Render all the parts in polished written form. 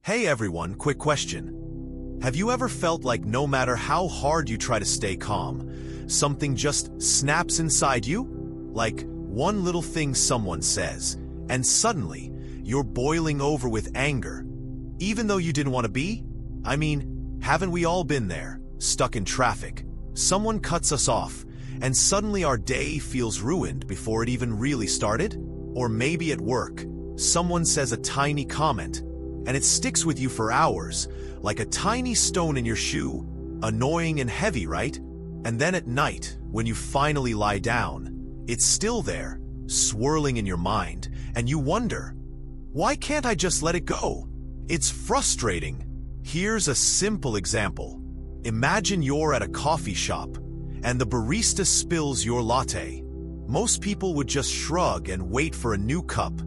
Hey everyone, quick question. Have you ever felt like no matter how hard you try to stay calm, something just snaps inside you? Like one little thing someone says, and suddenly you're boiling over with anger, even though you didn't want to be? I mean, haven't we all been there, stuck in traffic? Someone cuts us off, and suddenly our day feels ruined before it even really started? Or maybe at work, someone says a tiny comment, and it sticks with you for hours, like a tiny stone in your shoe, annoying and heavy, right? And then at night, when you finally lie down, it's still there, swirling in your mind, and you wonder, why can't I just let it go? It's frustrating. Here's a simple example. Imagine you're at a coffee shop, and the barista spills your latte. Most people would just shrug and wait for a new cup,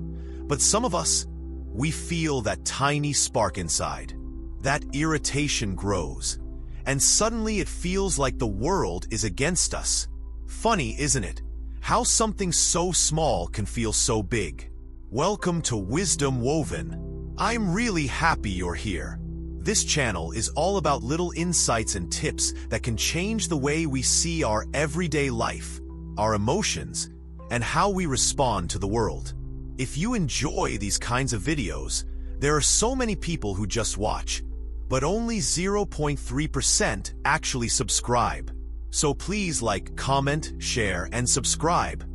but some of us, we feel that tiny spark inside. That irritation grows, and suddenly it feels like the world is against us. Funny, isn't it? How something so small can feel so big. Welcome to Wisdom Woven. I'm really happy you're here. This channel is all about little insights and tips that can change the way we see our everyday life, our emotions, and how we respond to the world. If you enjoy these kinds of videos, there are so many people who just watch, but only 0.3% actually subscribe. So please like, comment, share, and subscribe.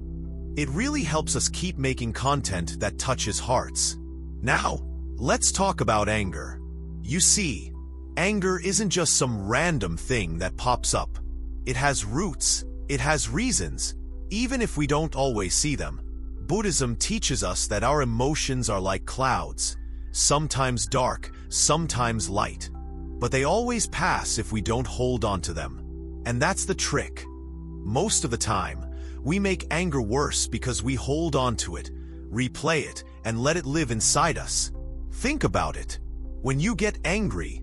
It really helps us keep making content that touches hearts. Now, let's talk about anger. You see, anger isn't just some random thing that pops up. It has roots, it has reasons, even if we don't always see them. Buddhism teaches us that our emotions are like clouds, sometimes dark, sometimes light, but they always pass if we don't hold on to them. And that's the trick. Most of the time, we make anger worse because we hold on to it, replay it, and let it live inside us. Think about it. When you get angry,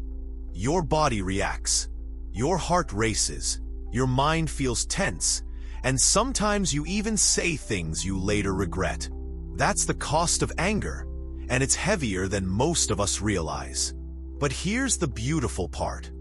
your body reacts, your heart races, your mind feels tense, and sometimes you even say things you later regret. That's the cost of anger, and it's heavier than most of us realize. But here's the beautiful part.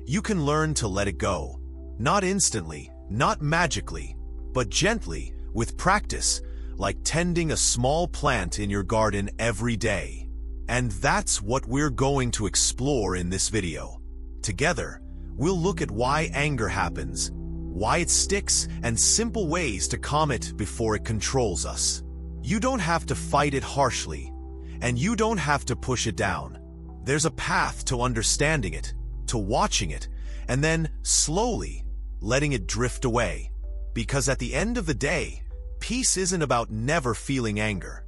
You can learn to let it go. Not instantly, not magically, but gently, with practice, like tending a small plant in your garden every day. And that's what we're going to explore in this video. Together, we'll look at why anger happens, why it sticks, and simple ways to calm it before it controls us. You don't have to fight it harshly, and you don't have to push it down. There's a path to understanding it, to watching it, and then, slowly, letting it drift away. Because at the end of the day, peace isn't about never feeling anger.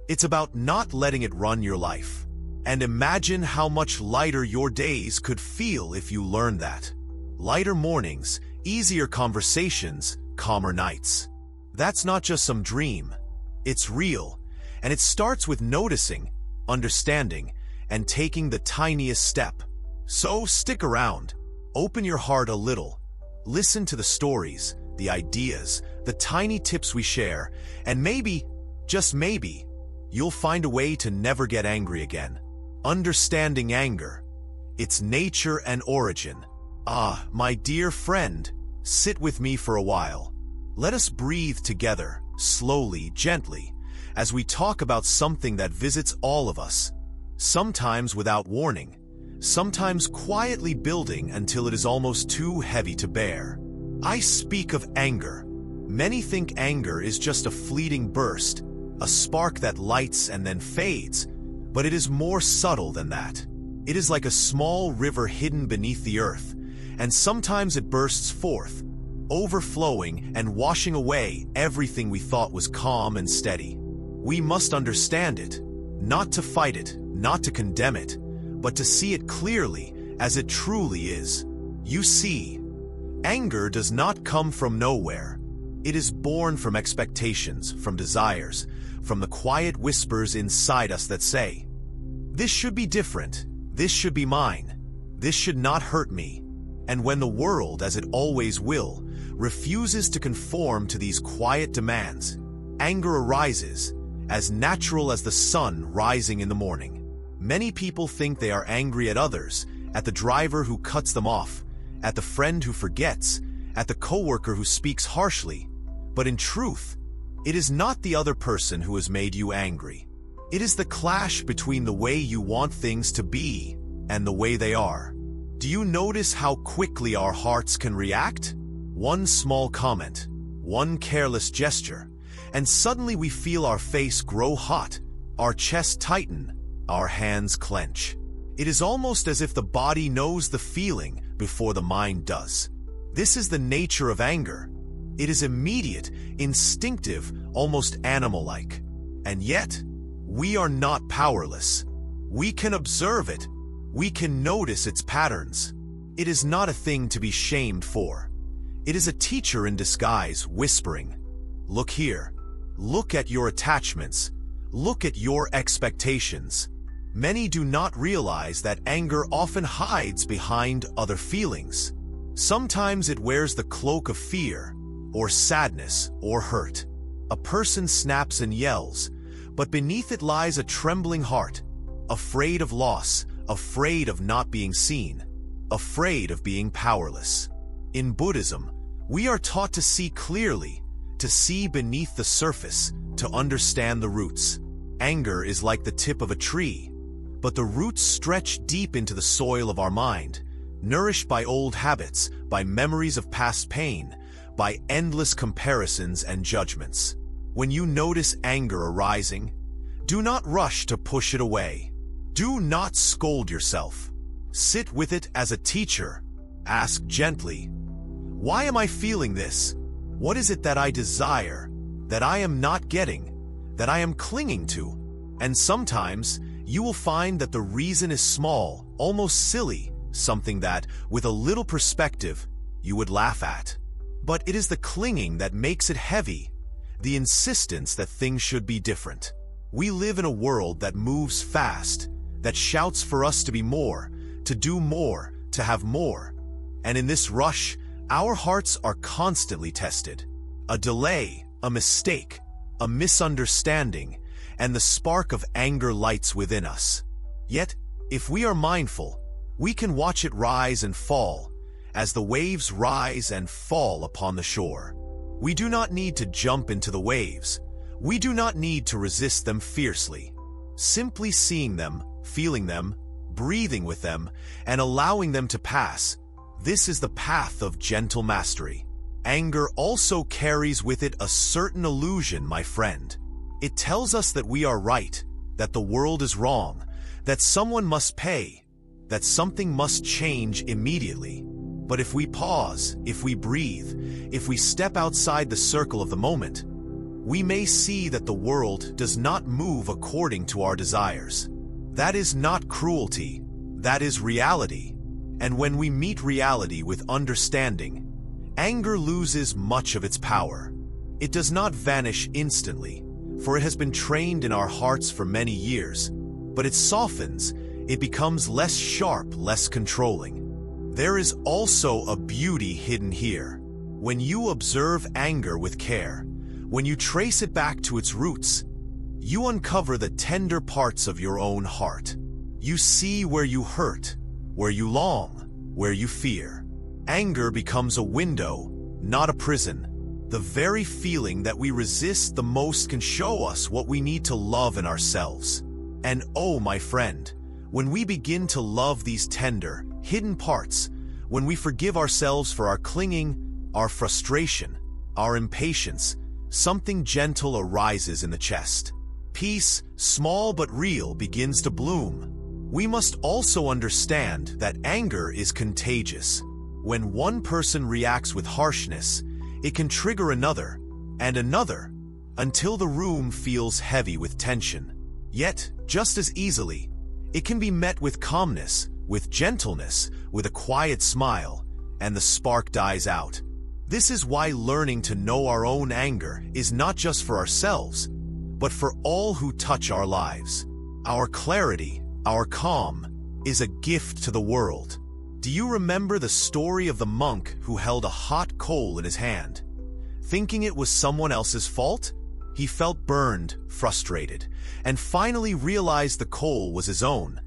It's about not letting it run your life. And imagine how much lighter your days could feel if you learned that. Lighter mornings, easier conversations, calmer nights. That's not just some dream. It's real, and it starts with noticing, understanding, and taking the tiniest step. So stick around, open your heart a little, listen to the stories, the ideas, the tiny tips we share, and maybe, just maybe, you'll find a way to never get angry again. Understanding anger, its nature and origin. Ah, my dear friend, sit with me for a while. Let us breathe together, slowly, gently, as we talk about something that visits all of us, sometimes without warning, sometimes quietly building until it is almost too heavy to bear. I speak of anger. Many think anger is just a fleeting burst, a spark that lights and then fades, but it is more subtle than that. It is like a small river hidden beneath the earth, and sometimes it bursts forth, overflowing and washing away everything we thought was calm and steady. We must understand it, not to fight it, not to condemn it, but to see it clearly as it truly is. You see, anger does not come from nowhere. It is born from expectations, from desires, from the quiet whispers inside us that say, "This should be different, this should be mine, this should not hurt me." And when the world, as it always will, refuses to conform to these quiet demands, anger arises, as natural as the sun rising in the morning. Many people think they are angry at others, at the driver who cuts them off, at the friend who forgets, at the coworker who speaks harshly. But in truth, it is not the other person who has made you angry. It is the clash between the way you want things to be and the way they are. Do you notice how quickly our hearts can react? One small comment, one careless gesture, and suddenly we feel our face grow hot, our chest tighten, our hands clench. It is almost as if the body knows the feeling before the mind does. This is the nature of anger. It is immediate, instinctive, almost animal-like. And yet, we are not powerless. We can observe it. We can notice its patterns. It is not a thing to be shamed for. It is a teacher in disguise whispering, "Look here. Look at your attachments. Look at your expectations." Many do not realize that anger often hides behind other feelings. Sometimes it wears the cloak of fear, or sadness, or hurt. A person snaps and yells, but beneath it lies a trembling heart, afraid of loss, afraid of not being seen, afraid of being powerless. In Buddhism, we are taught to see clearly, to see beneath the surface, to understand the roots. Anger is like the tip of a tree, but the roots stretch deep into the soil of our mind, nourished by old habits, by memories of past pain, by endless comparisons and judgments. When you notice anger arising, do not rush to push it away. Do not scold yourself. Sit with it as a teacher. Ask gently, "Why am I feeling this? What is it that I desire, that I am not getting, that I am clinging to?" And sometimes you will find that the reason is small, almost silly, something that, with a little perspective, you would laugh at. But it is the clinging that makes it heavy, the insistence that things should be different. We live in a world that moves fast, that shouts for us to be more, to do more, to have more. And in this rush, our hearts are constantly tested. A delay, a mistake, a misunderstanding, and the spark of anger lights within us. Yet, if we are mindful, we can watch it rise and fall, as the waves rise and fall upon the shore. We do not need to jump into the waves. We do not need to resist them fiercely. Simply seeing them, feeling them, breathing with them, and allowing them to pass, this is the path of gentle mastery. Anger also carries with it a certain illusion, my friend. It tells us that we are right, that the world is wrong, that someone must pay, that something must change immediately. But if we pause, if we breathe, if we step outside the circle of the moment, we may see that the world does not move according to our desires. That is not cruelty, that is reality. And when we meet reality with understanding, anger loses much of its power. It does not vanish instantly, for it has been trained in our hearts for many years, but it softens, it becomes less sharp, less controlling. There is also a beauty hidden here. When you observe anger with care, when you trace it back to its roots, you uncover the tender parts of your own heart. You see where you hurt, where you long, where you fear. Anger becomes a window, not a prison. The very feeling that we resist the most can show us what we need to love in ourselves. And oh, my friend, when we begin to love these tender, hidden parts, when we forgive ourselves for our clinging, our frustration, our impatience, something gentle arises in the chest. Peace, small but real, begins to bloom. We must also understand that anger is contagious. When one person reacts with harshness, it can trigger another, and another, until the room feels heavy with tension. Yet, just as easily, it can be met with calmness, with gentleness, with a quiet smile, and the spark dies out. This is why learning to know our own anger is not just for ourselves, but for all who touch our lives. Our clarity, our calm, is a gift to the world. Do you remember the story of the monk who held a hot coal in his hand, thinking it was someone else's fault? He felt burned, frustrated, and finally realized the coal was his own,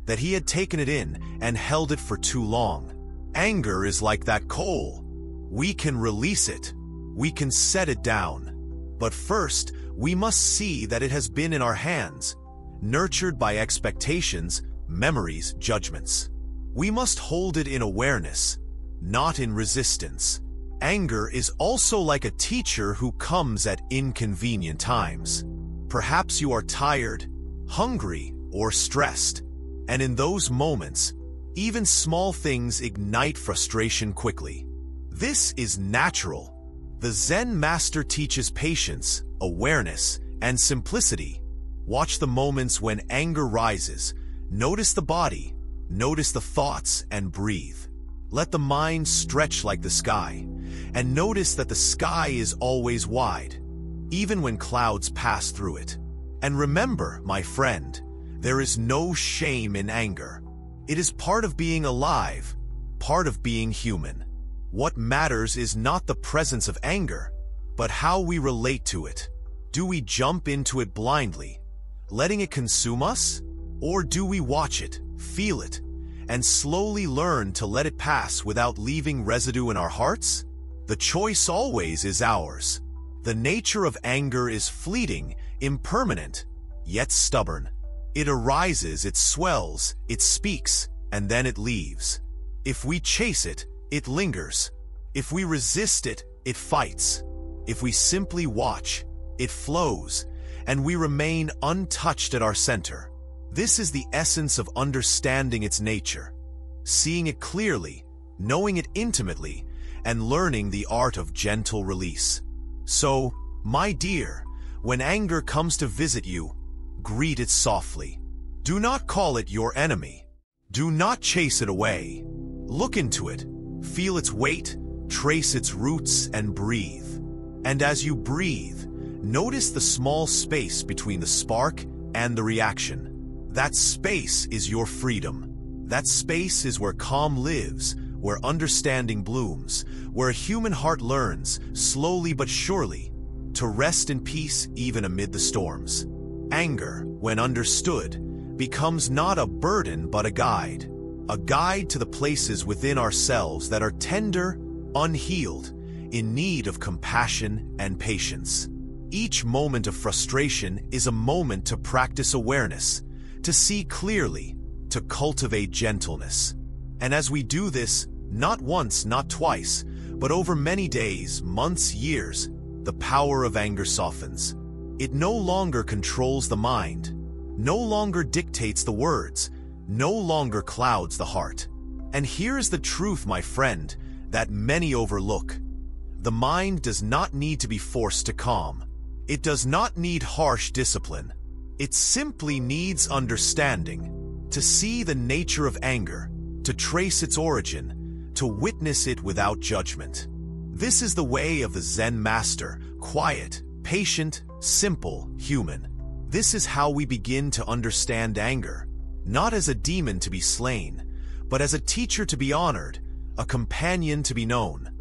that he had taken it in and held it for too long. Anger is like that coal. We can release it. We can set it down. But first, we must see that it has been in our hands, nurtured by expectations, memories, judgments. We must hold it in awareness, not in resistance. Anger is also like a teacher who comes at inconvenient times. Perhaps you are tired, hungry, or stressed, and in those moments, even small things ignite frustration quickly. This is natural. The Zen master teaches patience, awareness, and simplicity. Watch the moments when anger rises. Notice the body, notice the thoughts, and breathe. Let the mind stretch like the sky, and notice that the sky is always wide, even when clouds pass through it. And remember, my friend, there is no shame in anger. It is part of being alive, part of being human. What matters is not the presence of anger, but how we relate to it. Do we jump into it blindly, letting it consume us? Or do we watch it, feel it, and slowly learn to let it pass without leaving residue in our hearts? The choice always is ours. The nature of anger is fleeting, impermanent, yet stubborn. It arises, it swells, it speaks, and then it leaves. If we chase it, it lingers. If we resist it, it fights. If we simply watch, it flows, and we remain untouched at our center. This is the essence of understanding its nature, seeing it clearly, knowing it intimately, and learning the art of gentle release. So, my dear, when anger comes to visit you, greet it softly. Do not call it your enemy. Do not chase it away. Look into it, feel its weight, trace its roots, and breathe. And as you breathe, notice the small space between the spark and the reaction. That space is your freedom. That space is where calm lives, where understanding blooms, where a human heart learns, slowly but surely, to rest in peace even amid the storms. Anger, when understood, becomes not a burden but a guide to the places within ourselves that are tender, unhealed, in need of compassion and patience. Each moment of frustration is a moment to practice awareness, to see clearly, to cultivate gentleness. And as we do this, not once, not twice, but over many days, months, years, the power of anger softens. It no longer controls the mind, no longer dictates the words, no longer clouds the heart. And here is the truth, my friend, that many overlook. The mind does not need to be forced to calm. It does not need harsh discipline. It simply needs understanding, to see the nature of anger, to trace its origin, to witness it without judgment. This is the way of the Zen master, quiet, patient, simple, human. This is how we begin to understand anger, not as a demon to be slain, but as a teacher to be honored, a companion to be known,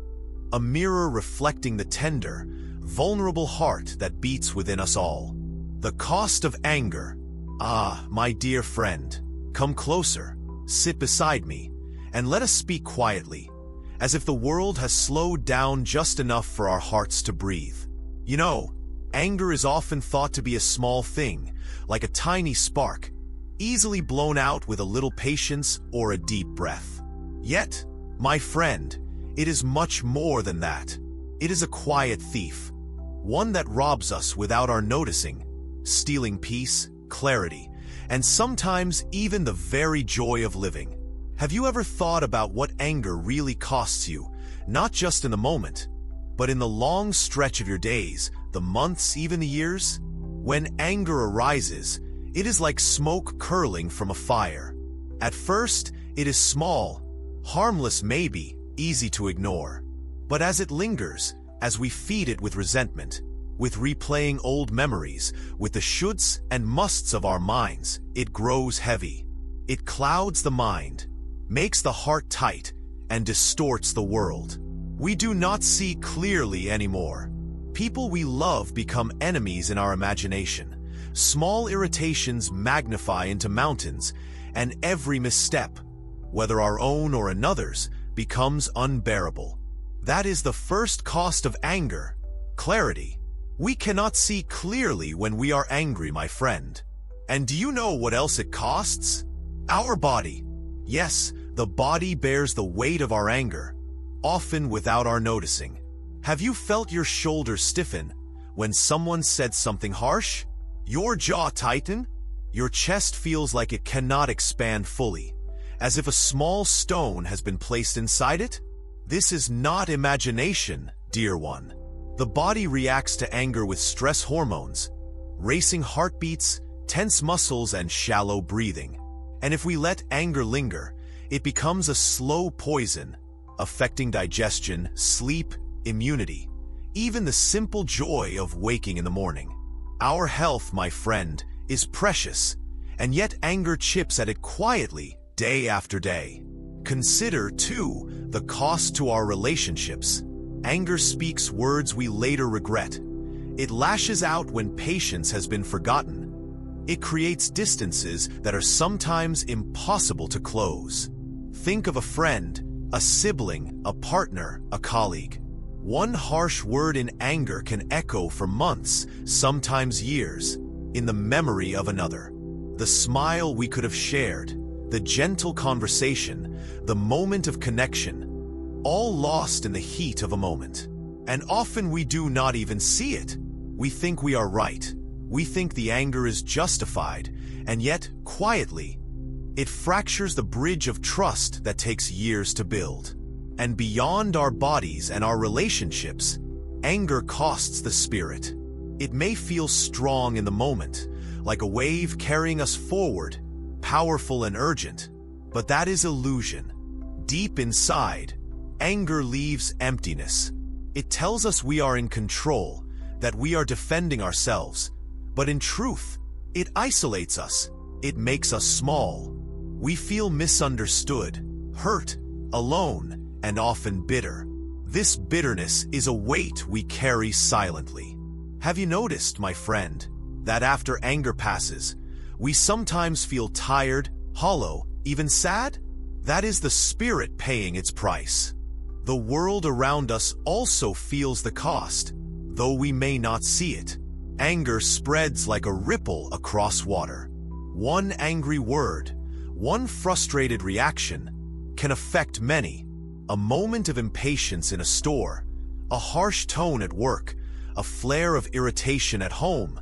a mirror reflecting the tender, vulnerable heart that beats within us all. The cost of anger. Ah, my dear friend, come closer, sit beside me, and let us speak quietly, as if the world has slowed down just enough for our hearts to breathe. You know, anger is often thought to be a small thing, like a tiny spark, easily blown out with a little patience or a deep breath. Yet, my friend, it is much more than that. It is a quiet thief, one that robs us without our noticing, stealing peace, clarity, and sometimes even the very joy of living. Have you ever thought about what anger really costs you, not just in the moment, but in the long stretch of your days, the months, even the years? When anger arises, it is like smoke curling from a fire. At first, it is small, harmless maybe, easy to ignore. But as it lingers, as we feed it with resentment, with replaying old memories, with the shoulds and musts of our minds, it grows heavy. It clouds the mind, makes the heart tight, and distorts the world. We do not see clearly anymore. People we love become enemies in our imagination. Small irritations magnify into mountains, and every misstep, whether our own or another's, becomes unbearable. That is the first cost of anger: clarity. We cannot see clearly when we are angry, my friend. And do you know what else it costs? Our body. Yes, the body bears the weight of our anger, often without our noticing. Have you felt your shoulders stiffen when someone said something harsh? Your jaw tighten? Your chest feels like it cannot expand fully, as if a small stone has been placed inside it? This is not imagination, dear one. The body reacts to anger with stress hormones, racing heartbeats, tense muscles, and shallow breathing. And if we let anger linger, it becomes a slow poison, affecting digestion, sleep, immunity, even the simple joy of waking in the morning. Our health, my friend, is precious, and yet anger chips at it quietly, day after day. Consider, too, the cost to our relationships. Anger speaks words we later regret. It lashes out when patience has been forgotten. It creates distances that are sometimes impossible to close. Think of a friend, a sibling, a partner, a colleague. One harsh word in anger can echo for months, sometimes years, in the memory of another. The smile we could have shared, the gentle conversation, the moment of connection, all lost in the heat of a moment. And often we do not even see it. We think we are right. We think the anger is justified, and yet, quietly, it fractures the bridge of trust that takes years to build. And beyond our bodies and our relationships, anger costs the spirit. It may feel strong in the moment, like a wave carrying us forward, powerful and urgent, but that is illusion. Deep inside, anger leaves emptiness. It tells us we are in control, that we are defending ourselves, but in truth, it isolates us. It makes us small. We feel misunderstood, hurt, alone, and often bitter. This bitterness is a weight we carry silently. Have you noticed, my friend, that after anger passes, we sometimes feel tired, hollow, even sad? That is the spirit paying its price. The world around us also feels the cost, though we may not see it. Anger spreads like a ripple across water. One angry word, one frustrated reaction, can affect many. A moment of impatience in a store, a harsh tone at work, a flare of irritation at home.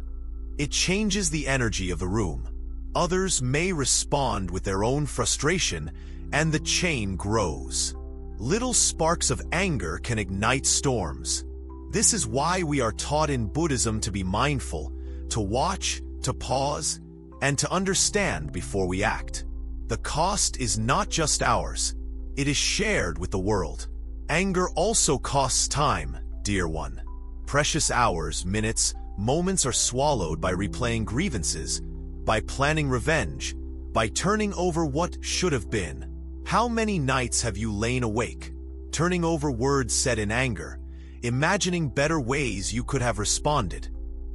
It changes the energy of the room. Others may respond with their own frustration, and the chain grows. Little sparks of anger can ignite storms. This is why we are taught in Buddhism to be mindful, to watch, to pause, and to understand before we act. The cost is not just ours. It is shared with the world. Anger also costs time, dear one. Precious hours, minutes, moments are swallowed by replaying grievances, by planning revenge, by turning over what should have been. How many nights have you lain awake, turning over words said in anger, imagining better ways you could have responded,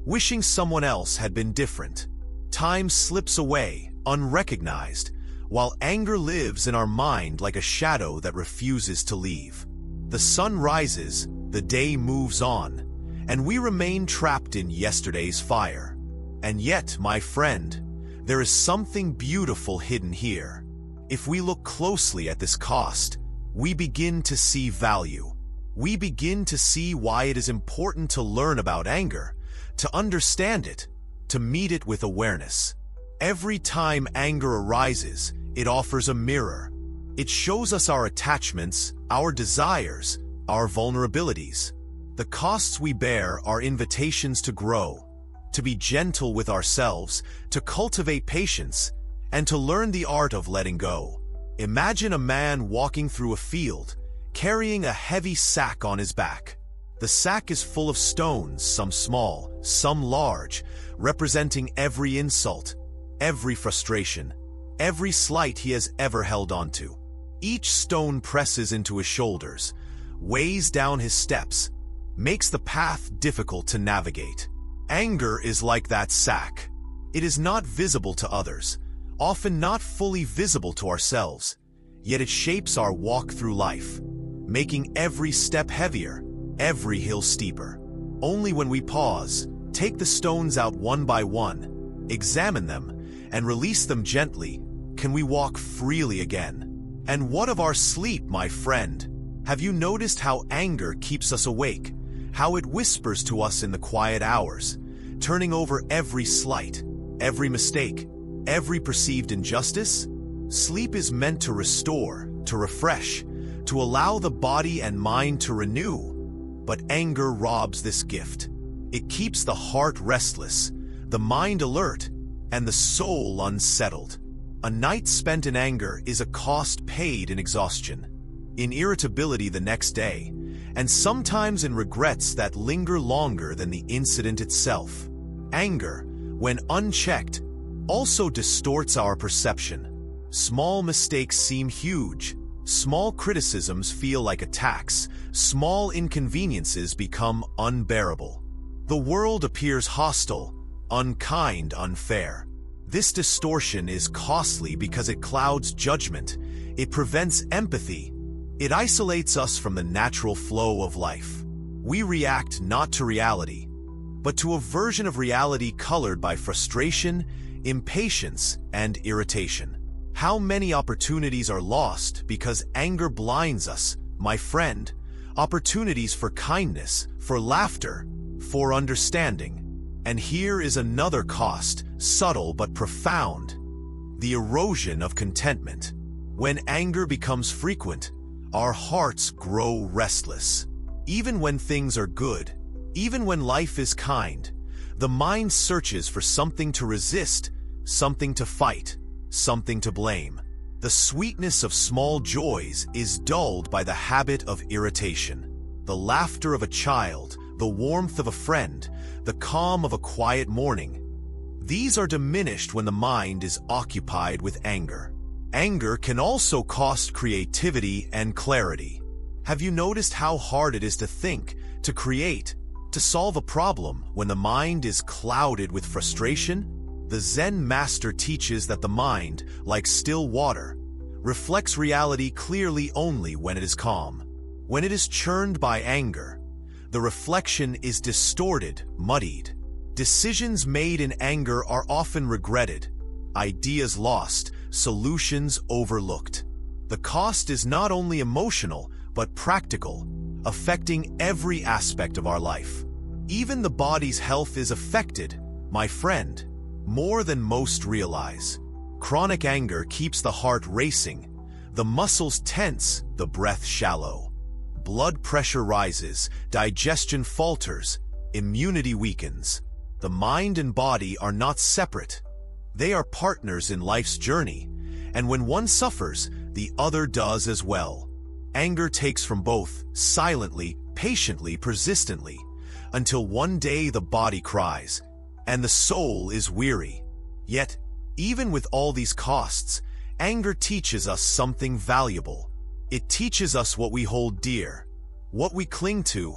wishing someone else had been different? Time slips away, unrecognized, while anger lives in our mind like a shadow that refuses to leave. The sun rises, the day moves on, and we remain trapped in yesterday's fire. And yet, my friend, there is something beautiful hidden here. If we look closely at this cost, we begin to see value. We begin to see why it is important to learn about anger, to understand it, to meet it with awareness. Every time anger arises, it offers a mirror. It shows us our attachments, our desires, our vulnerabilities. The costs we bear are invitations to grow, to be gentle with ourselves, to cultivate patience, and to learn the art of letting go. Imagine a man walking through a field, carrying a heavy sack on his back. The sack is full of stones, some small, some large, representing every insult, every frustration, every slight he has ever held onto. Each stone presses into his shoulders, weighs down his steps, makes the path difficult to navigate. Anger is like that sack. It is not visible to others, often not fully visible to ourselves, yet it shapes our walk through life, making every step heavier, every hill steeper. Only when we pause, take the stones out one by one, examine them, and release them gently, can we walk freely again. And what of our sleep, my friend? Have you noticed how anger keeps us awake? How it whispers to us in the quiet hours, turning over every slight, every mistake, every perceived injustice? Sleep is meant to restore, to refresh, to allow the body and mind to renew. But anger robs this gift. It keeps the heart restless, the mind alert, and the soul unsettled. A night spent in anger is a cost paid in exhaustion, in irritability the next day, and sometimes in regrets that linger longer than the incident itself. Anger, when unchecked, also distorts our perception. Small mistakes seem huge. Small criticisms feel like attacks. Small inconveniences become unbearable. The world appears hostile, unkind, unfair. This distortion is costly because it clouds judgment. It prevents empathy. It isolates us from the natural flow of life. We react not to reality, but to a version of reality colored by frustration, impatience, and irritation. How many opportunities are lost because anger blinds us, my friend? Opportunities for kindness, for laughter, for understanding. And here is another cost, subtle but profound: the erosion of contentment. When anger becomes frequent, our hearts grow restless. Even when things are good, even when life is kind, the mind searches for something to resist, something to fight, something to blame. The sweetness of small joys is dulled by the habit of irritation. The laughter of a child, the warmth of a friend, the calm of a quiet morning. These are diminished when the mind is occupied with anger. Anger can also cost creativity and clarity. Have you noticed how hard it is to think, to create, to solve a problem when the mind is clouded with frustration? The Zen master teaches that the mind, like still water, reflects reality clearly only when it is calm. When it is churned by anger, the reflection is distorted, muddied. Decisions made in anger are often regretted, ideas lost, solutions overlooked. The cost is not only emotional, but practical, affecting every aspect of our life. Even the body's health is affected, my friend, more than most realize. Chronic anger keeps the heart racing, the muscles tense, the breath shallow. Blood pressure rises, digestion falters, immunity weakens. The mind and body are not separate. They are partners in life's journey, and when one suffers, the other does as well. Anger takes from both, silently, patiently, persistently, until one day the body cries, and the soul is weary. Yet, even with all these costs, anger teaches us something valuable. It teaches us what we hold dear, what we cling to,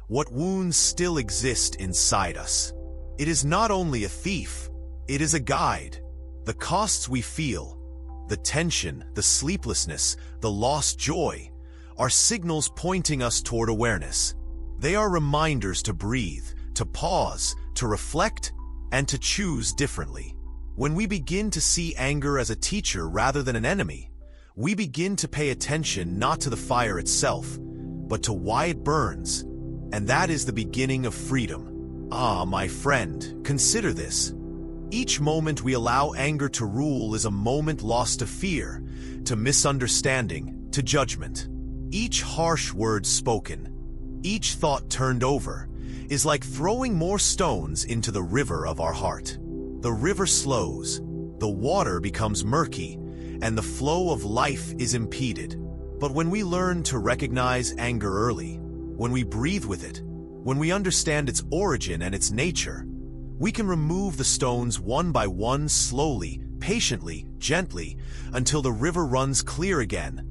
what wounds still exist inside us. It is not only a thief, it is a guide. The costs we feel, the tension, the sleeplessness, the lost joy, are signals pointing us toward awareness. They are reminders to breathe, to pause, to reflect, and to choose differently. When we begin to see anger as a teacher rather than an enemy, we begin to pay attention not to the fire itself, but to why it burns. And that is the beginning of freedom. Ah, my friend, consider this. Each moment we allow anger to rule is a moment lost to fear, to misunderstanding, to judgment. Each harsh word spoken, each thought turned over, is like throwing more stones into the river of our heart. The river slows, the water becomes murky, and the flow of life is impeded. But when we learn to recognize anger early, when we breathe with it, when we understand its origin and its nature, we can remove the stones one by one, slowly, patiently, gently, until the river runs clear again,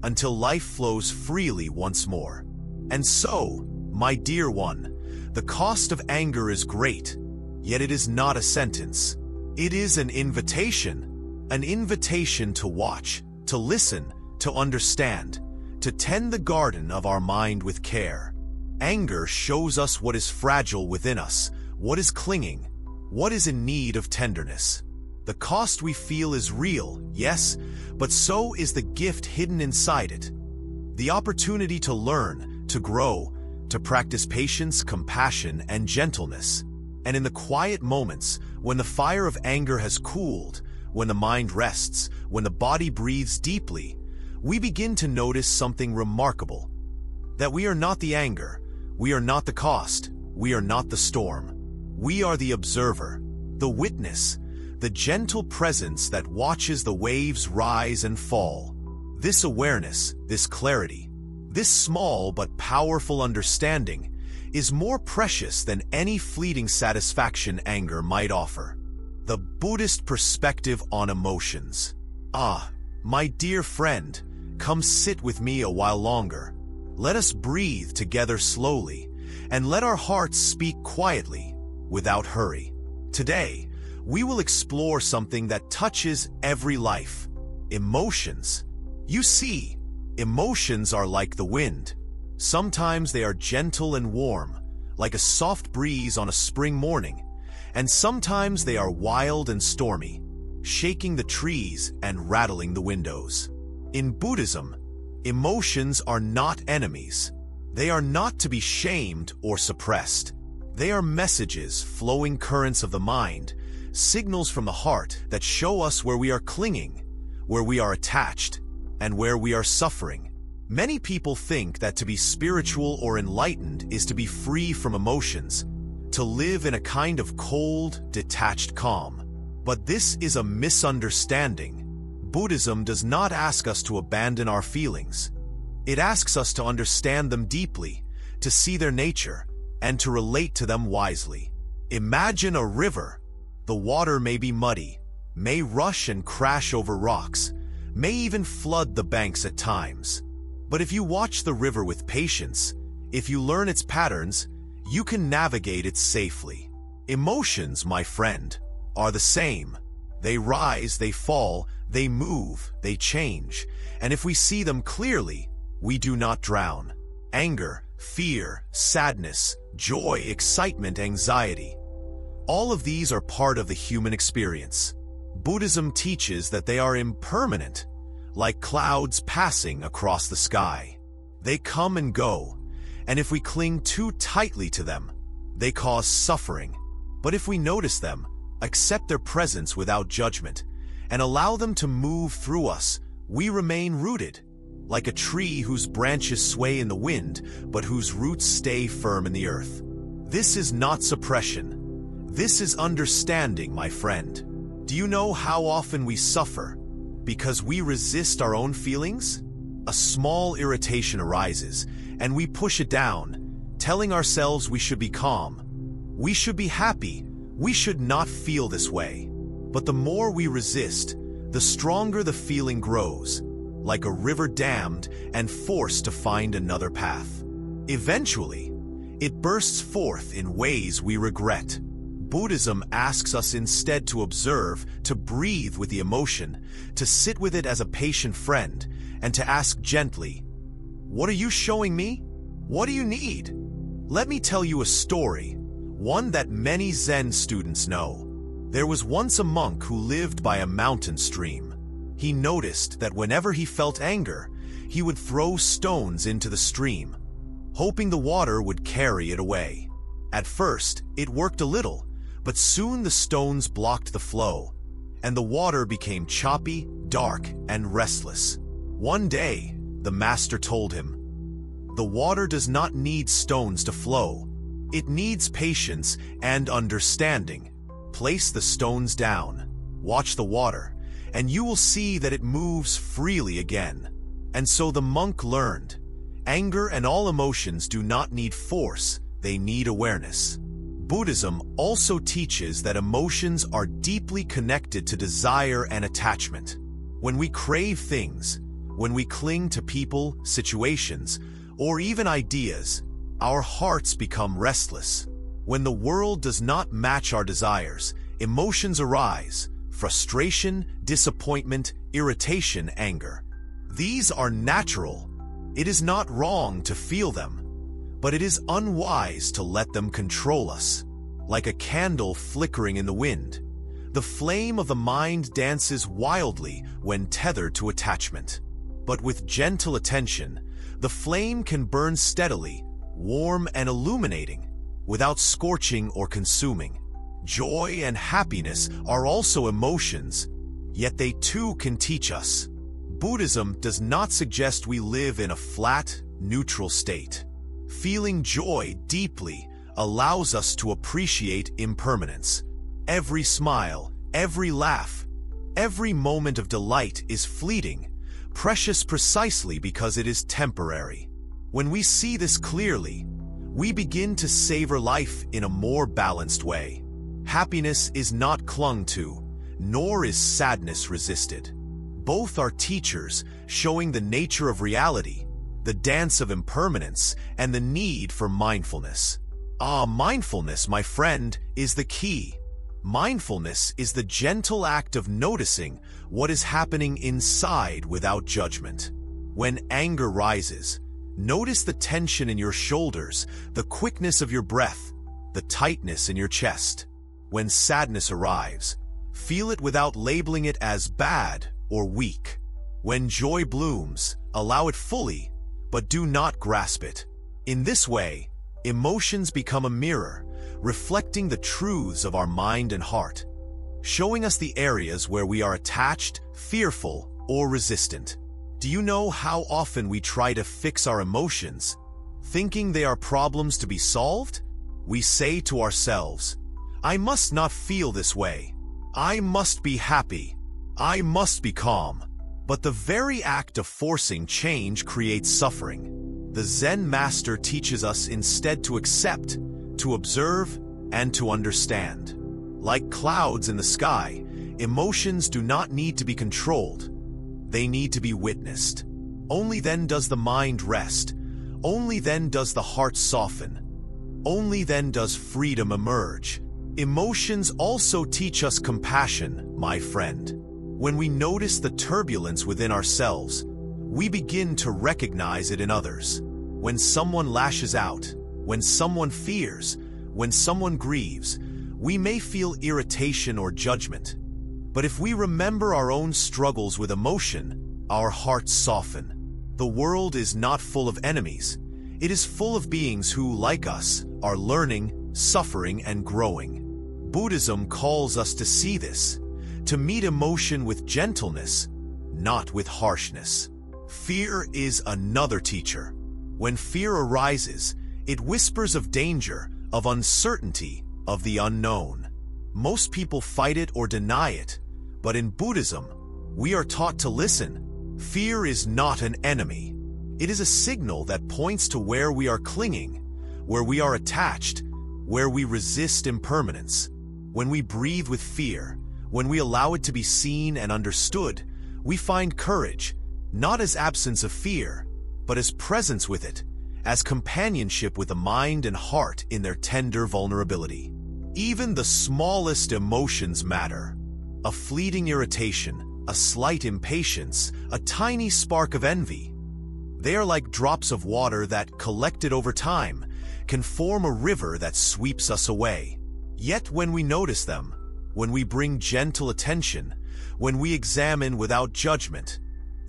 until life flows freely once more. And so, My dear one, the cost of anger is great, yet it is not a sentence. It is an invitation to watch, to listen, to understand, to tend the garden of our mind with care. Anger shows us what is fragile within us, what is clinging, what is in need of tenderness. The cost we feel is real, yes, but so is the gift hidden inside it. The opportunity to learn, to grow, to practice patience, compassion, and gentleness. And in the quiet moments, when the fire of anger has cooled, when the mind rests, when the body breathes deeply, we begin to notice something remarkable. That we are not the anger, we are not the cost, we are not the storm. We are the observer, the witness, the gentle presence that watches the waves rise and fall. This awareness, this clarity, this small but powerful understanding is more precious than any fleeting satisfaction anger might offer. The Buddhist perspective on emotions. Ah, my dear friend, come sit with me a while longer. Let us breathe together slowly, and let our hearts speak quietly, without hurry. Today, we will explore something that touches every life: emotions. You see, emotions are like the wind. Sometimes they are gentle and warm, like a soft breeze on a spring morning, and sometimes they are wild and stormy, shaking the trees and rattling the windows. In Buddhism, emotions are not enemies. They are not to be shamed or suppressed. They are messages, flowing currents of the mind, signals from the heart that show us where we are clinging, where we are attached, and where we are suffering. Many people think that to be spiritual or enlightened is to be free from emotions, to live in a kind of cold, detached calm. But this is a misunderstanding. Buddhism does not ask us to abandon our feelings. It asks us to understand them deeply, to see their nature, and to relate to them wisely. Imagine a river. The water may be muddy, may rush and crash over rocks, may even flood the banks at times. But if you watch the river with patience, if you learn its patterns, you can navigate it safely. Emotions, my friend, are the same. They rise, they fall, they move, they change, and if we see them clearly, we do not drown. Anger, fear, sadness, joy, excitement, anxiety. All of these are part of the human experience. Buddhism teaches that they are impermanent, like clouds passing across the sky. They come and go, and if we cling too tightly to them, they cause suffering. But if we notice them, accept their presence without judgment, and allow them to move through us, we remain rooted, like a tree whose branches sway in the wind, but whose roots stay firm in the earth. This is not suppression. This is understanding, my friend. Do you know how often we suffer because we resist our own feelings? A small irritation arises, and we push it down, telling ourselves we should be calm, we should be happy, we should not feel this way. But the more we resist, the stronger the feeling grows, like a river dammed and forced to find another path. Eventually, it bursts forth in ways we regret. Buddhism asks us instead to observe, to breathe with the emotion, to sit with it as a patient friend, and to ask gently, "What are you showing me? What do you need?" Let me tell you a story, one that many Zen students know. There was once a monk who lived by a mountain stream. He noticed that whenever he felt anger, he would throw stones into the stream, hoping the water would carry it away. At first, it worked a little, but soon the stones blocked the flow, and the water became choppy, dark, and restless. One day, the master told him, "The water does not need stones to flow. It needs patience and understanding. Place the stones down, watch the water, and you will see that it moves freely again." And so the monk learned, anger and all emotions do not need force, they need awareness. Buddhism also teaches that emotions are deeply connected to desire and attachment. When we crave things, when we cling to people, situations, or even ideas, our hearts become restless. When the world does not match our desires, emotions arise: frustration, disappointment, irritation, anger. These are natural. It is not wrong to feel them, but it is unwise to let them control us. Like a candle flickering in the wind, the flame of the mind dances wildly when tethered to attachment. But with gentle attention, the flame can burn steadily, warm and illuminating, without scorching or consuming. Joy and happiness are also emotions, yet they too can teach us. Buddhism does not suggest we live in a flat, neutral state. Feeling joy deeply allows us to appreciate impermanence. Every smile, every laugh, every moment of delight is fleeting, precious precisely because it is temporary. When we see this clearly, we begin to savor life in a more balanced way. Happiness is not clung to, nor is sadness resisted. Both are teachers, showing the nature of reality, the dance of impermanence, and the need for mindfulness. Mindfulness, my friend, is the key. Mindfulness is the gentle act of noticing what is happening inside without judgment. When anger rises, notice the tension in your shoulders, the quickness of your breath, the tightness in your chest. When sadness arrives, feel it without labeling it as bad or weak. When joy blooms, allow it fully, but do not grasp it. In this way, emotions become a mirror, reflecting the truths of our mind and heart, showing us the areas where we are attached, fearful, or resistant. Do you know how often we try to fix our emotions, thinking they are problems to be solved? We say to ourselves, "I must not feel this way. I must be happy. I must be calm." But the very act of forcing change creates suffering. The Zen master teaches us instead to accept, to observe, and to understand. Like clouds in the sky, emotions do not need to be controlled. They need to be witnessed. Only then does the mind rest. Only then does the heart soften. Only then does freedom emerge. Emotions also teach us compassion, my friend. When we notice the turbulence within ourselves, we begin to recognize it in others. When someone lashes out, when someone fears, when someone grieves, we may feel irritation or judgment. But if we remember our own struggles with emotion, our hearts soften. The world is not full of enemies. It is full of beings who, like us, are learning, suffering, and growing. Buddhism calls us to see this, to meet emotion with gentleness, not with harshness. Fear is another teacher. When fear arises, it whispers of danger, of uncertainty, of the unknown. Most people fight it or deny it, but in Buddhism, we are taught to listen. Fear is not an enemy. It is a signal that points to where we are clinging, where we are attached, where we resist impermanence. When we breathe with fear, when we allow it to be seen and understood, we find courage, not as absence of fear, but as presence with it, as companionship with the mind and heart in their tender vulnerability. Even the smallest emotions matter. A fleeting irritation, a slight impatience, a tiny spark of envy. They are like drops of water that, collected over time, can form a river that sweeps us away. Yet when we notice them, when we bring gentle attention, when we examine without judgment,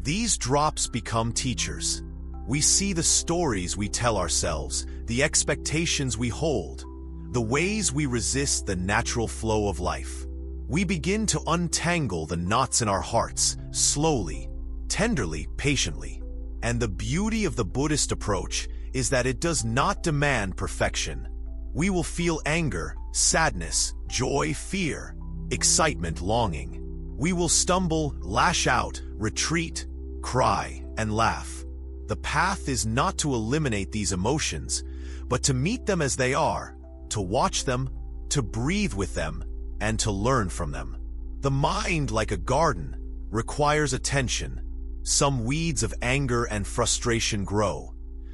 these drops become teachers. We see the stories we tell ourselves, the expectations we hold, the ways we resist the natural flow of life. We begin to untangle the knots in our hearts, slowly, tenderly, patiently. And the beauty of the Buddhist approach is that it does not demand perfection. We will feel anger, sadness, joy, fear, excitement, longing. We will stumble, lash out, retreat, cry, and laugh. The path is not to eliminate these emotions, but to meet them as they are, to watch them, to breathe with them, and to learn from them. The mind, like a garden, requires attention. Some weeds of anger and frustration grow.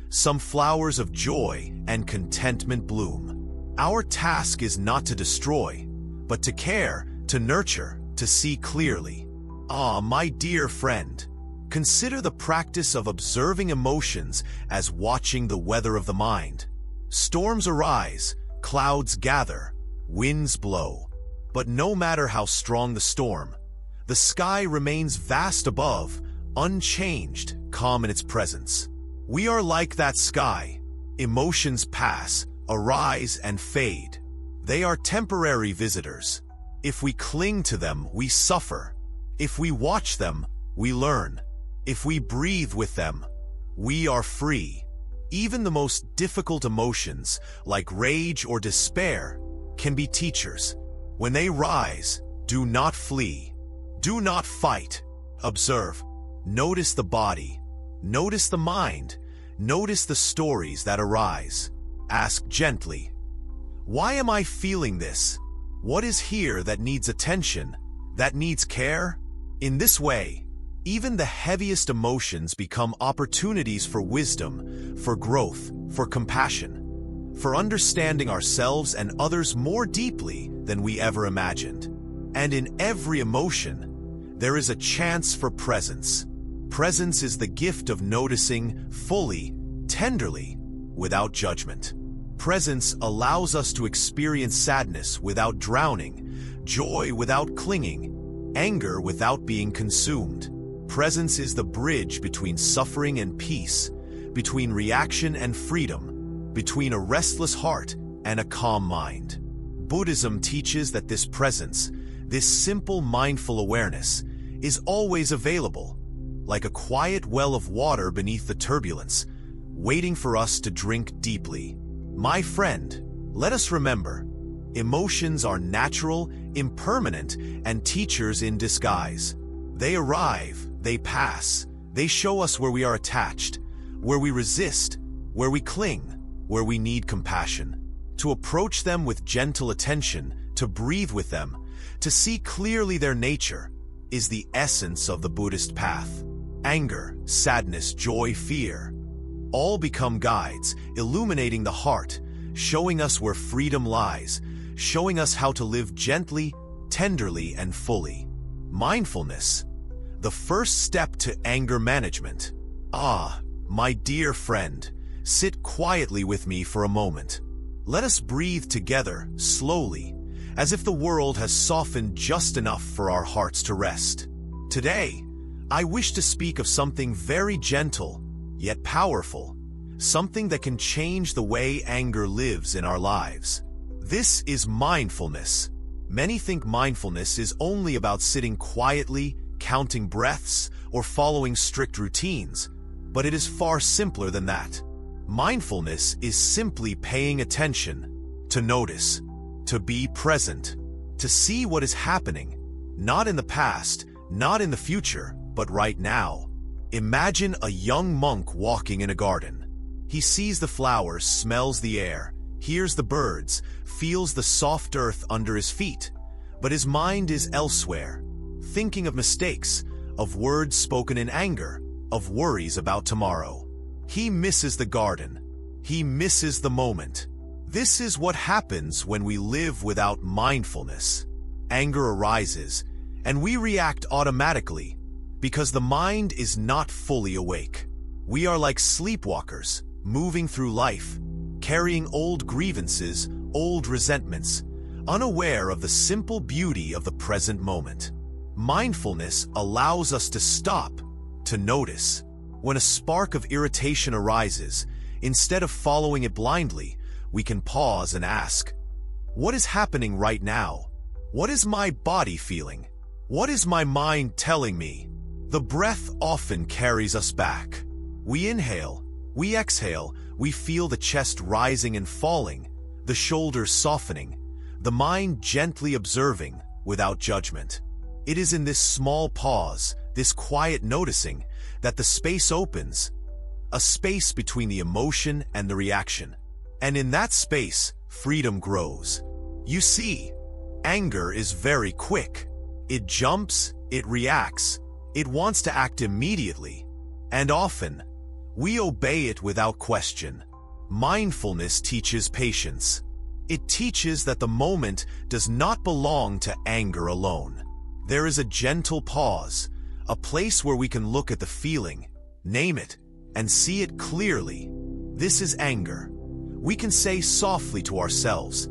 some flowers of joy and contentment bloom. Our task is not to destroy, but to care, to nurture, to see clearly. Ah, my dear friend, consider the practice of observing emotions as watching the weather of the mind. Storms arise, clouds gather, winds blow. But no matter how strong the storm, the sky remains vast above, unchanged, calm in its presence. We are like that sky. Emotions pass, arise, and fade. They are temporary visitors. If we cling to them, we suffer. If we watch them, we learn. If we breathe with them, we are free. Even the most difficult emotions, like rage or despair, can be teachers. When they rise, do not flee. Do not fight. Observe. Notice the body. Notice the mind. Notice the stories that arise. Ask gently, why am I feeling this? What is here that needs attention, that needs care? In this way, even the heaviest emotions become opportunities for wisdom, for growth, for compassion, for understanding ourselves and others more deeply than we ever imagined. And in every emotion, there is a chance for presence. Presence is the gift of noticing fully, tenderly, without judgment. Presence allows us to experience sadness without drowning, joy without clinging, anger without being consumed. Presence is the bridge between suffering and peace, between reaction and freedom, between a restless heart and a calm mind. Buddhism teaches that this presence, this simple mindful awareness, is always available, like a quiet well of water beneath the turbulence, waiting for us to drink deeply. My friend, let us remember, emotions are natural, impermanent, and teachers in disguise. They arrive, they pass, they show us where we are attached, where we resist, where we cling, where we need compassion. To approach them with gentle attention, to breathe with them, to see clearly their nature, is the essence of the Buddhist path. Anger, sadness, joy, fear, all become guides, illuminating the heart, showing us where freedom lies, showing us how to live gently, tenderly, and fully. Mindfulness, the first step to anger management. Ah, my dear friend, sit quietly with me for a moment. Let us breathe together, slowly, as if the world has softened just enough for our hearts to rest. Today, I wish to speak of something very gentle, yet powerful, something that can change the way anger lives in our lives. This is mindfulness. Many think mindfulness is only about sitting quietly, counting breaths, or following strict routines, but it is far simpler than that. Mindfulness is simply paying attention, to notice, to be present, to see what is happening, not in the past, not in the future, but right now. Imagine a young monk walking in a garden. He sees the flowers, smells the air, hears the birds, feels the soft earth under his feet, but his mind is elsewhere, thinking of mistakes, of words spoken in anger, of worries about tomorrow. He misses the garden. He misses the moment. This is what happens when we live without mindfulness. Anger arises, and we react automatically, because the mind is not fully awake. We are like sleepwalkers, moving through life, carrying old grievances, old resentments, unaware of the simple beauty of the present moment. Mindfulness allows us to stop, to notice. When a spark of irritation arises, instead of following it blindly, we can pause and ask, what is happening right now? What is my body feeling? What is my mind telling me? The breath often carries us back. We inhale, we exhale, we feel the chest rising and falling, the shoulders softening, the mind gently observing without judgment. It is in this small pause, this quiet noticing, that the space opens, a space between the emotion and the reaction. And in that space, freedom grows. You see, anger is very quick. It jumps, it reacts, it wants to act immediately. And often, We obey it without question. Mindfulness teaches patience. It teaches that the moment does not belong to anger alone. There is a gentle pause, a place where we can look at the feeling, name it, and see it clearly. This is anger. We can say softly to ourselves,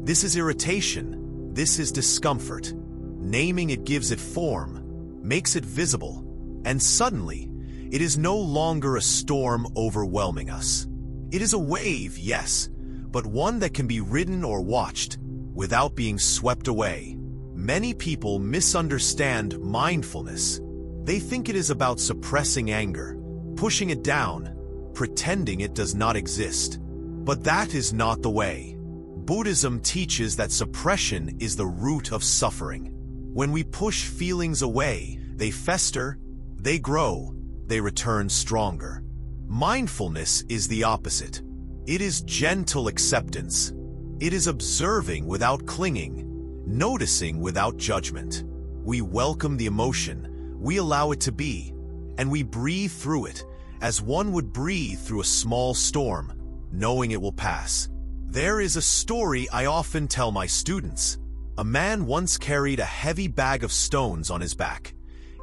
this is irritation, this is discomfort. Naming it gives it form, makes it visible, and suddenly, it is no longer a storm overwhelming us. It is a wave, yes, but one that can be ridden or watched without being swept away. Many people misunderstand mindfulness. They think it is about suppressing anger, pushing it down, pretending it does not exist. But that is not the way. Buddhism teaches that suppression is the root of suffering. When we push feelings away, they fester, they grow, they return stronger. Mindfulness is the opposite. It is gentle acceptance. It is observing without clinging, noticing without judgment. We welcome the emotion, we allow it to be, and we breathe through it as one would breathe through a small storm, knowing it will pass. There is a story I often tell my students. A man once carried a heavy bag of stones on his back,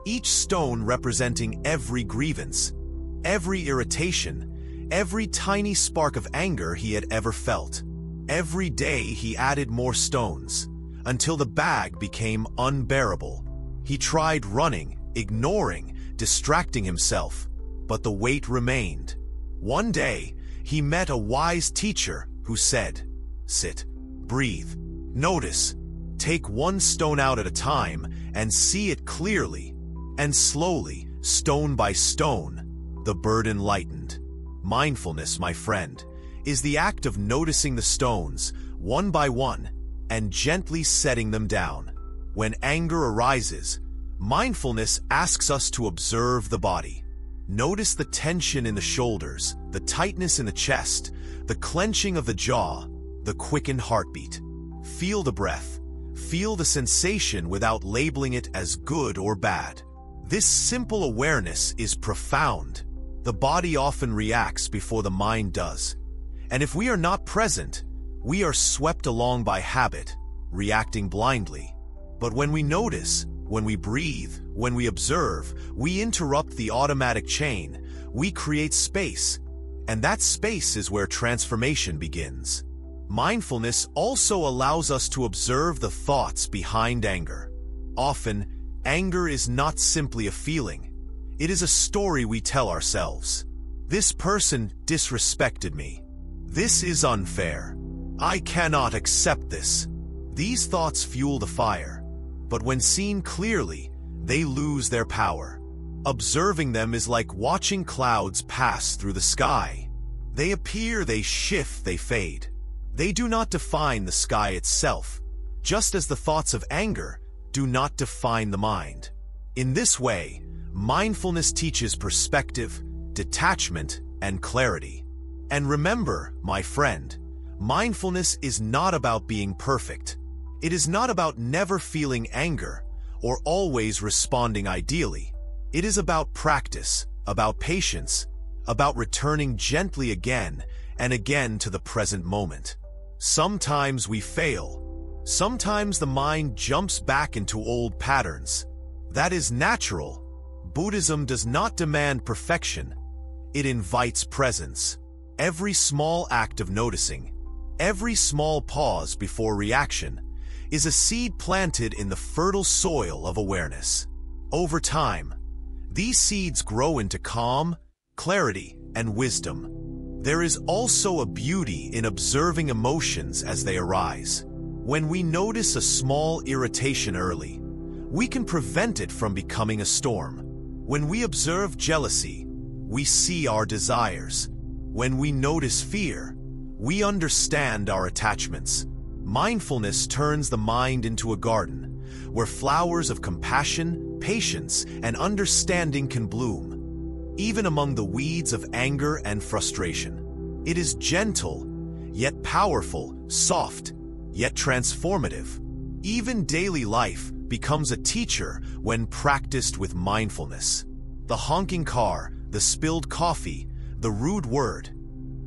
each stone representing every grievance, every irritation, every tiny spark of anger he had ever felt. Every day he added more stones, until the bag became unbearable. He tried running, ignoring, distracting himself, but the weight remained. One day, he met a wise teacher who said, "Sit, breathe, notice, take one stone out at a time and see it clearly." And slowly, stone by stone, the burden lightened. Mindfulness, my friend, is the act of noticing the stones, one by one, and gently setting them down. When anger arises, mindfulness asks us to observe the body. Notice the tension in the shoulders, the tightness in the chest, the clenching of the jaw, the quickened heartbeat. Feel the breath. Feel the sensation without labeling it as good or bad. This simple awareness is profound. The body often reacts before the mind does. And if we are not present, we are swept along by habit, reacting blindly. But when we notice, when we breathe, when we observe, we interrupt the automatic chain, we create space, and that space is where transformation begins. Mindfulness also allows us to observe the thoughts behind anger. Often, anger is not simply a feeling. It is a story we tell ourselves. This person disrespected me. This is unfair. I cannot accept this. These thoughts fuel the fire, but when seen clearly, they lose their power. Observing them is like watching clouds pass through the sky. They appear, they shift, they fade. They do not define the sky itself, just as the thoughts of anger do not define the mind. In this way, mindfulness teaches perspective, detachment, and clarity. And remember, my friend, mindfulness is not about being perfect. It is not about never feeling anger or always responding ideally. It is about practice, about patience, about returning gently again and again to the present moment. Sometimes we fail. Sometimes the mind jumps back into old patterns. That is natural. Buddhism does not demand perfection. It invites presence. Every small act of noticing, every small pause before reaction, is a seed planted in the fertile soil of awareness. Over time, these seeds grow into calm, clarity, and wisdom. There is also a beauty in observing emotions as they arise. When we notice a small irritation early, we can prevent it from becoming a storm. When we observe jealousy, we see our desires. When we notice fear, we understand our attachments. Mindfulness turns the mind into a garden, where flowers of compassion, patience, and understanding can bloom, even among the weeds of anger and frustration. It is gentle, yet powerful, soft, yet transformative. Even daily life becomes a teacher when practiced with mindfulness. The honking car, the spilled coffee, the rude word,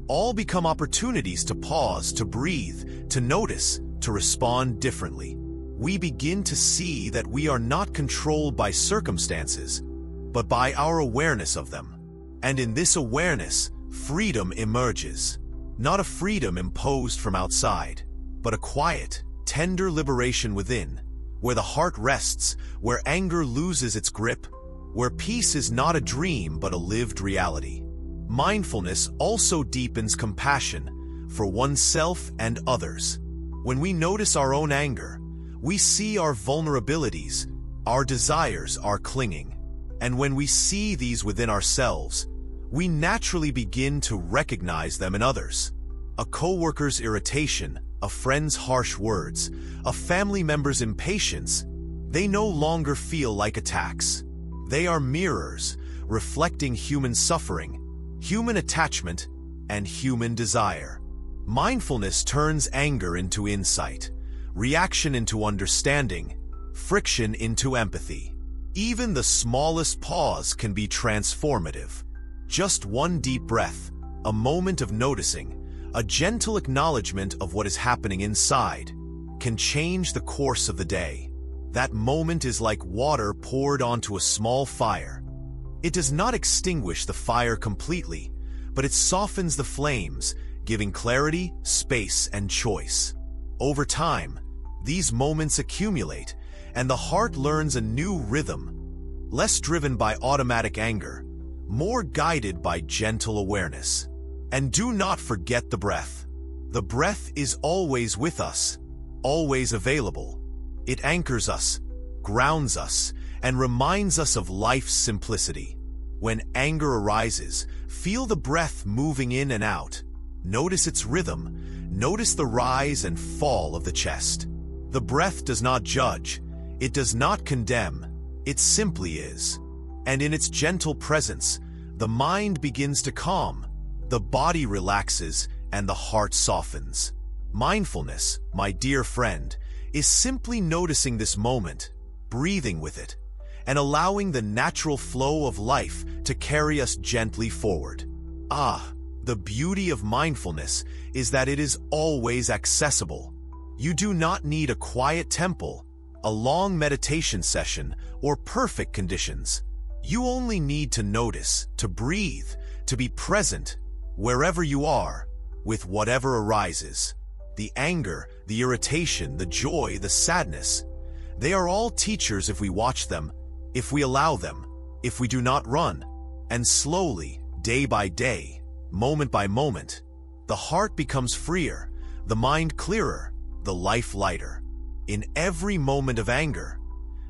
all become opportunities to pause, to breathe, to notice, to respond differently. We begin to see that we are not controlled by circumstances, but by our awareness of them. And in this awareness, freedom emerges. Not a freedom imposed from outside, but a quiet, tender liberation within, where the heart rests, where anger loses its grip, where peace is not a dream but a lived reality. Mindfulness also deepens compassion for oneself and others. When we notice our own anger, we see our vulnerabilities, our desires, our clinging. And when we see these within ourselves, we naturally begin to recognize them in others. A coworker's irritation, a friend's harsh words, a family member's impatience, they no longer feel like attacks. They are mirrors, reflecting human suffering, human attachment, and human desire. Mindfulness turns anger into insight, reaction into understanding, friction into empathy. Even the smallest pause can be transformative. Just one deep breath, a moment of noticing, a gentle acknowledgement of what is happening inside, can change the course of the day. That moment is like water poured onto a small fire. It does not extinguish the fire completely, but it softens the flames, giving clarity, space, and choice. Over time, these moments accumulate, and the heart learns a new rhythm, less driven by automatic anger, more guided by gentle awareness. And do not forget the breath. The breath is always with us, always available. It anchors us, grounds us, and reminds us of life's simplicity. When anger arises, feel the breath moving in and out. Notice its rhythm. Notice the rise and fall of the chest. The breath does not judge. It does not condemn. It simply is. And in its gentle presence, the mind begins to calm, the body relaxes, and the heart softens. Mindfulness, my dear friend, is simply noticing this moment, breathing with it, and allowing the natural flow of life to carry us gently forward. The beauty of mindfulness is that it is always accessible. You do not need a quiet temple, a long meditation session, or perfect conditions. You only need to notice, to breathe, to be present, wherever you are, with whatever arises. The anger, the irritation, the joy, the sadness, they are all teachers if we watch them, if we allow them, if we do not run. And slowly, day by day, moment by moment, the heart becomes freer, the mind clearer, the life lighter. In every moment of anger,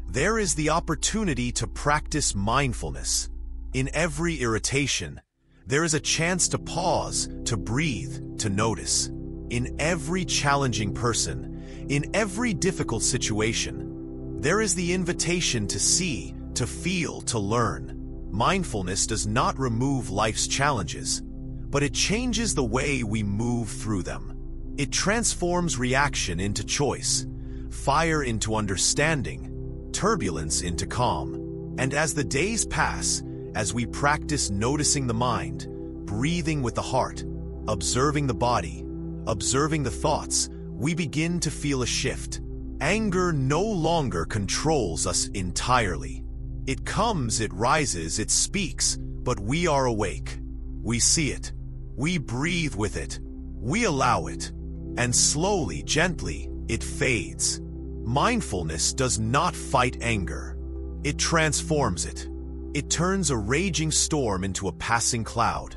there is the opportunity to practice mindfulness. In every irritation, there is a chance to pause, to breathe, to notice. In every challenging person, in every difficult situation, there is the invitation to see, to feel, to learn. Mindfulness does not remove life's challenges, but it changes the way we move through them. It transforms reaction into choice, fire into understanding, turbulence into calm. And as the days pass, as we practice noticing the mind, breathing with the heart, observing the body, observing the thoughts, we begin to feel a shift. Anger no longer controls us entirely. It comes, it rises, it speaks, but we are awake. We see it. We breathe with it. We allow it. And slowly, gently, it fades. Mindfulness does not fight anger. It transforms it. It turns a raging storm into a passing cloud,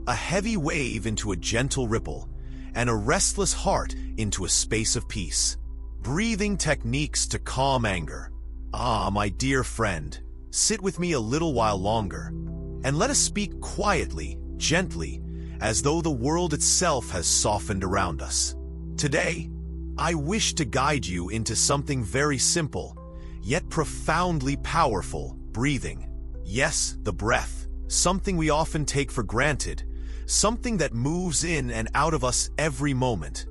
a heavy wave into a gentle ripple, and a restless heart into a space of peace. Breathing techniques to calm anger. My dear friend, sit with me a little while longer, and let us speak quietly, gently, as though the world itself has softened around us. Today, I wish to guide you into something very simple, yet profoundly powerful: breathing. Yes, the breath, something we often take for granted, something that moves in and out of us every moment,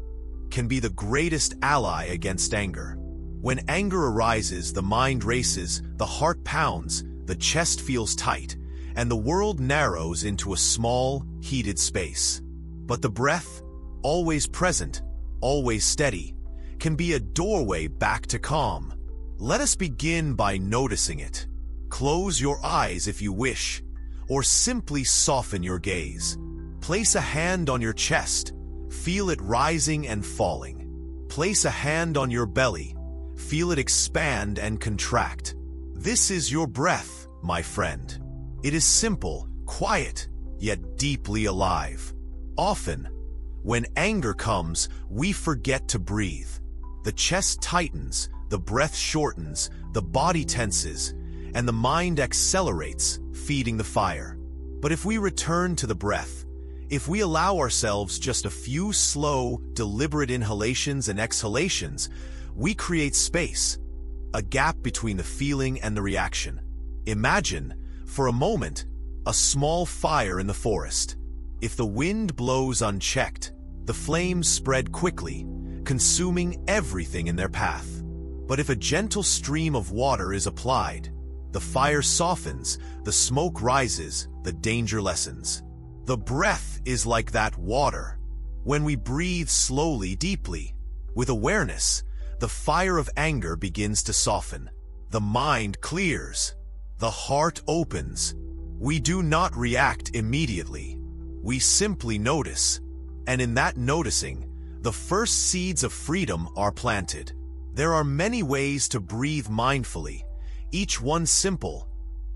can be the greatest ally against anger. When anger arises, the mind races, the heart pounds, the chest feels tight, and the world narrows into a small, heated space. But the breath, always present, always steady, can be a doorway back to calm. Let us begin by noticing it. Close your eyes if you wish, or simply soften your gaze. Place a hand on your chest, feel it rising and falling. Place a hand on your belly, feel it expand and contract. This is your breath, my friend. It is simple, quiet, yet deeply alive. Often, when anger comes, we forget to breathe. The chest tightens, the breath shortens, the body tenses, and the mind accelerates, feeding the fire. But if we return to the breath, if we allow ourselves just a few slow, deliberate inhalations and exhalations, we create space, a gap between the feeling and the reaction. Imagine, for a moment, a small fire in the forest. If the wind blows unchecked, the flames spread quickly, consuming everything in their path. But if a gentle stream of water is applied, the fire softens, the smoke rises, the danger lessens. The breath is like that water. When we breathe slowly, deeply, with awareness, the fire of anger begins to soften. The mind clears. The heart opens. We do not react immediately. We simply notice. And in that noticing, the first seeds of freedom are planted. There are many ways to breathe mindfully, each one simple,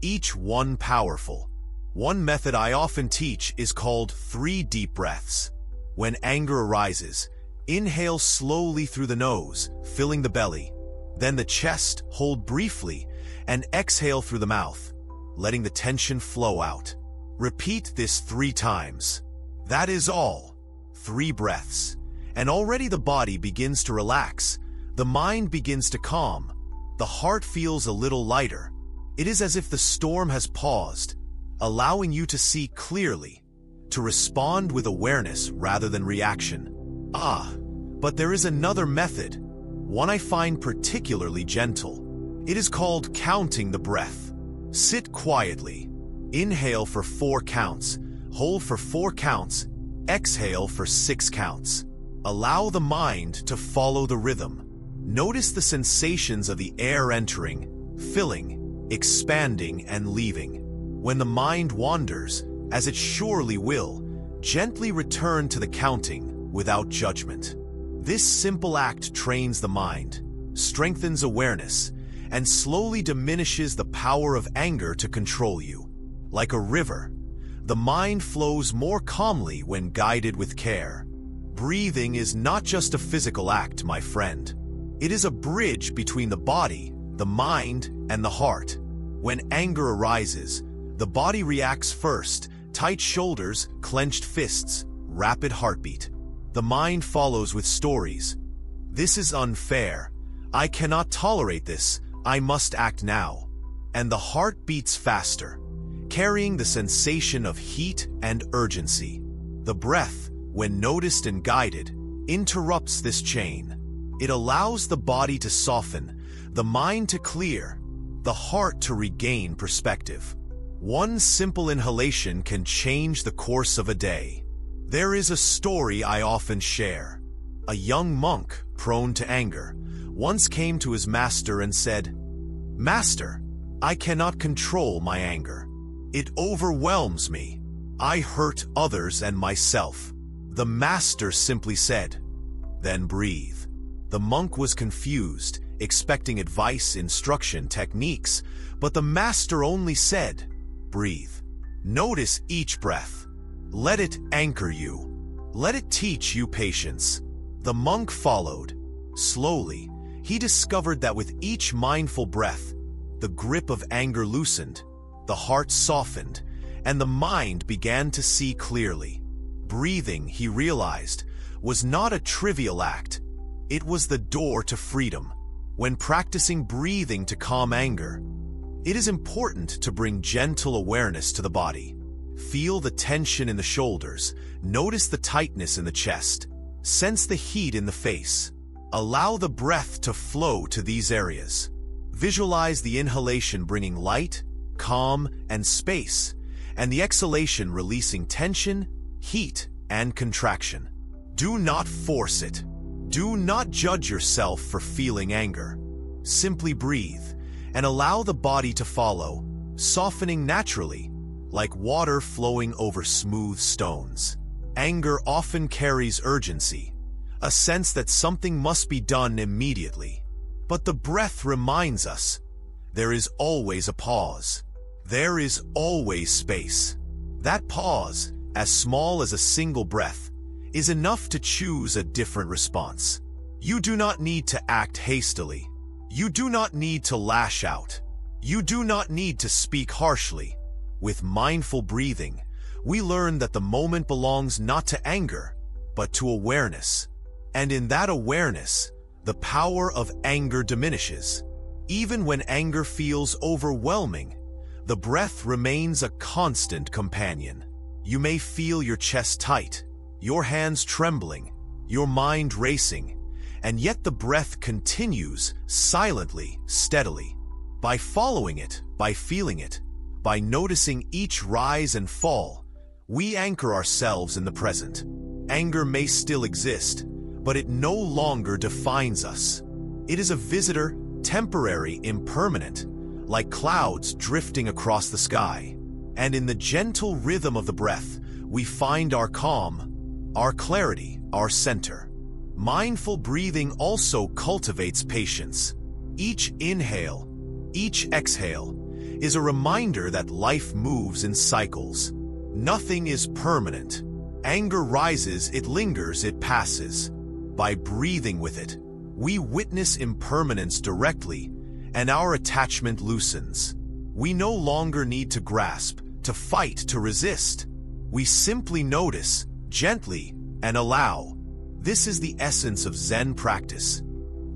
each one powerful. One method I often teach is called 3 deep breaths. When anger arises, inhale slowly through the nose, filling the belly. Then the chest, hold briefly, and exhale through the mouth, letting the tension flow out. Repeat this 3 times. That is all. 3 breaths. And already the body begins to relax, the mind begins to calm, the heart feels a little lighter. It is as if the storm has paused, allowing you to see clearly, to respond with awareness rather than reaction. But there is another method, one I find particularly gentle. It is called counting the breath. Sit quietly. Inhale for 4 counts, hold for 4 counts, exhale for 6 counts. Allow the mind to follow the rhythm. Notice the sensations of the air entering, filling, expanding, and leaving. When the mind wanders, as it surely will, gently return to the counting without judgment. This simple act trains the mind, strengthens awareness, and slowly diminishes the power of anger to control you. Like a river, the mind flows more calmly when guided with care. Breathing is not just a physical act, my friend. It is a bridge between the body, the mind, and the heart. When anger arises, the body reacts first, tight shoulders, clenched fists, rapid heartbeat. The mind follows with stories. This is unfair. I cannot tolerate this. I must act now. And the heart beats faster, carrying the sensation of heat and urgency. The breath, when noticed and guided, interrupts this chain. It allows the body to soften, the mind to clear, the heart to regain perspective. One simple inhalation can change the course of a day. There is a story I often share. A young monk, prone to anger, once came to his master and said, "Master, I cannot control my anger. It overwhelms me. I hurt others and myself." The master simply said, "Then breathe." The monk was confused, expecting advice, instruction, techniques, but the master only said, "Breathe." Notice each breath. Let it anchor you. Let it teach you patience. The monk followed. Slowly, he discovered that with each mindful breath, the grip of anger loosened, the heart softened, and the mind began to see clearly. Breathing, he realized, was not a trivial act. It was the door to freedom. When practicing breathing to calm anger, it is important to bring gentle awareness to the body. Feel the tension in the shoulders, notice the tightness in the chest, sense the heat in the face. Allow the breath to flow to these areas. Visualize the inhalation bringing light, calm, and space, and the exhalation releasing tension, heat, and contraction. Do not force it. Do not judge yourself for feeling anger. Simply breathe and allow the body to follow, softening naturally, like water flowing over smooth stones. Anger often carries urgency, a sense that something must be done immediately. But the breath reminds us, there is always a pause. There is always space. That pause, as small as a single breath, is enough to choose a different response. You do not need to act hastily. You do not need to lash out. You do not need to speak harshly. With mindful breathing, we learn that the moment belongs not to anger, but to awareness. And in that awareness, the power of anger diminishes. Even when anger feels overwhelming, the breath remains a constant companion. You may feel your chest tight, your hands trembling, your mind racing, and yet the breath continues silently, steadily. By following it, by feeling it, by noticing each rise and fall, we anchor ourselves in the present. Anger may still exist, but it no longer defines us. It is a visitor, temporary, impermanent, like clouds drifting across the sky. And in the gentle rhythm of the breath, we find our calm, our clarity, our center. Mindful breathing also cultivates patience. Each inhale, each exhale, is a reminder that life moves in cycles. Nothing is permanent. Anger rises, it lingers, it passes. By breathing with it, we witness impermanence directly, and our attachment loosens. We no longer need to grasp, to fight, to resist. We simply notice, gently, and allow. This is the essence of Zen practice.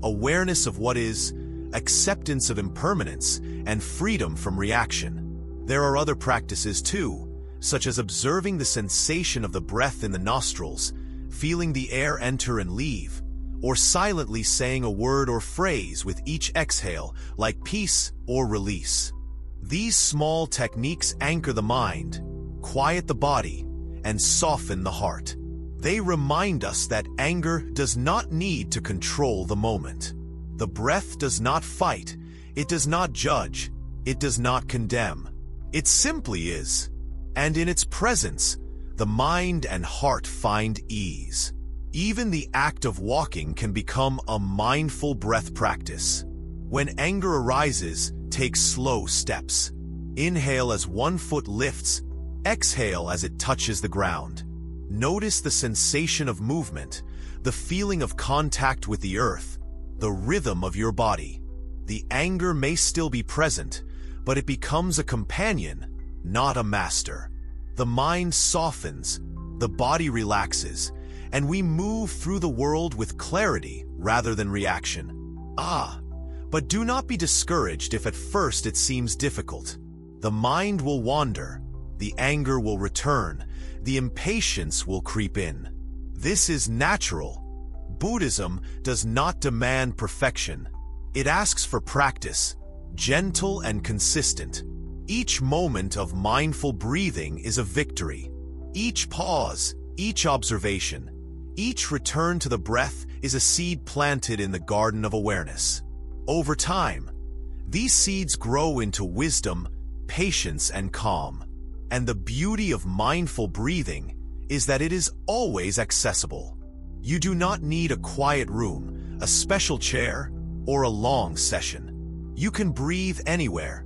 Awareness of what is, acceptance of impermanence, and freedom from reaction. There are other practices too, such as observing the sensation of the breath in the nostrils, feeling the air enter and leave, or silently saying a word or phrase with each exhale, like peace or release. These small techniques anchor the mind, quiet the body, and soften the heart. They remind us that anger does not need to control the moment. The breath does not fight, it does not judge, it does not condemn. It simply is. And in its presence, the mind and heart find ease. Even the act of walking can become a mindful breath practice. When anger arises, take slow steps. Inhale as one foot lifts, exhale as it touches the ground. Notice the sensation of movement, the feeling of contact with the earth, the rhythm of your body. The anger may still be present, but it becomes a companion, not a master. The mind softens, the body relaxes, and we move through the world with clarity rather than reaction. But do not be discouraged if at first it seems difficult. The mind will wander, the anger will return, the impatience will creep in. This is natural. Buddhism does not demand perfection. It asks for practice, gentle and consistent. Each moment of mindful breathing is a victory. Each pause, each observation, each return to the breath is a seed planted in the garden of awareness. Over time, these seeds grow into wisdom, patience, and calm. And the beauty of mindful breathing is that it is always accessible. You do not need a quiet room, a special chair, or a long session. You can breathe anywhere,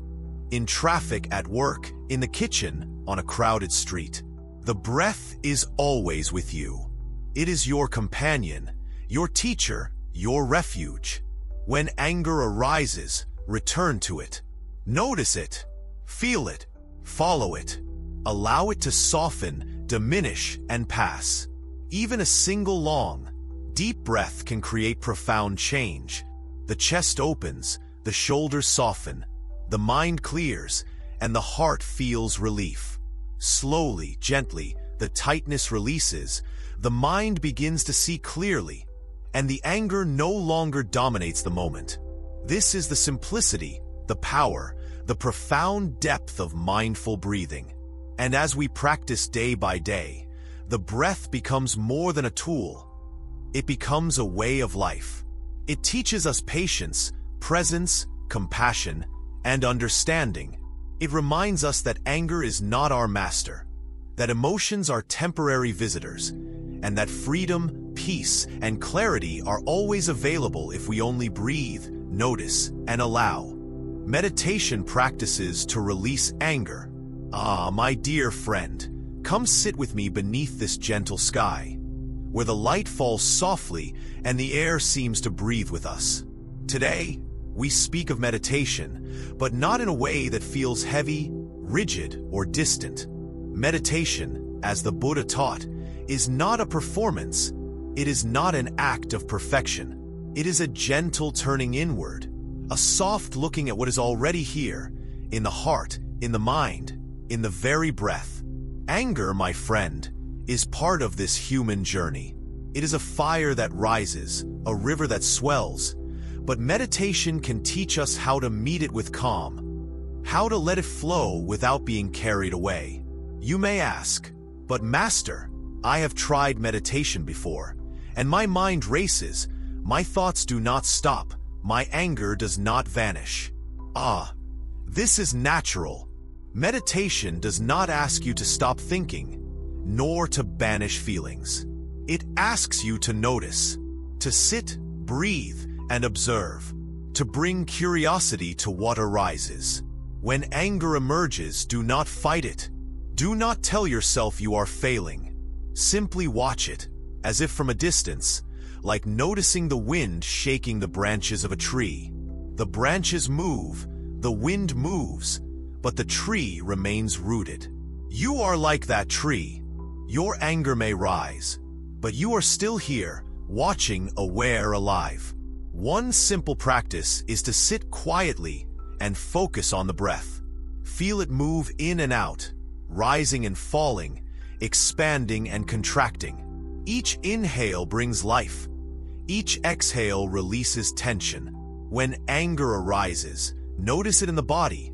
in traffic, at work, in the kitchen, on a crowded street. The breath is always with you. It is your companion, your teacher, your refuge. When anger arises, return to it. Notice it, feel it, follow it. Allow it to soften, diminish, and pass. Even a single long, deep breath can create profound change. The chest opens, the shoulders soften, the mind clears, and the heart feels relief. Slowly, gently, the tightness releases, the mind begins to see clearly, and the anger no longer dominates the moment. This is the simplicity, the power, the profound depth of mindful breathing. And as we practice day by day, the breath becomes more than a tool. It becomes a way of life. It teaches us patience, presence, compassion, and understanding. It reminds us that anger is not our master, that emotions are temporary visitors, and that freedom, peace, and clarity are always available if we only breathe, notice, and allow. Meditation practices to release anger. Ah, my dear friend, come sit with me beneath this gentle sky, where the light falls softly and the air seems to breathe with us. Today, we speak of meditation, but not in a way that feels heavy, rigid, or distant. Meditation, as the Buddha taught, is not a performance. It is not an act of perfection. It is a gentle turning inward, a soft looking at what is already here, in the heart, in the mind, in the very breath. Anger, my friend, is part of this human journey. It is a fire that rises, a river that swells, but meditation can teach us how to meet it with calm, how to let it flow without being carried away. You may ask, but Master, I have tried meditation before, and my mind races, my thoughts do not stop, my anger does not vanish. Ah, this is natural. Meditation does not ask you to stop thinking, nor to banish feelings. It asks you to notice, to sit, breathe, and observe, to bring curiosity to what arises. When anger emerges, do not fight it. Do not tell yourself you are failing. Simply watch it, as if from a distance, like noticing the wind shaking the branches of a tree. The branches move, the wind moves, but the tree remains rooted. You are like that tree. Your anger may rise, but you are still here, watching, aware, alive. One simple practice is to sit quietly and focus on the breath. Feel it move in and out, rising and falling, expanding and contracting. Each inhale brings life. Each exhale releases tension. When anger arises, notice it in the body,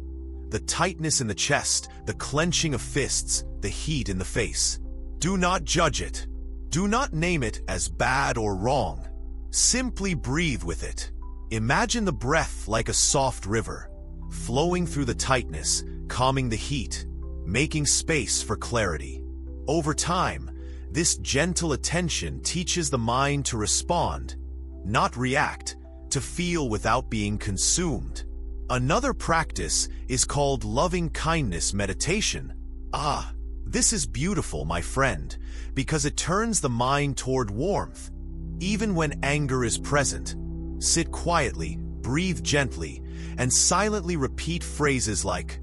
the tightness in the chest, the clenching of fists, the heat in the face. Do not judge it. Do not name it as bad or wrong. Simply breathe with it. Imagine the breath like a soft river, flowing through the tightness, calming the heat, making space for clarity. Over time, this gentle attention teaches the mind to respond, not react, to feel without being consumed. Another practice is called loving kindness meditation. Ah, this is beautiful, my friend, because it turns the mind toward warmth. Even when anger is present, sit quietly, breathe gently, and silently repeat phrases like,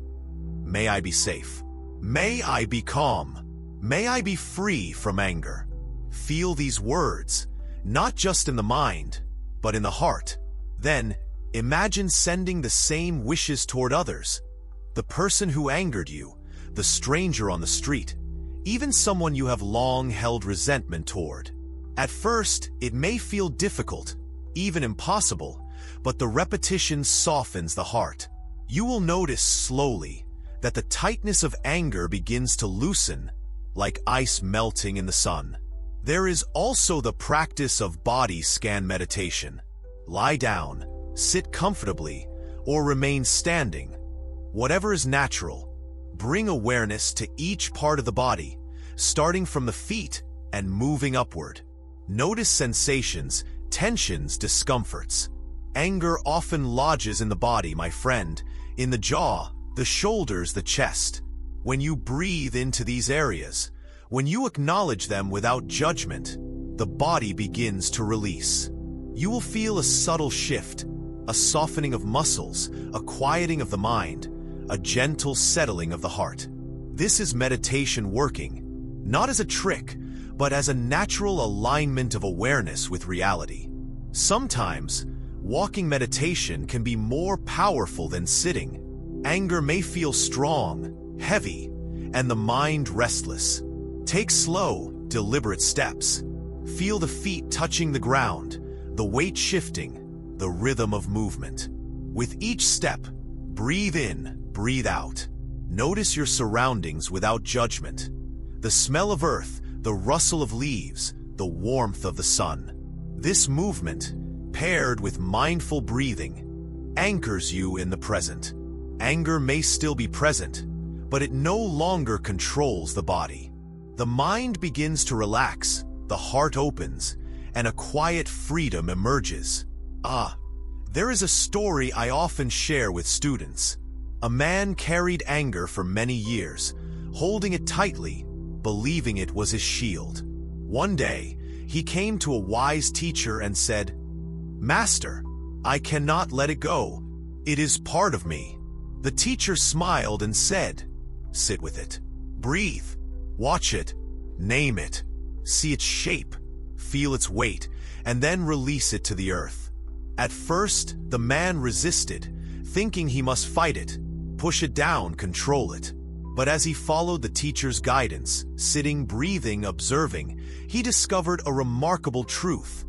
"May I be safe. May I be calm. May I be free from anger." Feel these words, not just in the mind, but in the heart. Then, imagine sending the same wishes toward others. The person who angered you, the stranger on the street, even someone you have long held resentment toward. At first, it may feel difficult, even impossible, but the repetition softens the heart. You will notice slowly that the tightness of anger begins to loosen, like ice melting in the sun. There is also the practice of body scan meditation. Lie down, sit comfortably, or remain standing. Whatever is natural, bring awareness to each part of the body, starting from the feet and moving upward. Notice sensations, tensions, discomforts. Anger often lodges in the body, my friend, in the jaw, the shoulders, the chest. When you breathe into these areas, when you acknowledge them without judgment, the body begins to release. You will feel a subtle shift, a softening of muscles, a quieting of the mind, a gentle settling of the heart. This is meditation working, not as a trick, but as a natural alignment of awareness with reality. Sometimes, walking meditation can be more powerful than sitting. Anger may feel strong, heavy, and the mind restless. Take slow, deliberate steps. Feel the feet touching the ground, the weight shifting, the rhythm of movement. With each step, breathe in, breathe out. Notice your surroundings without judgment. The smell of earth, the rustle of leaves, the warmth of the sun. This movement, paired with mindful breathing, anchors you in the present. Anger may still be present, but it no longer controls the body. The mind begins to relax, the heart opens, and a quiet freedom emerges. There is a story I often share with students. A man carried anger for many years, holding it tightly, believing it was his shield. One day, he came to a wise teacher and said, "Master, I cannot let it go. It is part of me." The teacher smiled and said, "Sit with it. Breathe. Watch it. Name it. See its shape. Feel its weight, and then release it to the earth." At first, the man resisted, thinking he must fight it, push it down, control it. But as he followed the teacher's guidance, sitting, breathing, observing, he discovered a remarkable truth.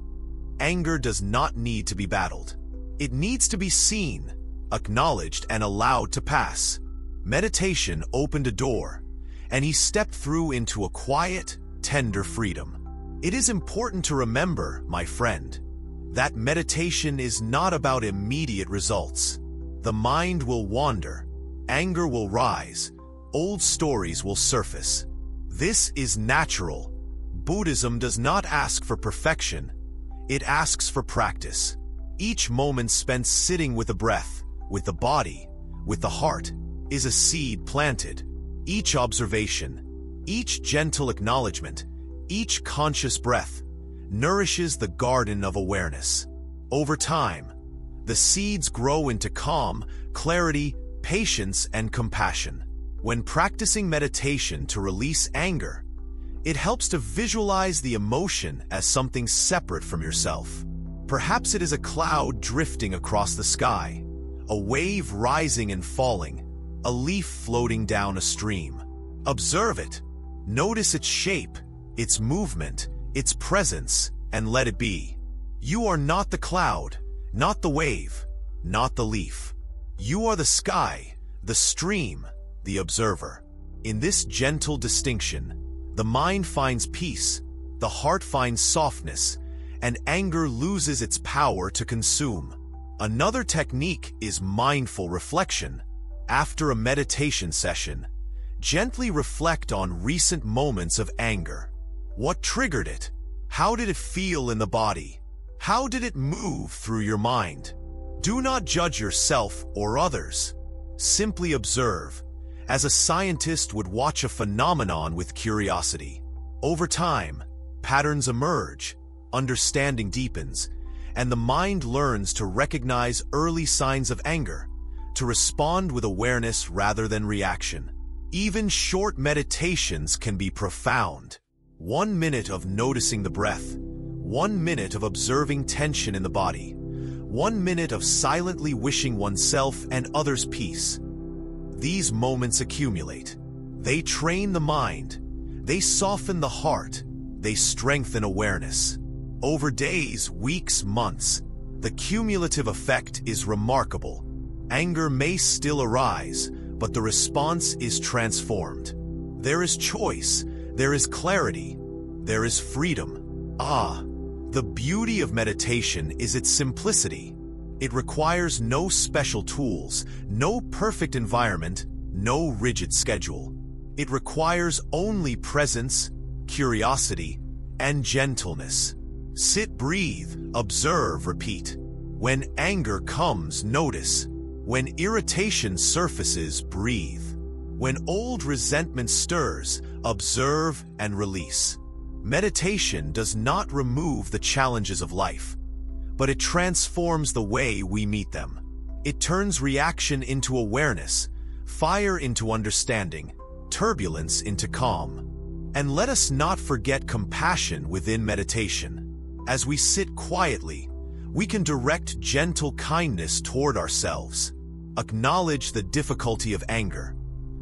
Anger does not need to be battled. It needs to be seen, acknowledged, and allowed to pass. Meditation opened a door, and he stepped through into a quiet, tender freedom. It is important to remember, my friend, that meditation is not about immediate results. The mind will wander, anger will rise, old stories will surface. This is natural. Buddhism does not ask for perfection, it asks for practice. Each moment spent sitting with the breath, with the body, with the heart, is a seed planted. Each observation, each gentle acknowledgement, each conscious breath nourishes the garden of awareness. Over time, the seeds grow into calm, clarity, patience, and compassion. When practicing meditation to release anger, it helps to visualize the emotion as something separate from yourself. Perhaps it is a cloud drifting across the sky, a wave rising and falling, a leaf floating down a stream. Observe it. Notice its shape, its movement, its presence, and let it be. You are not the cloud, not the wave, not the leaf. You are the sky, the stream, the observer. In this gentle distinction, the mind finds peace, the heart finds softness, and anger loses its power to consume. Another technique is mindful reflection. After a meditation session, gently reflect on recent moments of anger. What triggered it? How did it feel in the body? How did it move through your mind? Do not judge yourself or others. Simply observe, as a scientist would watch a phenomenon with curiosity. Over time, patterns emerge, understanding deepens, and the mind learns to recognize early signs of anger, to respond with awareness rather than reaction. Even short meditations can be profound. 1 minute of noticing the breath, 1 minute of observing tension in the body, 1 minute of silently wishing oneself and others peace. These moments accumulate. They train the mind, they soften the heart, they strengthen awareness. Over days, weeks, months, the cumulative effect is remarkable. Anger may still arise, but the response is transformed. There is choice, there is clarity, there is freedom. The beauty of meditation is its simplicity. It requires no special tools, no perfect environment, no rigid schedule. It requires only presence, curiosity, and gentleness. Sit, breathe, observe, repeat. When anger comes, notice. When irritation surfaces, breathe. When old resentment stirs, observe and release. Meditation does not remove the challenges of life, but it transforms the way we meet them. It turns reaction into awareness, fire into understanding, turbulence into calm. And let us not forget compassion within meditation. As we sit quietly, we can direct gentle kindness toward ourselves. Acknowledge the difficulty of anger,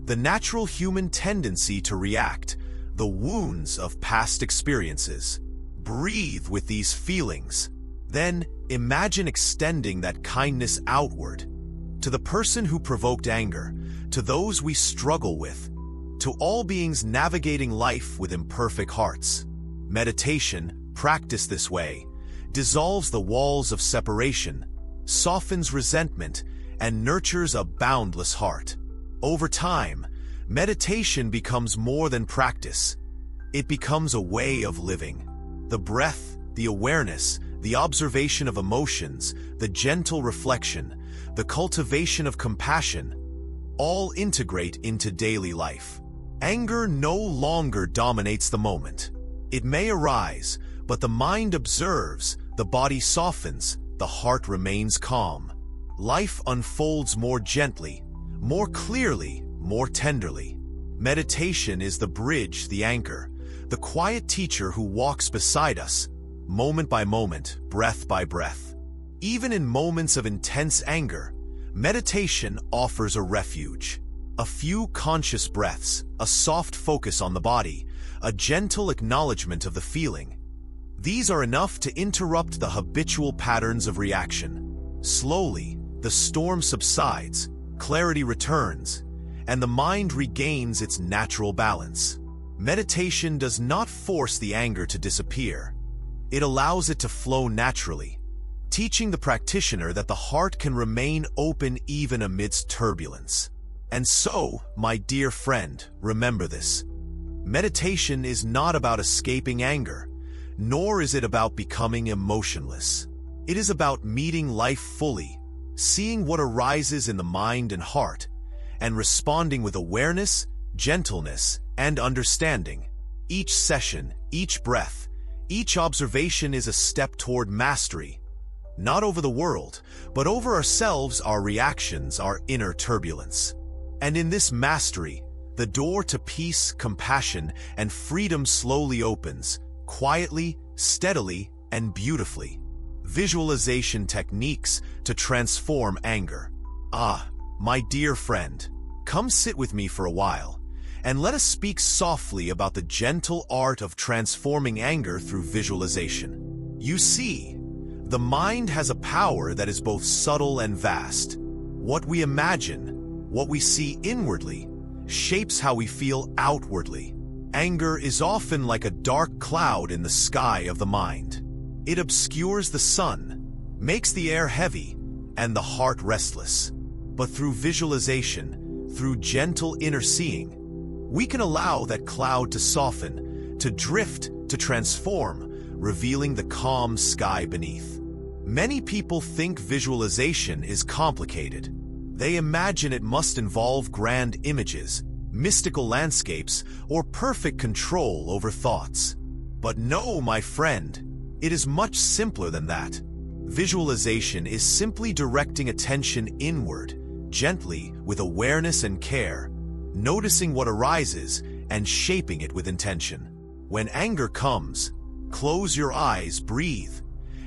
the natural human tendency to react, the wounds of past experiences. Breathe with these feelings. Then imagine extending that kindness outward. To the person who provoked anger, to those we struggle with, to all beings navigating life with imperfect hearts. Meditation, practiced this way, dissolves the walls of separation, softens resentment, and nurtures a boundless heart. Over time, meditation becomes more than practice. It becomes a way of living. The breath, the awareness, the observation of emotions, the gentle reflection, the cultivation of compassion, all integrate into daily life. Anger no longer dominates the moment. It may arise, but the mind observes, the body softens, the heart remains calm. Life unfolds more gently, more clearly, more tenderly. Meditation is the bridge, the anchor, the quiet teacher who walks beside us, moment by moment, breath by breath. Even in moments of intense anger, meditation offers a refuge. A few conscious breaths, a soft focus on the body, a gentle acknowledgement of the feeling. These are enough to interrupt the habitual patterns of reaction. Slowly, the storm subsides, clarity returns, and the mind regains its natural balance. Meditation does not force the anger to disappear. It allows it to flow naturally, teaching the practitioner that the heart can remain open even amidst turbulence. And so, my dear friend, remember this. Meditation is not about escaping anger, nor is it about becoming emotionless. It is about meeting life fully, seeing what arises in the mind and heart, and responding with awareness, gentleness, and understanding. Each session, each breath, each observation is a step toward mastery, not over the world, but over ourselves, our reactions, our inner turbulence. And in this mastery, the door to peace, compassion, and freedom slowly opens, quietly, steadily, and beautifully. Visualization techniques to transform anger. Ah, my dear friend, come sit with me for a while, and let us speak softly about the gentle art of transforming anger through visualization. You see, the mind has a power that is both subtle and vast. What we imagine, what we see inwardly, shapes how we feel outwardly. Anger is often like a dark cloud in the sky of the mind. It obscures the sun, makes the air heavy, and the heart restless. But through visualization, through gentle inner seeing, we can allow that cloud to soften, to drift, to transform, revealing the calm sky beneath. Many people think visualization is complicated. They imagine it must involve grand images, mystical landscapes, or perfect control over thoughts. But no, my friend, it is much simpler than that. Visualization is simply directing attention inward, gently, with awareness and care, noticing what arises and shaping it with intention. When anger comes, close your eyes, breathe,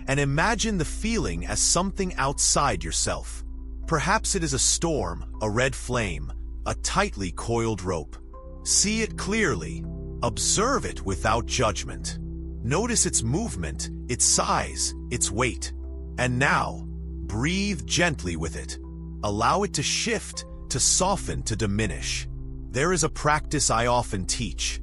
and imagine the feeling as something outside yourself. Perhaps it is a storm, a red flame, a tightly coiled rope. See it clearly. Observe it without judgment. Notice its movement, its size, its weight. And now, breathe gently with it. Allow it to shift, to soften, to diminish. There is a practice I often teach.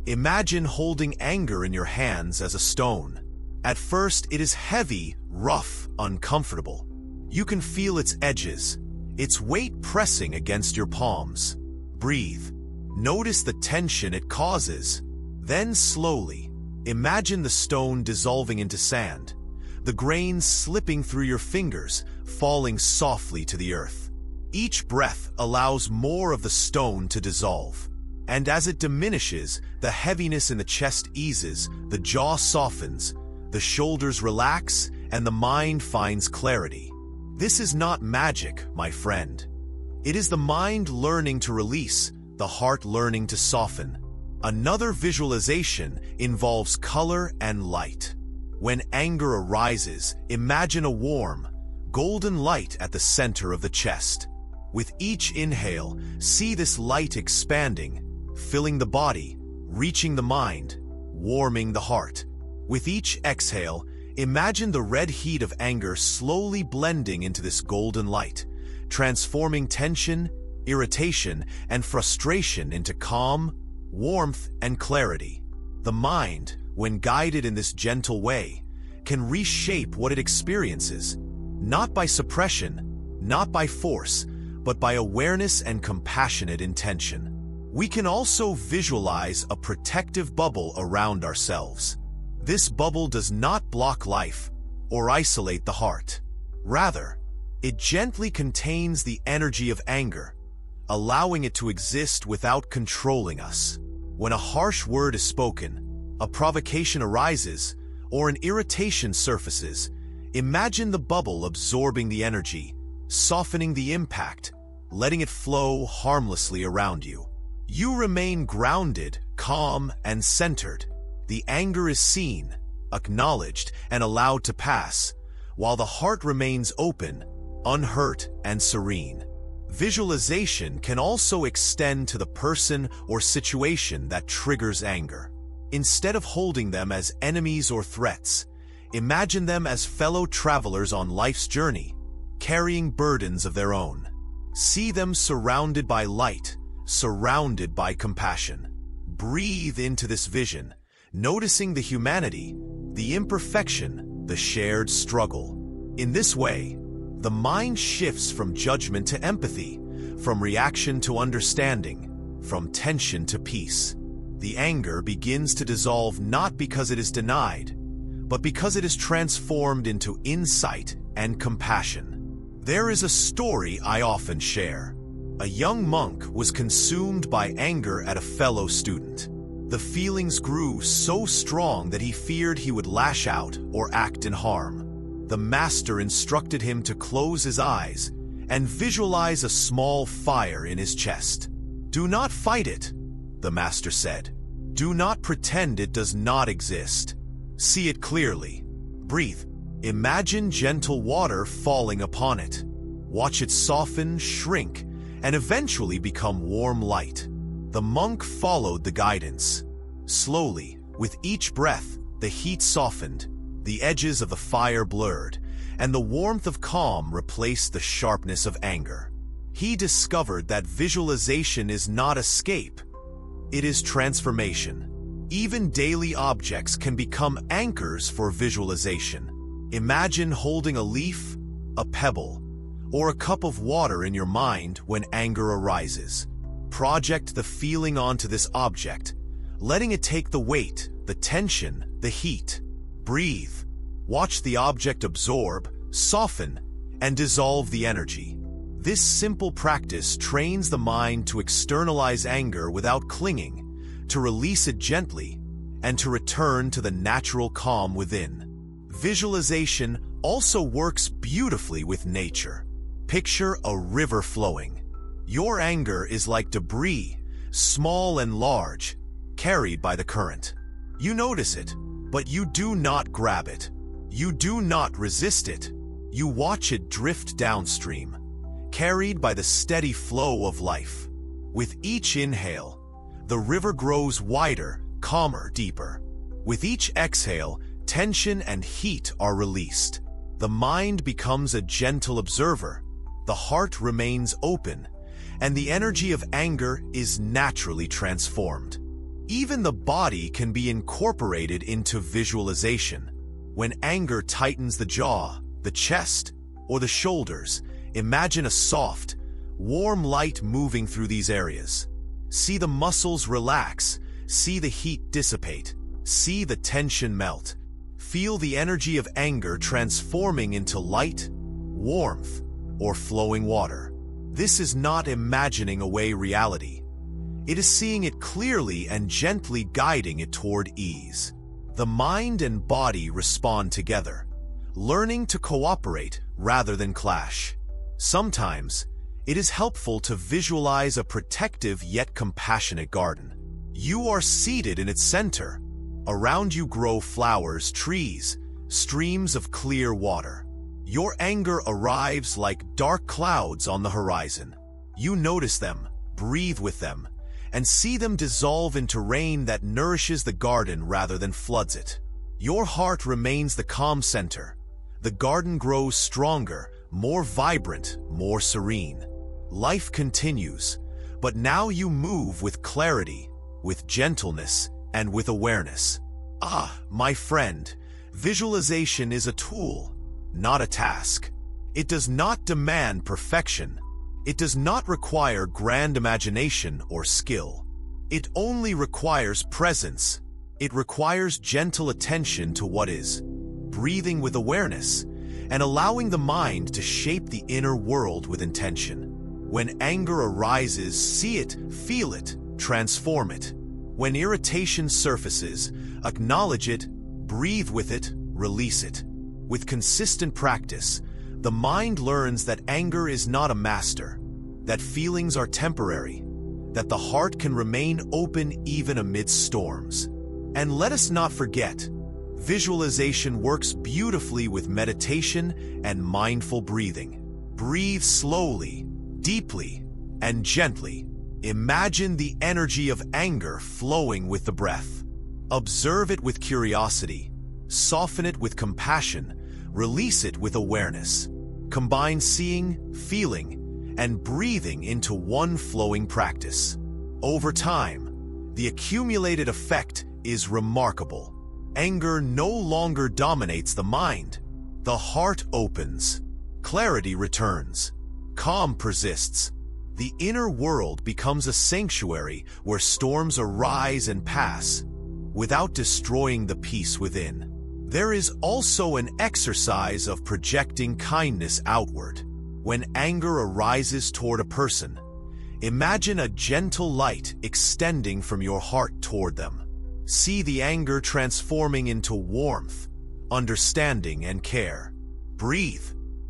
Imagine holding anger in your hands as a stone. At first, it is heavy, rough, uncomfortable. You can feel its edges, its weight pressing against your palms. Breathe. Notice the tension it causes. Then slowly, imagine the stone dissolving into sand, the grains slipping through your fingers, falling softly to the earth. Each breath allows more of the stone to dissolve. And as it diminishes, the heaviness in the chest eases, the jaw softens, the shoulders relax, and the mind finds clarity. This is not magic, my friend. It is the mind learning to release, the heart learning to soften. Another visualization involves color and light. When anger arises, imagine a warm, golden light at the center of the chest. With each inhale, see this light expanding, filling the body, reaching the mind, warming the heart. With each exhale, imagine the red heat of anger slowly blending into this golden light, transforming tension irritation, and frustration into calm, warmth, and clarity. The mind, when guided in this gentle way, can reshape what it experiences, not by suppression, not by force, but by awareness and compassionate intention. We can also visualize a protective bubble around ourselves. This bubble does not block life or isolate the heart. Rather, it gently contains the energy of anger, allowing it to exist without controlling us. When a harsh word is spoken, a provocation arises, or an irritation surfaces, imagine the bubble absorbing the energy, softening the impact, letting it flow harmlessly around you. You remain grounded, calm, and centered. The anger is seen, acknowledged, and allowed to pass, while the heart remains open, unhurt, and serene. Visualization can also extend to the person or situation that triggers anger. Instead of holding them as enemies or threats, imagine them as fellow travelers on life's journey, carrying burdens of their own. See them surrounded by light, surrounded by compassion. Breathe into this vision, noticing the humanity, the imperfection, the shared struggle. In this way, the mind shifts from judgment to empathy, from reaction to understanding, from tension to peace. The anger begins to dissolve not because it is denied, but because it is transformed into insight and compassion. There is a story I often share. A young monk was consumed by anger at a fellow student. The feelings grew so strong that he feared he would lash out or act in harm. The master instructed him to close his eyes and visualize a small fire in his chest. "Do not fight it," the master said. "Do not pretend it does not exist. See it clearly. Breathe. Imagine gentle water falling upon it. Watch it soften, shrink, and eventually become warm light." The monk followed the guidance. Slowly, with each breath, the heat softened, the edges of the fire blurred, and the warmth of calm replaced the sharpness of anger. He discovered that visualization is not escape, it is transformation. Even daily objects can become anchors for visualization. Imagine holding a leaf, a pebble, or a cup of water in your mind when anger arises. Project the feeling onto this object, letting it take the weight, the tension, the heat. Breathe. Watch the object absorb, soften, and dissolve the energy. This simple practice trains the mind to externalize anger without clinging, to release it gently, and to return to the natural calm within. Visualization also works beautifully with nature. Picture a river flowing. Your anger is like debris, small and large, carried by the current. You notice it, but you do not grab it. You do not resist it. You watch it drift downstream, carried by the steady flow of life. With each inhale, the river grows wider, calmer, deeper. With each exhale, tension and heat are released. The mind becomes a gentle observer, the heart remains open, and the energy of anger is naturally transformed. Even the body can be incorporated into visualization. When anger tightens the jaw, the chest, or the shoulders, imagine a soft, warm light moving through these areas. See the muscles relax, see the heat dissipate, see the tension melt. Feel the energy of anger transforming into light, warmth, or flowing water. This is not imagining away reality. It is seeing it clearly and gently guiding it toward ease. The mind and body respond together, learning to cooperate rather than clash. Sometimes, it is helpful to visualize a protective yet compassionate garden. You are seated in its center. Around you grow flowers, trees, streams of clear water. Your anger arrives like dark clouds on the horizon. You notice them, breathe with them, and see them dissolve into rain that nourishes the garden rather than floods it. Your heart remains the calm center. The garden grows stronger, more vibrant, more serene. Life continues, but now you move with clarity, with gentleness, and with awareness. My friend, visualization is a tool, not a task. It does not demand perfection. It does not require grand imagination or skill. It only requires presence. It requires gentle attention to what is, breathing with awareness, and allowing the mind to shape the inner world with intention. When anger arises, see it, feel it, transform it. When irritation surfaces, acknowledge it, breathe with it, release it. With consistent practice, the mind learns that anger is not a master, that feelings are temporary, that the heart can remain open even amidst storms. And let us not forget, visualization works beautifully with meditation and mindful breathing. Breathe slowly, deeply, and gently. Imagine the energy of anger flowing with the breath. Observe it with curiosity, soften it with compassion, release it with awareness. Combine seeing, feeling, and breathing into one flowing practice. Over time, the accumulated effect is remarkable. Anger no longer dominates the mind. The heart opens. Clarity returns. Calm persists. The inner world becomes a sanctuary where storms arise and pass, without destroying the peace within. There is also an exercise of projecting kindness outward. When anger arises toward a person, imagine a gentle light extending from your heart toward them. See the anger transforming into warmth, understanding, and care. Breathe.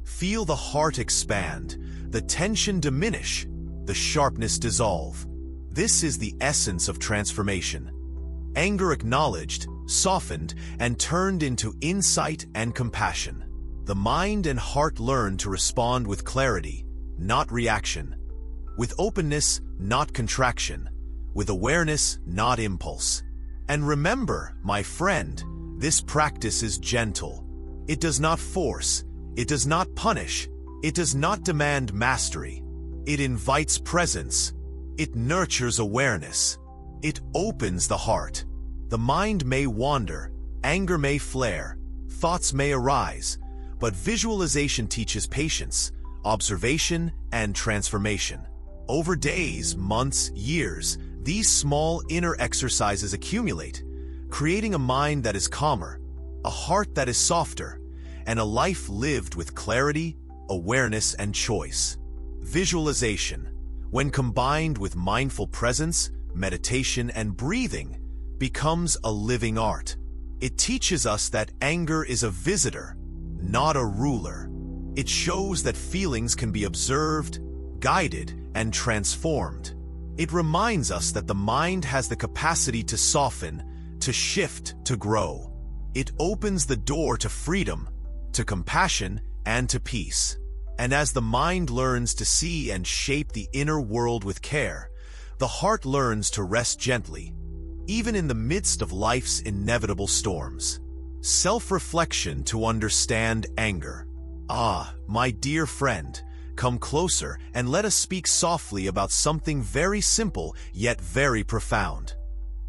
Feel the heart expand, the tension diminish, the sharpness dissolve. This is the essence of transformation. Anger acknowledged, softened, and turned into insight and compassion. The mind and heart learn to respond with clarity, not reaction. With openness, not contraction. With awareness, not impulse. And remember, my friend, this practice is gentle. It does not force. It does not punish. It does not demand mastery. It invites presence. It nurtures awareness. It opens the heart. The mind may wander, anger may flare, thoughts may arise, but visualization teaches patience, observation, and transformation. Over days, months, years, these small inner exercises accumulate, creating a mind that is calmer, a heart that is softer, and a life lived with clarity, awareness, and choice. Visualization, when combined with mindful presence, meditation, and breathing, becomes a living art. It teaches us that anger is a visitor, not a ruler. It shows that feelings can be observed, guided, and transformed. It reminds us that the mind has the capacity to soften, to shift, to grow. It opens the door to freedom, to compassion, and to peace. And as the mind learns to see and shape the inner world with care, the heart learns to rest gently, even in the midst of life's inevitable storms. Self-reflection to understand anger. My dear friend, come closer and let us speak softly about something very simple yet very profound.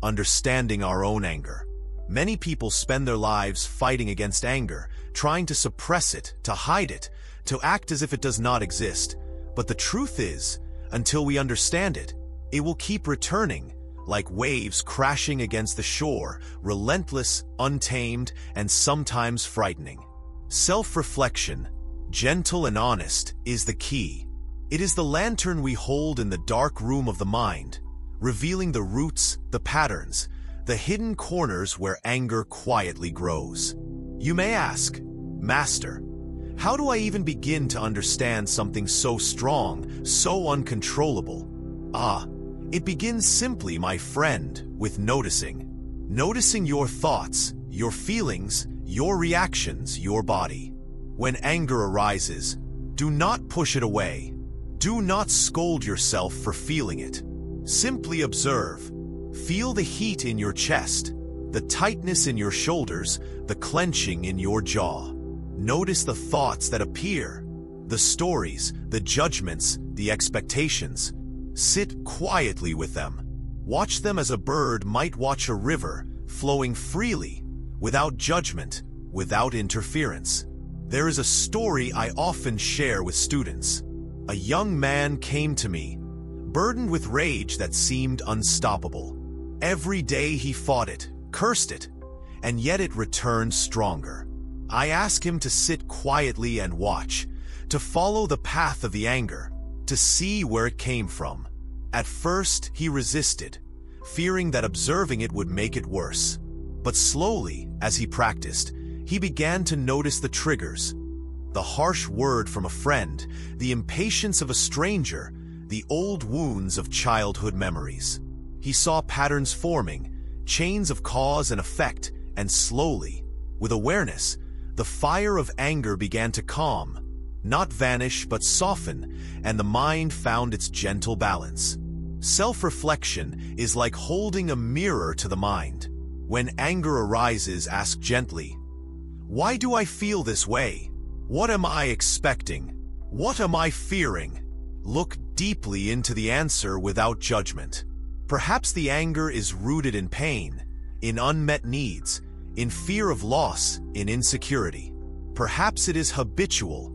Understanding our own anger. Many people spend their lives fighting against anger, trying to suppress it, to hide it, to act as if it does not exist. But the truth is, until we understand it, it will keep returning, like waves crashing against the shore, relentless, untamed, and sometimes frightening. Self-reflection, gentle and honest, is the key. It is the lantern we hold in the dark room of the mind, revealing the roots, the patterns, the hidden corners where anger quietly grows. You may ask, Master, how do I even begin to understand something so strong, so uncontrollable? It begins simply, my friend, with noticing. Noticing your thoughts, your feelings, your reactions, your body. When anger arises, do not push it away. Do not scold yourself for feeling it. Simply observe. Feel the heat in your chest, the tightness in your shoulders, the clenching in your jaw. Notice the thoughts that appear, The stories, the judgments, the expectations. Sit quietly with them. Watch them as a bird might watch a river, flowing freely, without judgment, without interference. There is a story I often share with students. A young man came to me, burdened with rage that seemed unstoppable. Every day he fought it, cursed it, and yet it returned stronger. I asked him to sit quietly and watch, to follow the path of the anger, to see where it came from. At first, he resisted, fearing that observing it would make it worse. But slowly, as he practiced, he began to notice the triggers. The harsh word from a friend, the impatience of a stranger, the old wounds of childhood memories. He saw patterns forming, chains of cause and effect, and slowly, with awareness, the fire of anger began to calm, not vanish but soften, and the mind found its gentle balance. Self-reflection is like holding a mirror to the mind. When anger arises, ask gently, "Why do I feel this way? What am I expecting? What am I fearing?" Look deeply into the answer without judgment. Perhaps the anger is rooted in pain, in unmet needs, in fear of loss, in insecurity. Perhaps it is habitual,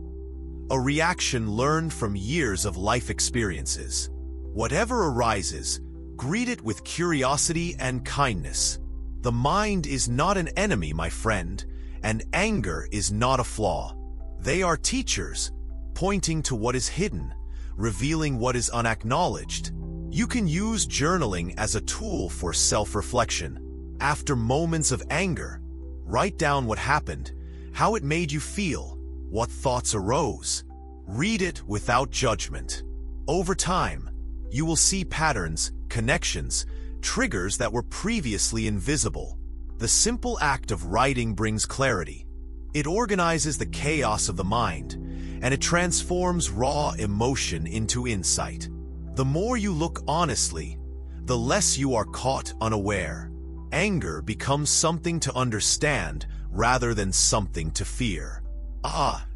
a reaction learned from years of life experiences. Whatever arises, greet it with curiosity and kindness. The mind is not an enemy, my friend, and anger is not a flaw. They are teachers, pointing to what is hidden, revealing what is unacknowledged. You can use journaling as a tool for self-reflection. After moments of anger, write down what happened, how it made you feel, what thoughts arose. Read it without judgment. Over time, you will see patterns, connections, triggers that were previously invisible. The simple act of writing brings clarity. It organizes the chaos of the mind, and it transforms raw emotion into insight. The more you look honestly, the less you are caught unaware. Anger becomes something to understand rather than something to fear.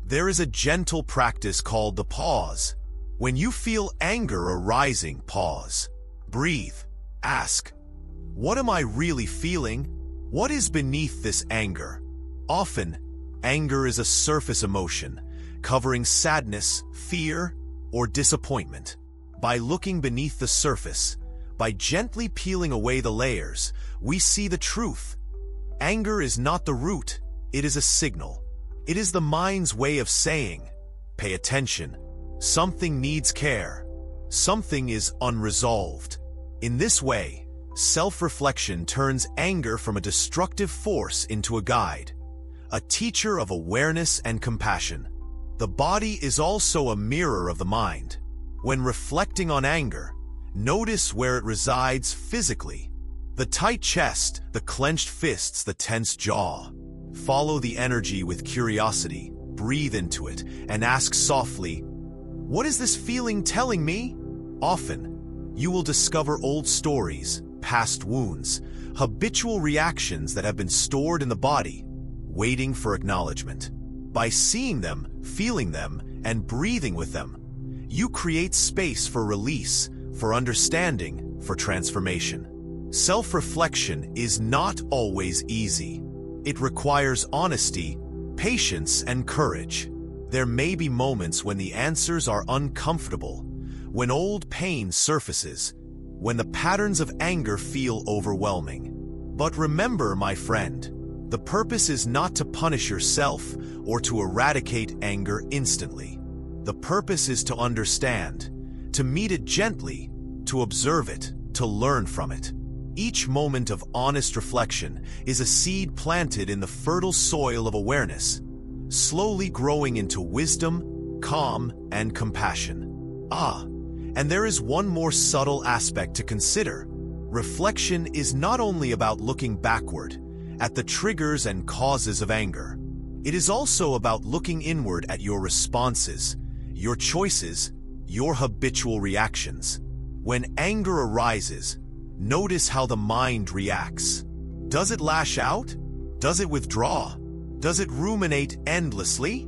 There is a gentle practice called the pause. When you feel anger arising, pause. Breathe. Ask, what am I really feeling? What is beneath this anger? Often, anger is a surface emotion, covering sadness, fear, or disappointment. By looking beneath the surface, by gently peeling away the layers, we see the truth. Anger is not the root, it is a signal. It is the mind's way of saying, pay attention. Something needs care. Something is unresolved. In this way, self-reflection turns anger from a destructive force into a guide, a teacher of awareness and compassion. The body is also a mirror of the mind. When reflecting on anger, notice where it resides physically. The tight chest, the clenched fists, the tense jaw. Follow the energy with curiosity, breathe into it, and ask softly, what is this feeling telling me? Often, you will discover old stories, past wounds, habitual reactions that have been stored in the body, waiting for acknowledgement. By seeing them, feeling them, and breathing with them, you create space for release, for understanding, for transformation. Self-reflection is not always easy. It requires honesty, patience, and courage. There may be moments when the answers are uncomfortable, when old pain surfaces, when the patterns of anger feel overwhelming. But remember, my friend, the purpose is not to punish yourself or to eradicate anger instantly. The purpose is to understand, to meet it gently, to observe it, to learn from it. Each moment of honest reflection is a seed planted in the fertile soil of awareness, slowly growing into wisdom, calm, and compassion. And there is one more subtle aspect to consider. Reflection is not only about looking backward at the triggers and causes of anger. It is also about looking inward at your responses, your choices, your habitual reactions. When anger arises, notice how the mind reacts. Does it lash out? Does it withdraw? Does it ruminate endlessly?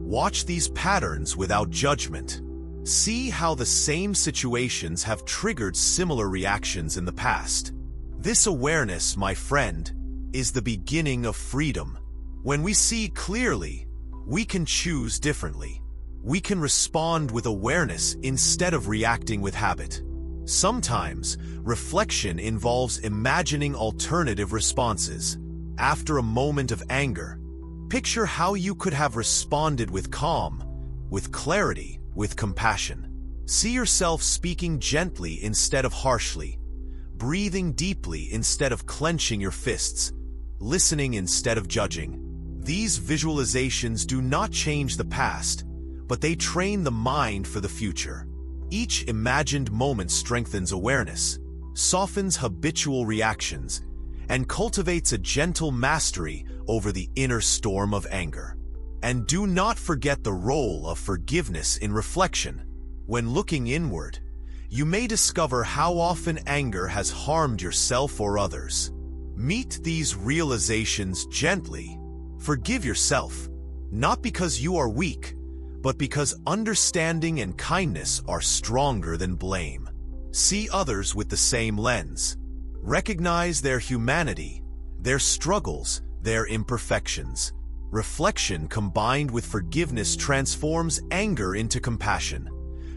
Watch these patterns without judgment. See how the same situations have triggered similar reactions in the past. This awareness, my friend, is the beginning of freedom. When we see clearly, we can choose differently. We can respond with awareness instead of reacting with habit. Sometimes, reflection involves imagining alternative responses. After a moment of anger, picture how you could have responded with calm, with clarity, with compassion. See yourself speaking gently instead of harshly, breathing deeply instead of clenching your fists, listening instead of judging. These visualizations do not change the past, but they train the mind for the future. Each imagined moment strengthens awareness, softens habitual reactions, and cultivates a gentle mastery over the inner storm of anger. And do not forget the role of forgiveness in reflection. When looking inward, you may discover how often anger has harmed yourself or others. Meet these realizations gently. Forgive yourself, not because you are weak, but because understanding and kindness are stronger than blame. See others with the same lens. Recognize their humanity, their struggles, their imperfections. Reflection combined with forgiveness transforms anger into compassion,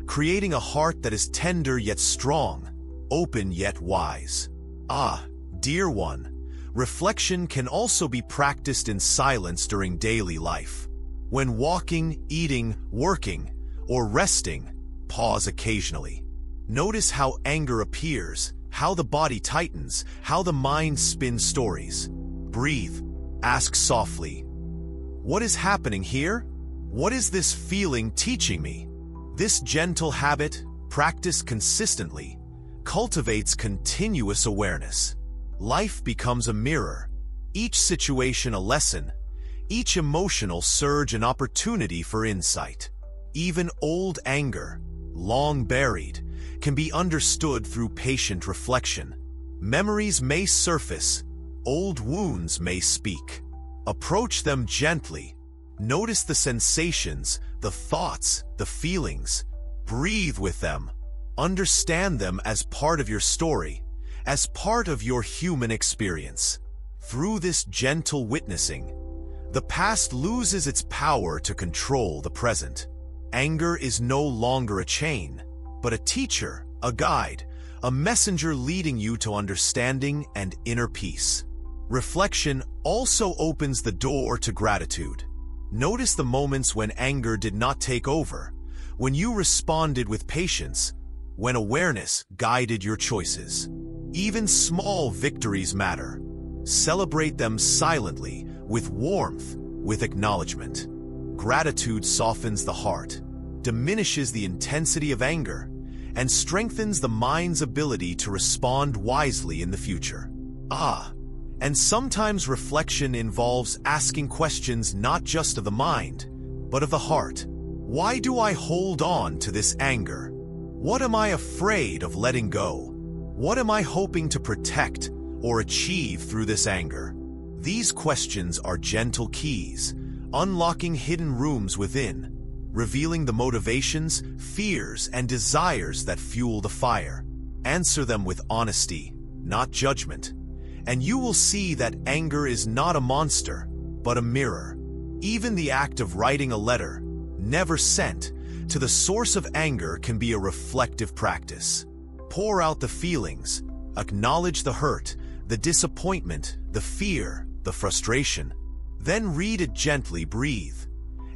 creating a heart that is tender yet strong, open yet wise. Ah, dear one, reflection can also be practiced in silence during daily life. When walking, eating, working, or resting, pause occasionally. Notice how anger appears, how the body tightens, how the mind spins stories. Breathe. Ask softly, what is happening here? What is this feeling teaching me? This gentle habit, practiced consistently, cultivates continuous awareness. Life becomes a mirror, each situation a lesson, each emotional surge an opportunity for insight. Even old anger, long buried, can be understood through patient reflection. Memories may surface, old wounds may speak. Approach them gently. Notice the sensations, the thoughts, the feelings. Breathe with them. Understand them as part of your story, as part of your human experience. Through this gentle witnessing, the past loses its power to control the present. Anger is no longer a chain, but a teacher, a guide, a messenger leading you to understanding and inner peace. Reflection also opens the door to gratitude. Notice the moments when anger did not take over, when you responded with patience, when awareness guided your choices. Even small victories matter. Celebrate them silently, with warmth, with acknowledgement. Gratitude softens the heart, diminishes the intensity of anger, and strengthens the mind's ability to respond wisely in the future. And sometimes reflection involves asking questions not just of the mind, but of the heart. Why do I hold on to this anger? What am I afraid of letting go? What am I hoping to protect or achieve through this anger? These questions are gentle keys, unlocking hidden rooms within, revealing the motivations, fears, and desires that fuel the fire. Answer them with honesty, not judgment, and you will see that anger is not a monster, but a mirror. Even the act of writing a letter, never sent, to the source of anger can be a reflective practice. Pour out the feelings, acknowledge the hurt, the disappointment, the fear, the frustration. Then read it gently, breathe,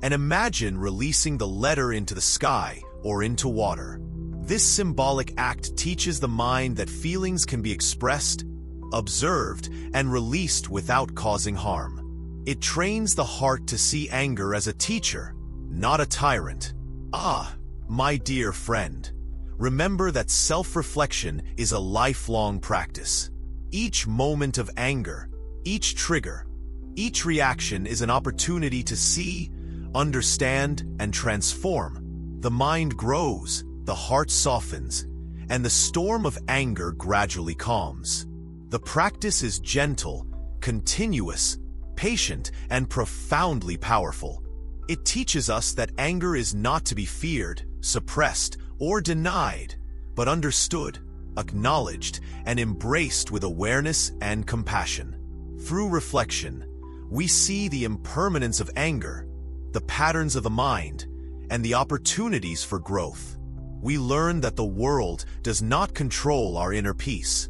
and imagine releasing the letter into the sky or into water. This symbolic act teaches the mind that feelings can be expressed, observed, and released without causing harm. It trains the heart to see anger as a teacher, not a tyrant. My dear friend, remember that self-reflection is a lifelong practice. Each moment of anger, each trigger, each reaction is an opportunity to see, understand, and transform. The mind grows, the heart softens, and the storm of anger gradually calms. The practice is gentle, continuous, patient, and profoundly powerful. It teaches us that anger is not to be feared, suppressed, or denied, but understood, acknowledged, and embraced with awareness and compassion. Through reflection, we see the impermanence of anger, the patterns of the mind, and the opportunities for growth. We learn that the world does not control our inner peace.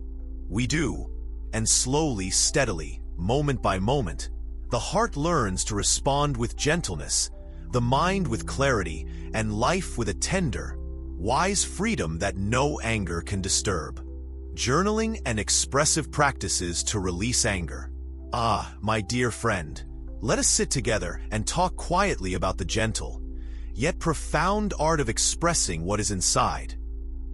We do, and slowly, steadily, moment by moment, the heart learns to respond with gentleness, the mind with clarity, and life with a tender, wise freedom that no anger can disturb. Journaling and expressive practices to release anger. Ah, my dear friend, let us sit together and talk quietly about the gentle, yet profound art of expressing what is inside.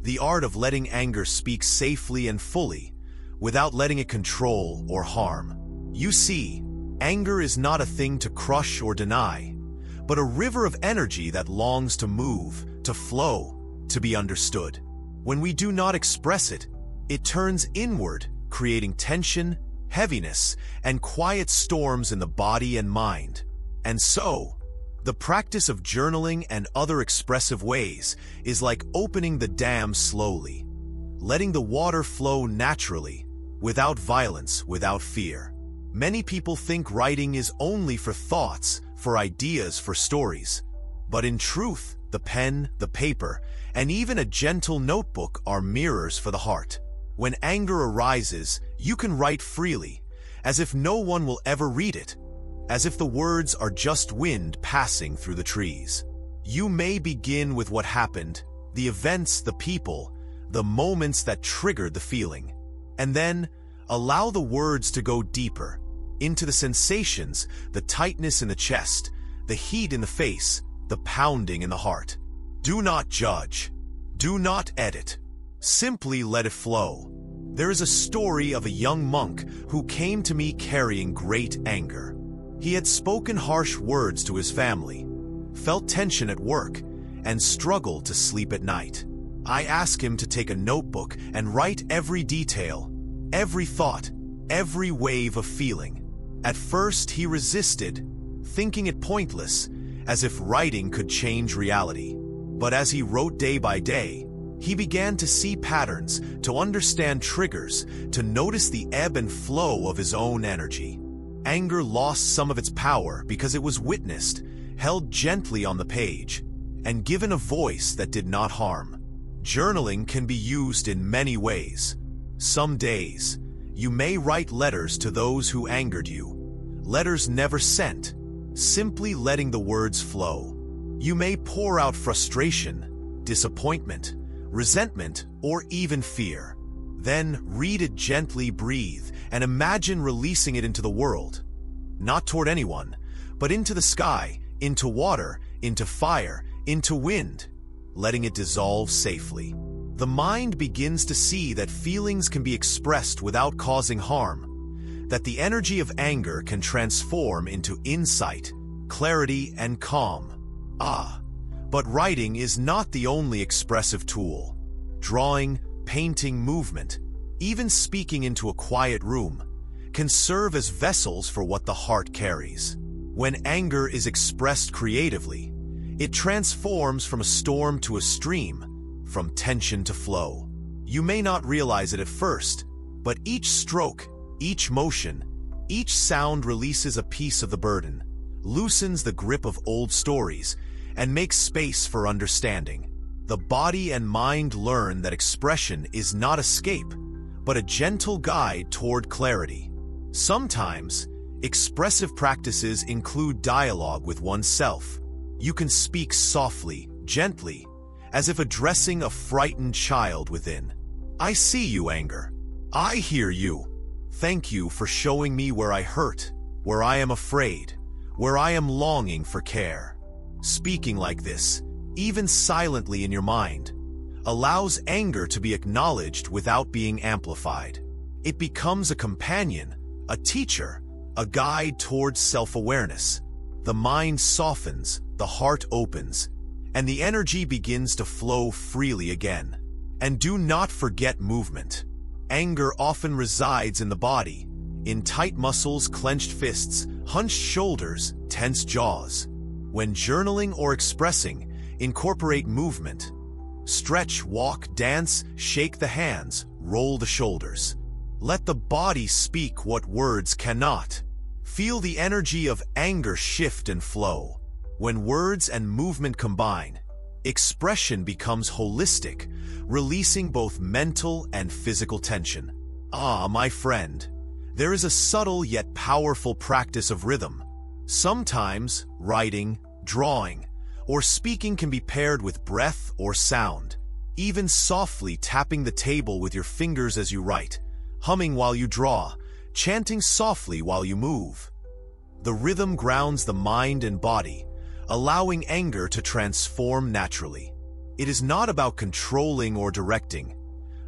The art of letting anger speak safely and fully, without letting it control or harm. You see, anger is not a thing to crush or deny, but a river of energy that longs to move, to flow, to be understood. When we do not express it, it turns inward, creating tension, heaviness, and quiet storms in the body and mind. And so, the practice of journaling and other expressive ways is like opening the dam slowly, letting the water flow naturally, without violence, without fear. Many people think writing is only for thoughts, for ideas, for stories. But in truth, the pen, the paper, and even a gentle notebook are mirrors for the heart. When anger arises, you can write freely, as if no one will ever read it, as if the words are just wind passing through the trees. You may begin with what happened, the events, the people, the moments that triggered the feeling. And then, allow the words to go deeper, into the sensations, the tightness in the chest, the heat in the face, the pounding in the heart. Do not judge. Do not edit. Simply let it flow. There is a story of a young monk who came to me carrying great anger. He had spoken harsh words to his family, felt tension at work, and struggled to sleep at night. I asked him to take a notebook and write every detail, every thought, every wave of feeling. At first he resisted, thinking it pointless, as if writing could change reality. But as he wrote day by day, he began to see patterns, to understand triggers, to notice the ebb and flow of his own energy. Anger lost some of its power because it was witnessed, held gently on the page, and given a voice that did not harm. Journaling can be used in many ways. Some days, you may write letters to those who angered you. Letters never sent, simply letting the words flow. You may pour out frustration, disappointment, resentment, or even fear. Then read it gently, breathe, and imagine releasing it into the world. Not toward anyone, but into the sky, into water, into fire, into wind, letting it dissolve safely. The mind begins to see that feelings can be expressed without causing harm, that the energy of anger can transform into insight, clarity, and calm. But writing is not the only expressive tool. Drawing, painting, movement, even speaking into a quiet room, can serve as vessels for what the heart carries. When anger is expressed creatively, it transforms from a storm to a stream, from tension to flow. You may not realize it at first, but each stroke, each motion, each sound releases a piece of the burden, loosens the grip of old stories, and makes space for understanding. The body and mind learn that expression is not escape, but a gentle guide toward clarity. Sometimes, expressive practices include dialogue with oneself. You can speak softly, gently, as if addressing a frightened child within. I see you, anger. I hear you. Thank you for showing me where I hurt, where I am afraid, where I am longing for care. Speaking like this, even silently in your mind, allows anger to be acknowledged without being amplified. It becomes a companion, a teacher, a guide towards self-awareness. The mind softens, the heart opens, and the energy begins to flow freely again. And do not forget movement. Anger often resides in the body, in tight muscles, clenched fists, hunched shoulders, tense jaws. When journaling or expressing, incorporate movement. Stretch, walk, dance, shake the hands, roll the shoulders. Let the body speak what words cannot. Feel the energy of anger shift and flow. When words and movement combine, expression becomes holistic, releasing both mental and physical tension. Ah, my friend, there is a subtle yet powerful practice of rhythm. Sometimes, writing, drawing, or speaking can be paired with breath or sound. Even softly tapping the table with your fingers as you write, humming while you draw, chanting softly while you move. The rhythm grounds the mind and body, allowing anger to transform naturally. It is not about controlling or directing,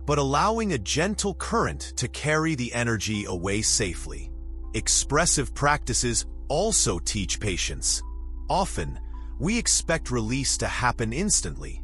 but allowing a gentle current to carry the energy away safely. Expressive practices also teach patience. Often, we expect release to happen instantly,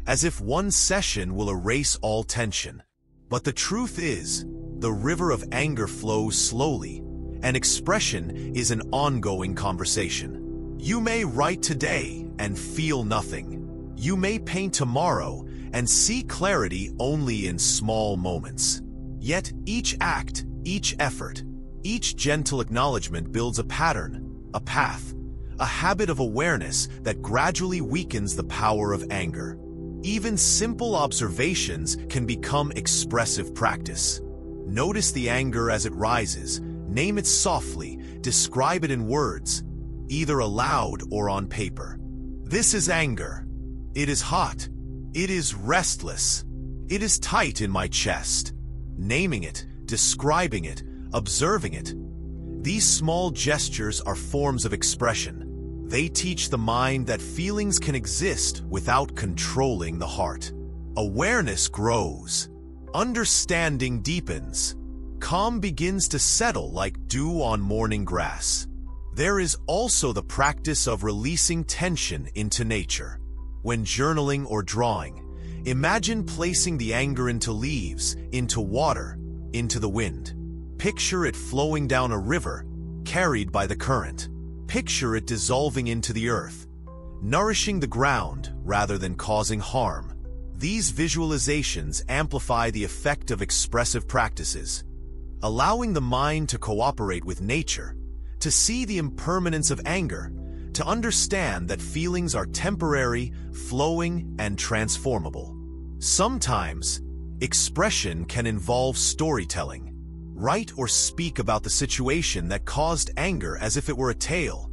as if one session will erase all tension. But the truth is, the river of anger flows slowly, and expression is an ongoing conversation. You may write today and feel nothing. You may paint tomorrow and see clarity only in small moments. Yet each act, each effort, each gentle acknowledgement builds a pattern, a path, a habit of awareness that gradually weakens the power of anger. Even simple observations can become expressive practice. Notice the anger as it rises, name it softly, describe it in words, either aloud or on paper. This is anger. It is hot. It is restless. It is tight in my chest. Naming it, describing it, observing it. These small gestures are forms of expression. They teach the mind that feelings can exist without controlling the heart. Awareness grows. Understanding deepens. Calm begins to settle like dew on morning grass. There is also the practice of releasing tension into nature. When journaling or drawing, imagine placing the anger into leaves, into water, into the wind. Picture it flowing down a river, carried by the current. Picture it dissolving into the earth, nourishing the ground rather than causing harm. These visualizations amplify the effect of expressive practices, allowing the mind to cooperate with nature, to see the impermanence of anger, to understand that feelings are temporary, flowing, and transformable. Sometimes, expression can involve storytelling. Write or speak about the situation that caused anger as if it were a tale,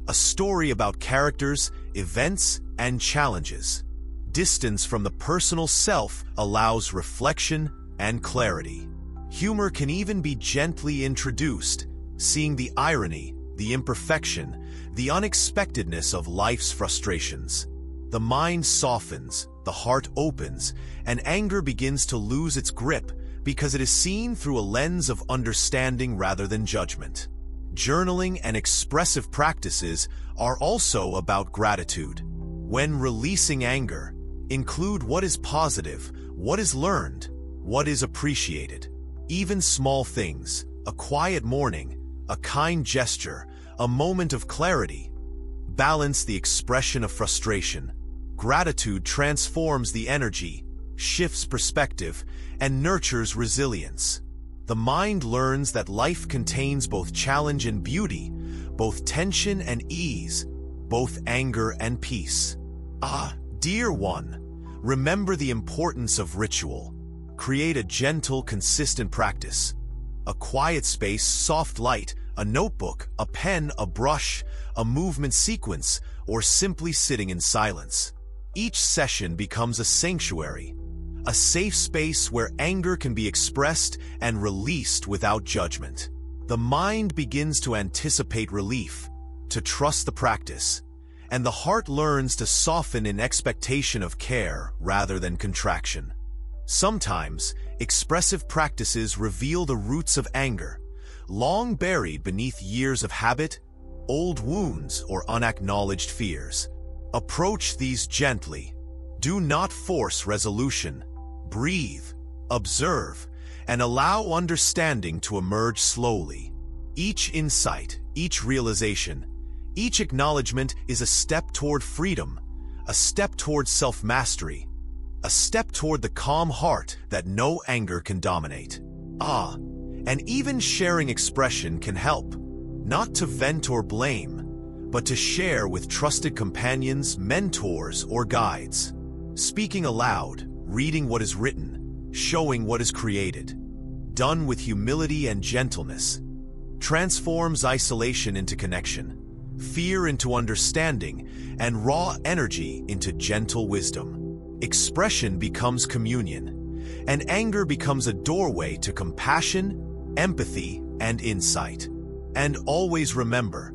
a story about characters, events, and challenges. Distance from the personal self allows reflection and clarity. Humor can even be gently introduced, seeing the irony, the imperfection, the unexpectedness of life's frustrations. The mind softens, the heart opens, and anger begins to lose its grip because it is seen through a lens of understanding rather than judgment. Journaling and expressive practices are also about gratitude. When releasing anger, include what is positive, what is learned, what is appreciated. Even small things, a quiet morning, a kind gesture, a moment of clarity, balance the expression of frustration. Gratitude transforms the energy, shifts perspective, and nurtures resilience. The mind learns that life contains both challenge and beauty, both tension and ease, both anger and peace. Ah, dear one, remember the importance of ritual. Create a gentle, consistent practice. A quiet space, soft light, a notebook, a pen, a brush, a movement sequence, or simply sitting in silence. Each session becomes a sanctuary, a safe space where anger can be expressed and released without judgment. The mind begins to anticipate relief, to trust the practice, and the heart learns to soften in expectation of care rather than contraction. Sometimes, expressive practices reveal the roots of anger, long buried beneath years of habit, old wounds, or unacknowledged fears. Approach these gently. Do not force resolution. Breathe, observe, and allow understanding to emerge slowly. Each insight, each realization, Each acknowledgement is a step toward freedom, a step toward self-mastery, a step toward the calm heart that no anger can dominate. And even sharing expression can help, not to vent or blame, but to share with trusted companions, mentors, or guides. Speaking aloud, reading what is written, showing what is created, done with humility and gentleness, transforms isolation into connection, fear into understanding, and raw energy into gentle wisdom. Expression becomes communion, and anger becomes a doorway to compassion, empathy, and insight. And always remember,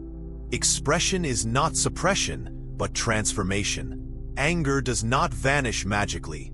expression is not suppression, but transformation. Anger does not vanish magically.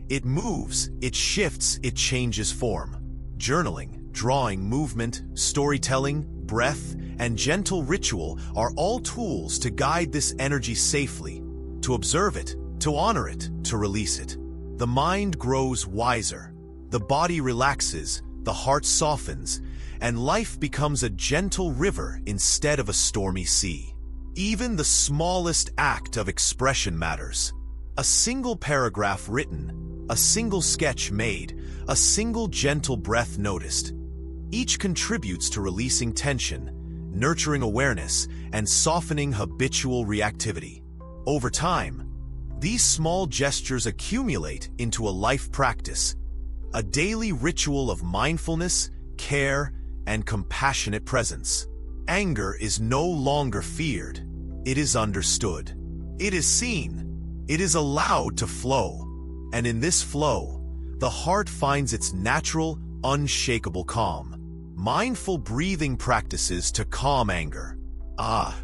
It moves, it shifts, it changes form. Journaling, drawing, movement, storytelling, breath, and gentle ritual are all tools to guide this energy safely, to observe it, to honor it, to release it. The mind grows wiser, the body relaxes, the heart softens, and life becomes a gentle river instead of a stormy sea. Even the smallest act of expression matters. A single paragraph written, a single sketch made, a single gentle breath noticed. Each contributes to releasing tension, nurturing awareness, and softening habitual reactivity. Over time, these small gestures accumulate into a life practice, a daily ritual of mindfulness, care, and compassionate presence. Anger is no longer feared. It is understood. It is seen. It is allowed to flow. And in this flow, the heart finds its natural, unshakable calm. Mindful breathing practices to calm anger.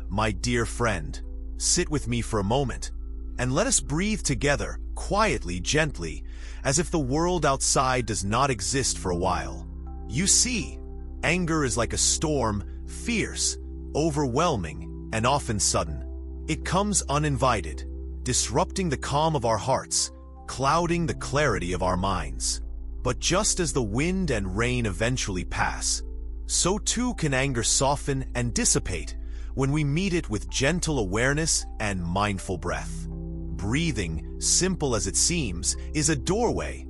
My dear friend, sit with me for a moment, and let us breathe together, quietly, gently, as if the world outside does not exist for a while. You see, anger is like a storm, fierce, overwhelming, and often sudden. It comes uninvited, disrupting the calm of our hearts, clouding the clarity of our minds. But just as the wind and rain eventually pass, so too can anger soften and dissipate when we meet it with gentle awareness and mindful breath. Breathing, simple as it seems, is a doorway,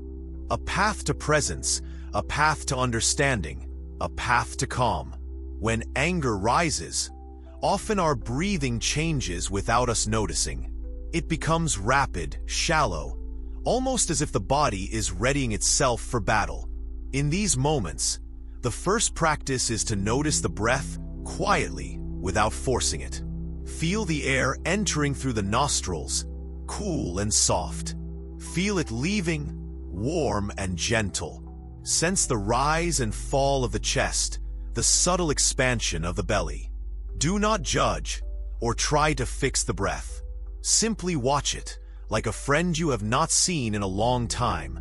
a path to presence, a path to understanding, a path to calm. When anger rises, often our breathing changes without us noticing. It becomes rapid, shallow, almost as if the body is readying itself for battle. In these moments, the first practice is to notice the breath quietly without forcing it. Feel the air entering through the nostrils, cool and soft. Feel it leaving, warm and gentle. Sense the rise and fall of the chest, the subtle expansion of the belly. Do not judge or try to fix the breath. Simply watch it, like a friend you have not seen in a long time,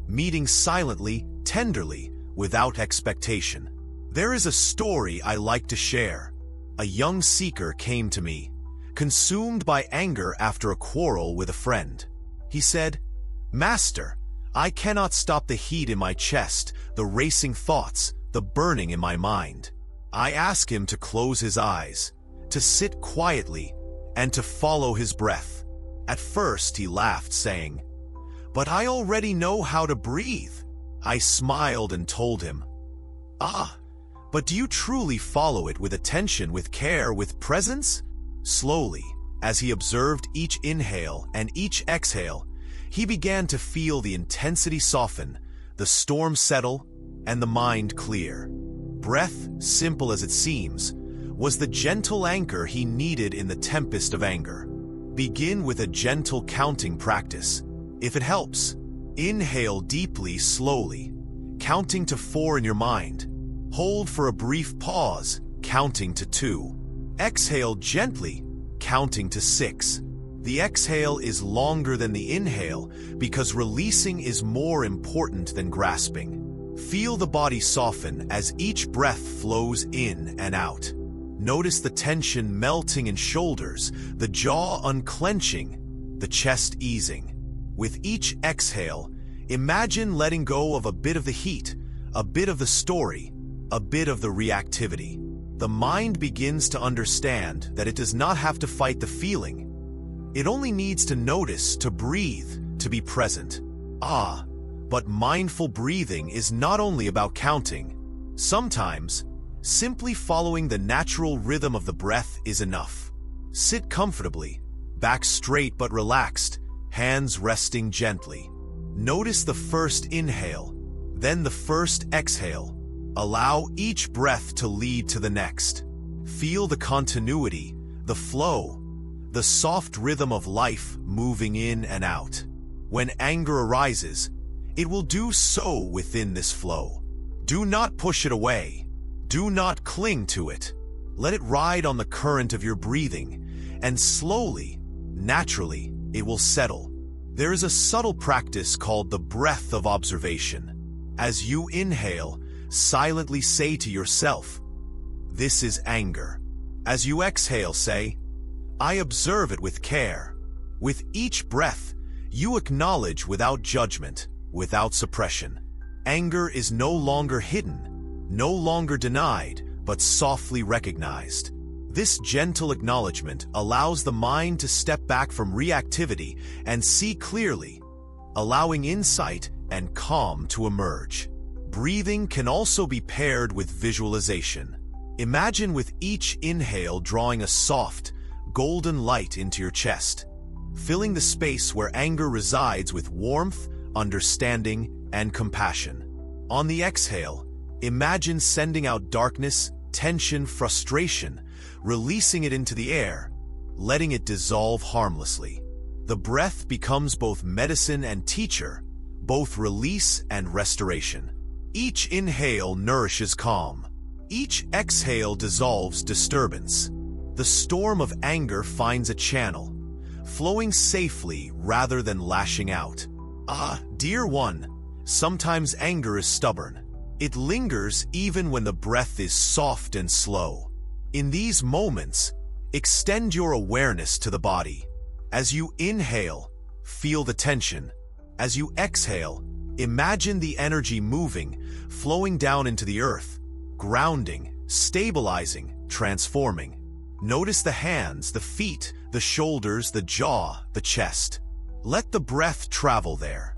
meeting silently, tenderly, without expectation. There is a story I like to share. A young seeker came to me, consumed by anger after a quarrel with a friend. He said, "Master, I cannot stop the heat in my chest, the racing thoughts, the burning in my mind." I asked him to close his eyes, to sit quietly, and to follow his breath. At first he laughed, saying, "But I already know how to breathe." I smiled and told him, But do you truly follow it with attention, with care, with presence?" Slowly, as he observed each inhale and each exhale, he began to feel the intensity soften, the storm settle, and the mind clear. Breath, simple as it seems, was the gentle anchor he needed in the tempest of anger. Begin with a gentle counting practice. If it helps, inhale deeply, slowly, counting to 4 in your mind. Hold for a brief pause, counting to 2. Exhale gently, counting to 6. The exhale is longer than the inhale because releasing is more important than grasping. Feel the body soften as each breath flows in and out. Notice the tension melting in shoulders, the jaw unclenching, the chest easing. With each exhale, imagine letting go of a bit of the heat, a bit of the story, a bit of the reactivity. the mind begins to understand that it does not have to fight the feeling. It only needs to notice, to breathe, to be present. But mindful breathing is not only about counting. Sometimes, simply following the natural rhythm of the breath is enough. Sit comfortably, back straight but relaxed, hands resting gently. Notice the first inhale, then the first exhale. Allow each breath to lead to the next. Feel the continuity, the flow, the soft rhythm of life moving in and out. When anger arises, it will do so within this flow. Do not push it away. Do not cling to it. Let it ride on the current of your breathing, and slowly, naturally, it will settle. There is a subtle practice called the breath of observation. As you inhale, silently say to yourself, "This is anger." As you exhale, say, "I observe it with care." With each breath, you acknowledge without judgment, without suppression. Anger is no longer hidden, no longer denied, but softly recognized. This gentle acknowledgement allows the mind to step back from reactivity and see clearly, allowing insight and calm to emerge. Breathing can also be paired with visualization. Imagine with each inhale drawing a soft, golden light into your chest, filling the space where anger resides with warmth, understanding, and compassion. On the exhale, imagine sending out darkness, tension, frustration, releasing it into the air, letting it dissolve harmlessly. The breath becomes both medicine and teacher, both release and restoration. Each inhale nourishes calm. Each exhale dissolves disturbance. The storm of anger finds a channel, flowing safely rather than lashing out. Dear one, sometimes anger is stubborn. It lingers even when the breath is soft and slow. In these moments, extend your awareness to the body. As you inhale, feel the tension. As you exhale, imagine the energy moving, flowing down into the earth, grounding, stabilizing, transforming. Notice the hands, the feet, the shoulders, the jaw, the chest. Let the breath travel there.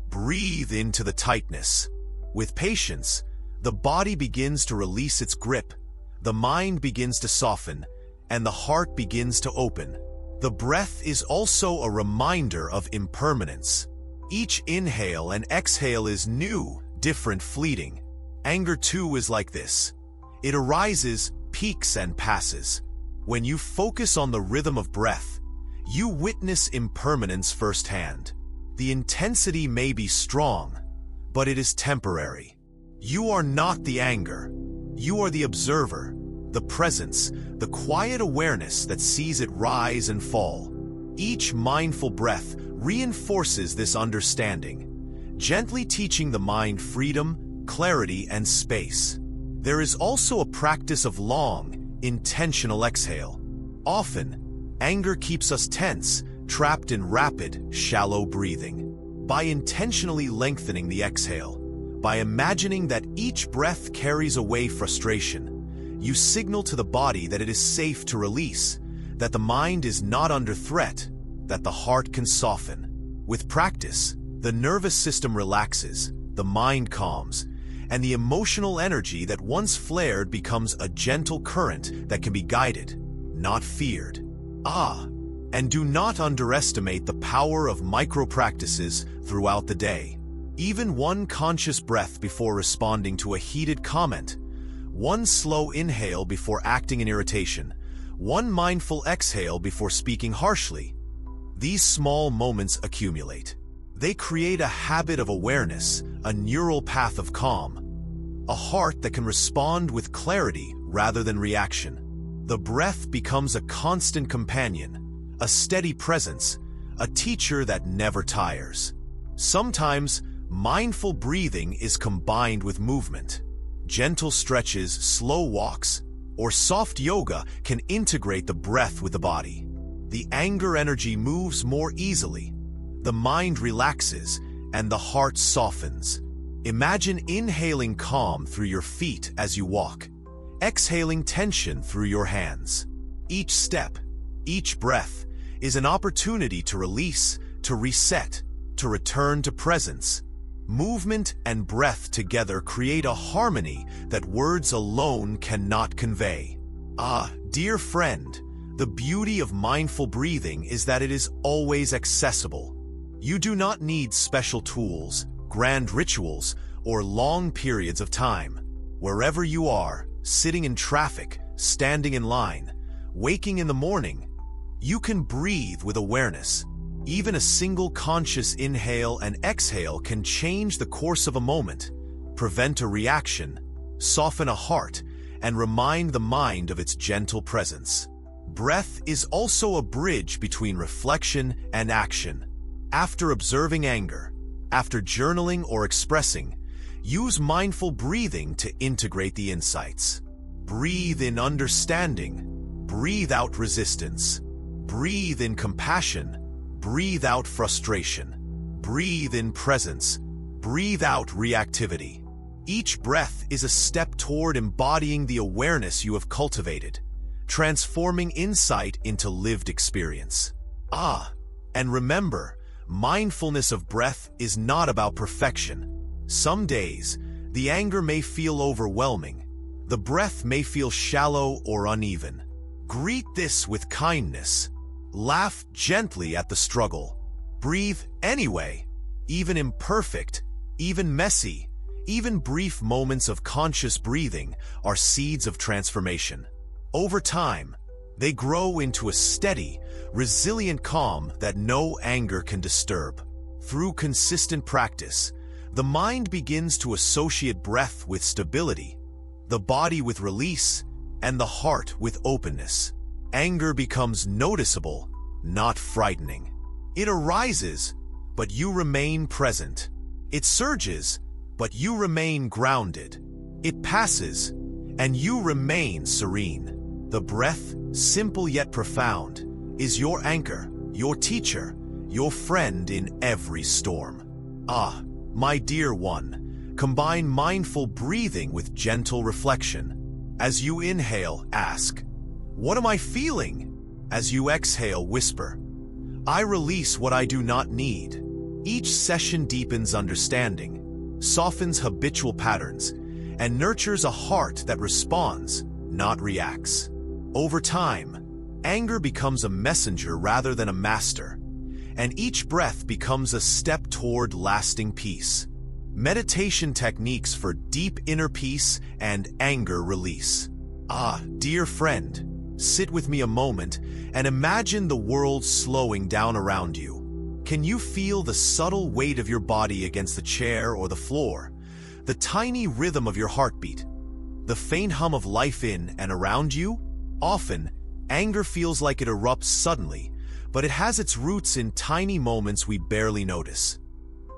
Breathe into the tightness. With patience, the body begins to release its grip, the mind begins to soften, and the heart begins to open. The breath is also a reminder of impermanence. Each inhale and exhale is new, different, fleeting. Anger too is like this. It arises, peaks, and passes. When you focus on the rhythm of breath, you witness impermanence firsthand. The intensity may be strong, but it is temporary. You are not the anger. You are the observer, the presence, the quiet awareness that sees it rise and fall. Each mindful breath reinforces this understanding, gently teaching the mind freedom, clarity, and space. There is also a practice of long, intentional exhale. Often, anger keeps us tense, trapped in rapid, shallow breathing. By intentionally lengthening the exhale, by imagining that each breath carries away frustration, you signal to the body that it is safe to release, that the mind is not under threat, that the heart can soften. With practice, the nervous system relaxes, the mind calms, and the emotional energy that once flared becomes a gentle current that can be guided, not feared. And do not underestimate the power of micro-practices throughout the day. Even one conscious breath before responding to a heated comment, one slow inhale before acting in irritation, one mindful exhale before speaking harshly. These small moments accumulate. They create a habit of awareness, a neural path of calm, a heart that can respond with clarity rather than reaction. The breath becomes a constant companion, a steady presence, a teacher that never tires. Sometimes, mindful breathing is combined with movement. Gentle stretches, slow walks, or soft yoga can integrate the breath with the body. The anger energy moves more easily, the mind relaxes, and the heart softens. Imagine inhaling calm through your feet as you walk, exhaling tension through your hands. Each step, each breath, is an opportunity to release, to reset, to return to presence. Movement and breath together create a harmony that words alone cannot convey. Ah, dear friend, the beauty of mindful breathing is that it is always accessible. You do not need special tools, grand rituals, or long periods of time. Wherever you are, sitting in traffic, standing in line, waking in the morning, you can breathe with awareness. Even a single conscious inhale and exhale can change the course of a moment, prevent a reaction, soften a heart, and remind the mind of its gentle presence. Breath is also a bridge between reflection and action. After observing anger, after journaling or expressing, use mindful breathing to integrate the insights. Breathe in understanding, breathe out resistance, breathe in compassion, breathe out frustration, breathe in presence, breathe out reactivity. Each breath is a step toward embodying the awareness you have cultivated, transforming insight into lived experience. And remember, mindfulness of breath is not about perfection. Some days, the anger may feel overwhelming. The breath may feel shallow or uneven. Greet this with kindness. Laugh gently at the struggle. Breathe anyway. Even imperfect, even messy, even brief moments of conscious breathing are seeds of transformation. Over time, they grow into a steady, resilient calm that no anger can disturb. Through consistent practice, the mind begins to associate breath with stability, the body with release, and the heart with openness. Anger becomes noticeable, not frightening. It arises, but you remain present. It surges, but you remain grounded. It passes, and you remain serene. The breath, simple yet profound, is your anchor, your teacher, your friend in every storm. My dear one, combine mindful breathing with gentle reflection. As you inhale, ask, "What am I feeling?" As you exhale, whisper, "I release what I do not need." Each session deepens understanding, softens habitual patterns, and nurtures a heart that responds, not reacts. Over time, anger becomes a messenger rather than a master, and each breath becomes a step toward lasting peace. Meditation techniques for deep inner peace and anger release. Dear friend, sit with me a moment and imagine the world slowing down around you. Can you feel the subtle weight of your body against the chair or the floor, the tiny rhythm of your heartbeat, the faint hum of life in and around you? Often, anger feels like it erupts suddenly, but it has its roots in tiny moments we barely notice.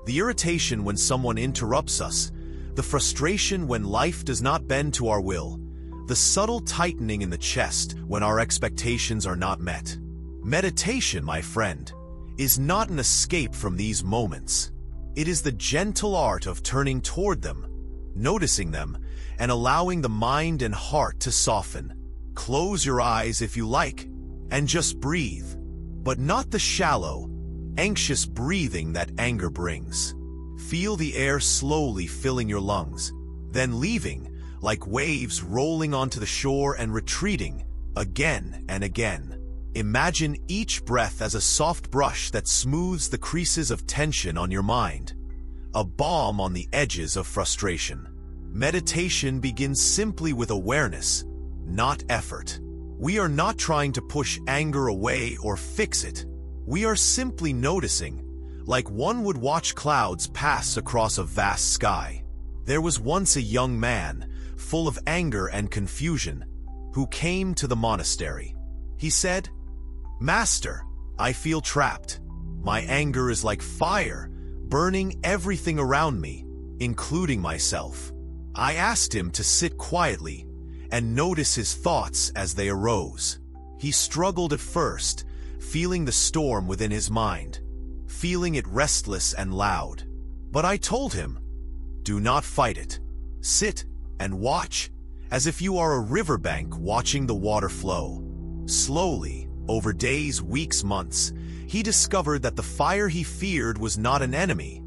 The irritation when someone interrupts us, the frustration when life does not bend to our will, the subtle tightening in the chest when our expectations are not met. Meditation, my friend, is not an escape from these moments. It is the gentle art of turning toward them, noticing them, and allowing the mind and heart to soften. Close your eyes if you like, and just breathe, but not the shallow, anxious breathing that anger brings. Feel the air slowly filling your lungs, then leaving, like waves rolling onto the shore and retreating, again and again. Imagine each breath as a soft brush that smooths the creases of tension on your mind, a balm on the edges of frustration. Meditation begins simply with awareness, not effort. We are not trying to push anger away or fix it. We are simply noticing, like one would watch clouds pass across a vast sky. There was once a young man, full of anger and confusion, who came to the monastery. He said, "Master, I feel trapped. My anger is like fire, burning everything around me, including myself." I asked him to sit quietly and notice his thoughts as they arose. He struggled at first, feeling the storm within his mind, feeling it restless and loud. But I told him, "Do not fight it. Sit and watch, as if you are a riverbank watching the water flow. Slowly, over days, weeks, months, he discovered that the fire he feared was not an enemy.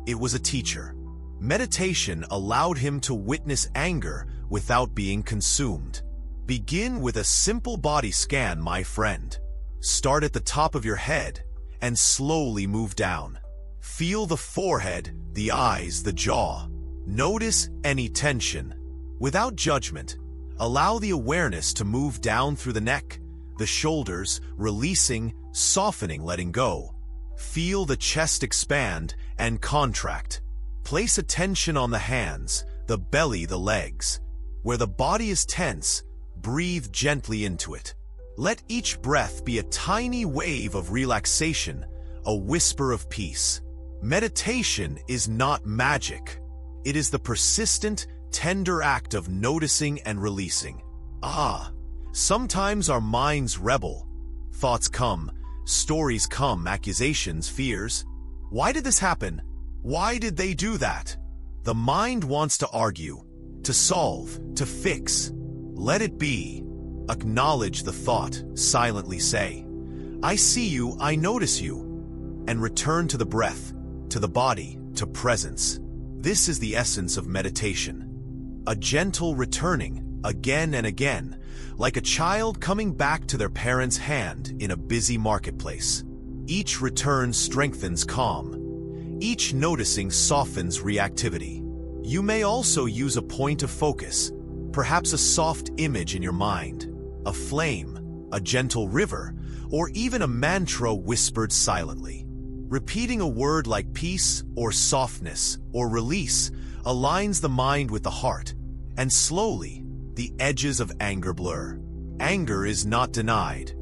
It was a teacher. Meditation allowed him to witness anger without being consumed. Begin with a simple body scan, my friend. Start at the top of your head and slowly move down. Feel the forehead, the eyes, the jaw. Notice any tension. Without judgment, allow the awareness to move down through the neck, the shoulders, releasing, softening, letting go. Feel the chest expand and contract. Place attention on the hands, the belly, the legs. Where the body is tense, breathe gently into it. Let each breath be a tiny wave of relaxation, a whisper of peace. Meditation is not magic. It is the persistent, tender act of noticing and releasing. Sometimes our minds rebel. Thoughts come, stories come, accusations, fears. Why did this happen? Why did they do that? The mind wants to argue, to solve, to fix. Let it be. Acknowledge the thought, silently say, I see you, I notice you. And return to the breath, to the body, to presence. This is the essence of meditation. A gentle returning, again and again, like a child coming back to their parents' hand in a busy marketplace. Each return strengthens calm. Each noticing softens reactivity. You may also use a point of focus, perhaps a soft image in your mind, a flame, a gentle river, or even a mantra whispered silently. Repeating a word like peace or softness or release aligns the mind with the heart, and slowly, the edges of anger blur. Anger is not denied.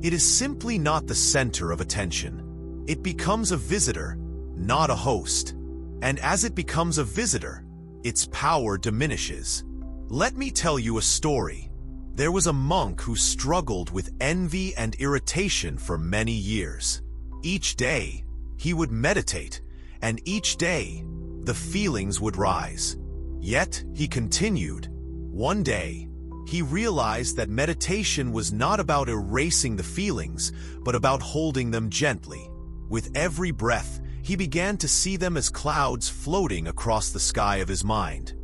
It is simply not the center of attention. It becomes a visitor, not a host. And as it becomes a visitor, its power diminishes. Let me tell you a story. There was a monk who struggled with envy and irritation for many years. Each day, he would meditate, and each day, the feelings would rise. Yet, he continued. One day, he realized that meditation was not about erasing the feelings, but about holding them gently. With every breath, he began to see them as clouds floating across the sky of his mind.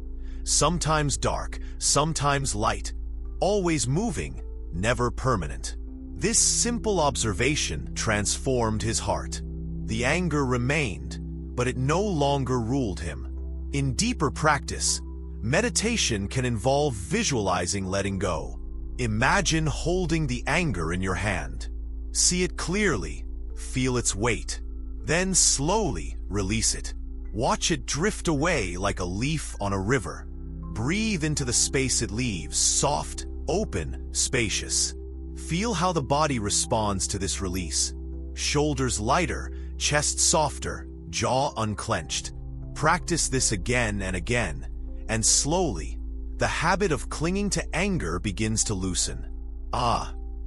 Sometimes dark, sometimes light, always moving, never permanent. This simple observation transformed his heart. The anger remained, but it no longer ruled him. In deeper practice, meditation can involve visualizing letting go. Imagine holding the anger in your hand. See it clearly, feel its weight. Then slowly release it. Watch it drift away like a leaf on a river. Breathe into the space it leaves, soft, open, spacious. Feel how the body responds to this release. Shoulders lighter, chest softer, jaw unclenched. Practice this again and again, and slowly, the habit of clinging to anger begins to loosen.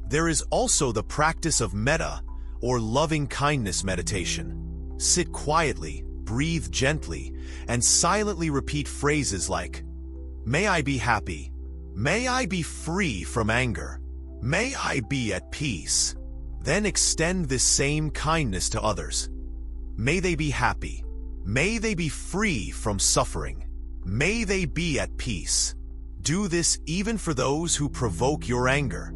There is also the practice of metta, or loving-kindness meditation. Sit quietly, breathe gently, and silently repeat phrases like, May I be happy. May I be free from anger. May I be at peace. Then extend this same kindness to others. May they be happy. May they be free from suffering. May they be at peace. Do this even for those who provoke your anger,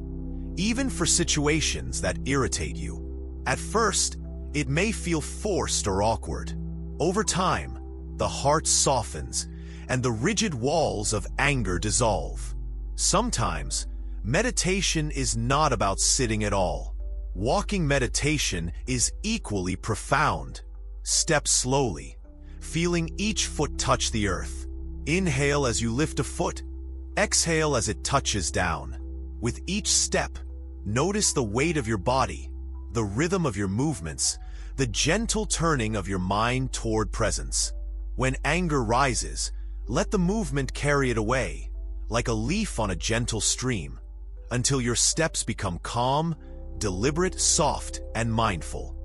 even for situations that irritate you. At first, it may feel forced or awkward. Over time, the heart softens, and the rigid walls of anger dissolve. Sometimes, meditation is not about sitting at all. Walking meditation is equally profound. Step slowly, feeling each foot touch the earth. Inhale as you lift a foot. Exhale as it touches down. With each step, notice the weight of your body, the rhythm of your movements, the gentle turning of your mind toward presence. When anger rises, let the movement carry it away, like a leaf on a gentle stream, until your steps become calm, deliberate, soft, and mindful.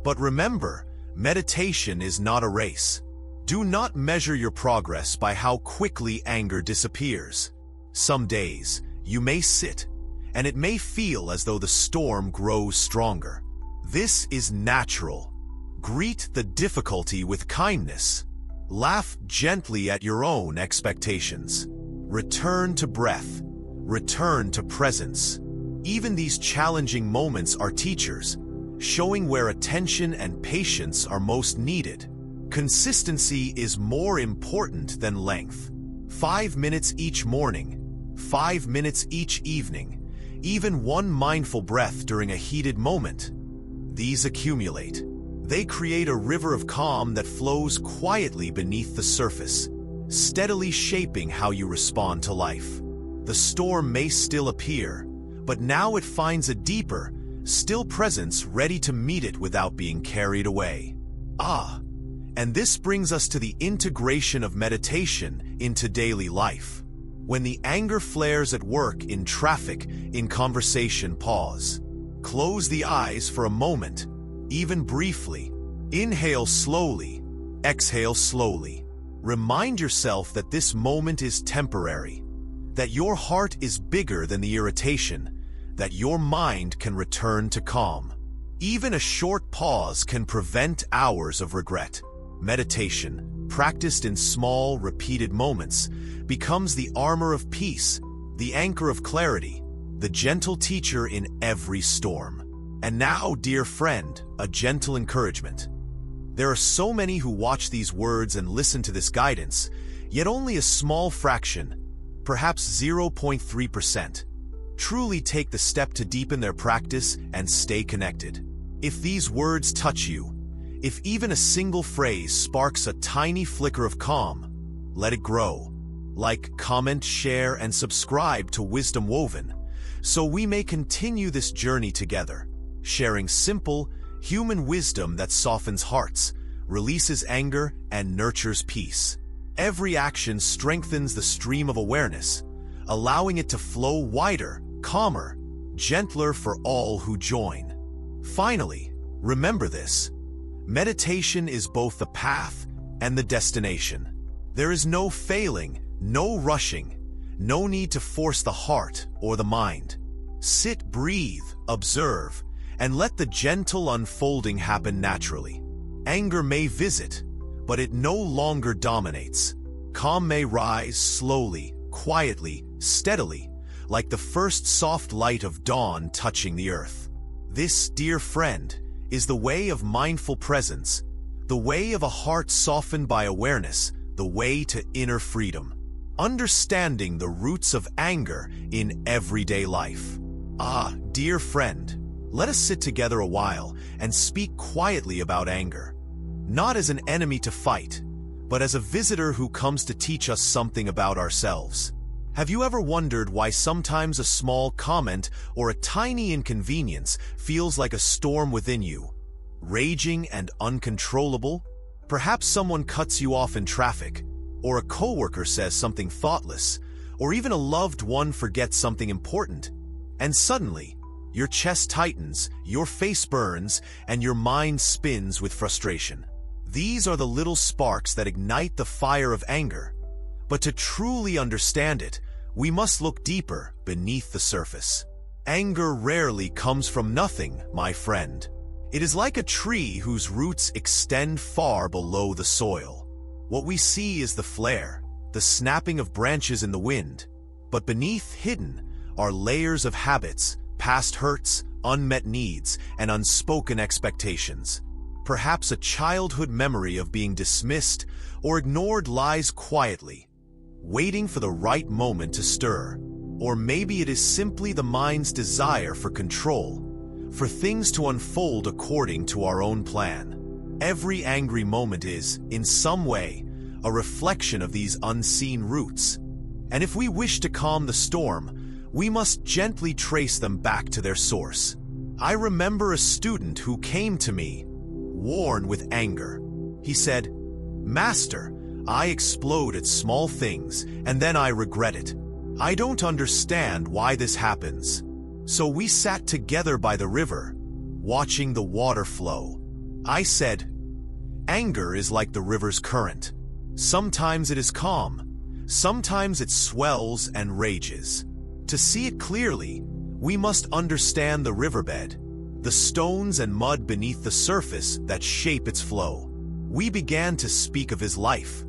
But remember, meditation is not a race. Do not measure your progress by how quickly anger disappears. Some days, you may sit, and it may feel as though the storm grows stronger. This is natural. Greet the difficulty with kindness. Laugh gently at your own expectations. Return to breath. Return to presence. Even these challenging moments are teachers, showing where attention and patience are most needed. Consistency is more important than length. 5 minutes each morning, 5 minutes each evening, even one mindful breath during a heated moment. These accumulate. They create a river of calm that flows quietly beneath the surface, steadily shaping how you respond to life. The storm may still appear, but now it finds a deeper, still presence ready to meet it without being carried away. And this brings us to the integration of meditation into daily life. When the anger flares at work, in traffic, in conversation, pause. Close the eyes for a moment, even briefly. Inhale slowly, exhale slowly. Remind yourself that this moment is temporary, that your heart is bigger than the irritation, that your mind can return to calm. Even a short pause can prevent hours of regret. Meditation, practiced in small, repeated moments, becomes the armor of peace, the anchor of clarity, the gentle teacher in every storm. And now, dear friend, a gentle encouragement. There are so many who watch these words and listen to this guidance, yet only a small fraction, perhaps 0.3%, truly take the step to deepen their practice and stay connected. If these words touch you, if even a single phrase sparks a tiny flicker of calm, let it grow. Like, comment, share, and subscribe to Wisdom Woven, so we may continue this journey together, sharing simple, human wisdom that softens hearts, releases anger, and nurtures peace. Every action strengthens the stream of awareness, allowing it to flow wider, calmer, gentler for all who join. Finally, remember this. Meditation is both the path and the destination. There is no failing, no rushing, no need to force the heart or the mind. Sit, breathe, observe, and let the gentle unfolding happen naturally. Anger may visit, but it no longer dominates. Calm may rise slowly, quietly, steadily, like the first soft light of dawn touching the earth. This, dear friend, is the way of mindful presence, the way of a heart softened by awareness, the way to inner freedom. Understanding the roots of anger in everyday life. Dear friend, let us sit together a while and speak quietly about anger. Not as an enemy to fight, but as a visitor who comes to teach us something about ourselves. Have you ever wondered why sometimes a small comment or a tiny inconvenience feels like a storm within you, raging and uncontrollable? Perhaps someone cuts you off in traffic, or a coworker says something thoughtless, or even a loved one forgets something important, and suddenly, your chest tightens, your face burns, and your mind spins with frustration. These are the little sparks that ignite the fire of anger. But to truly understand it, we must look deeper beneath the surface. Anger rarely comes from nothing, my friend. It is like a tree whose roots extend far below the soil. What we see is the flare, the snapping of branches in the wind, but beneath, hidden, are layers of habits, past hurts, unmet needs, and unspoken expectations. Perhaps a childhood memory of being dismissed or ignored lies quietly, waiting for the right moment to stir. Or maybe it is simply the mind's desire for control, for things to unfold according to our own plan. Every angry moment is, in some way, a reflection of these unseen roots. And if we wish to calm the storm, we must gently trace them back to their source. I remember a student who came to me, worn with anger. He said, "Master, I explode at small things, and then I regret it. I don't understand why this happens." So we sat together by the river, watching the water flow. I said, Anger is like the river's current. Sometimes it is calm, sometimes it swells and rages. To see it clearly, we must understand the riverbed, the stones and mud beneath the surface that shape its flow. We began to speak of his life,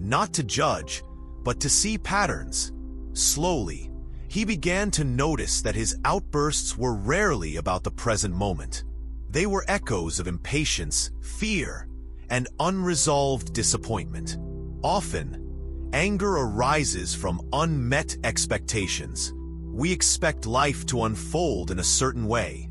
not to judge, but to see patterns. Slowly, he began to notice that his outbursts were rarely about the present moment. They were echoes of impatience, fear, and unresolved disappointment. Often, anger arises from unmet expectations. We expect life to unfold in a certain way,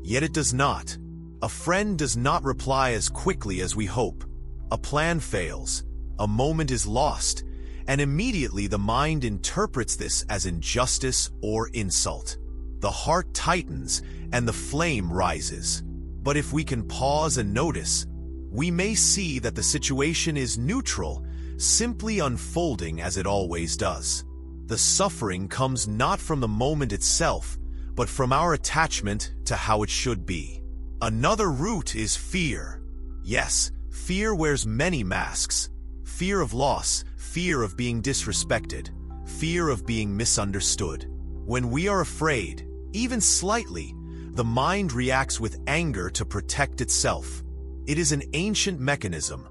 yet it does not. A friend does not reply as quickly as we hope. A plan fails, a moment is lost, and immediately the mind interprets this as injustice or insult. The heart tightens and the flame rises. But if we can pause and notice, we may see that the situation is neutral, simply unfolding as it always does. The suffering comes not from the moment itself, but from our attachment to how it should be. Another root is fear. Yes, fear wears many masks. Fear of loss, fear of being disrespected, fear of being misunderstood. When we are afraid, even slightly, the mind reacts with anger to protect itself. It is an ancient mechanism,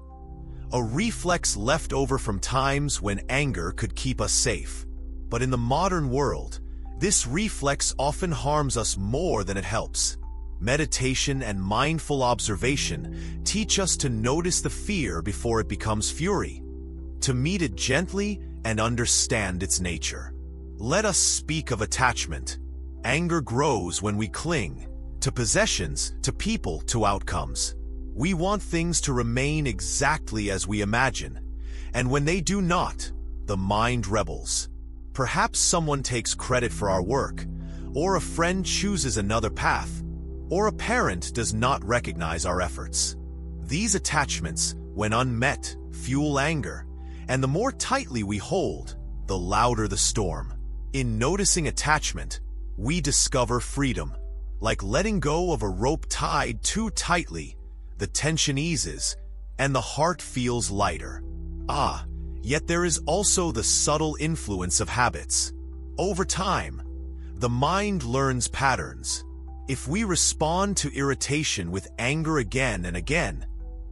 a reflex left over from times when anger could keep us safe. But in the modern world, this reflex often harms us more than it helps. Meditation and mindful observation teach us to notice the fear before it becomes fury, to meet it gently and understand its nature. Let us speak of attachment. Anger grows when we cling to possessions, to people, to outcomes. We want things to remain exactly as we imagine, and when they do not, the mind rebels. Perhaps someone takes credit for our work, or a friend chooses another path, or a parent does not recognize our efforts. These attachments, when unmet, fuel anger, and the more tightly we hold, the louder the storm. In noticing attachment, we discover freedom. Like letting go of a rope tied too tightly, the tension eases, and the heart feels lighter. Yet there is also the subtle influence of habits. Over time, the mind learns patterns. If we respond to irritation with anger again and again,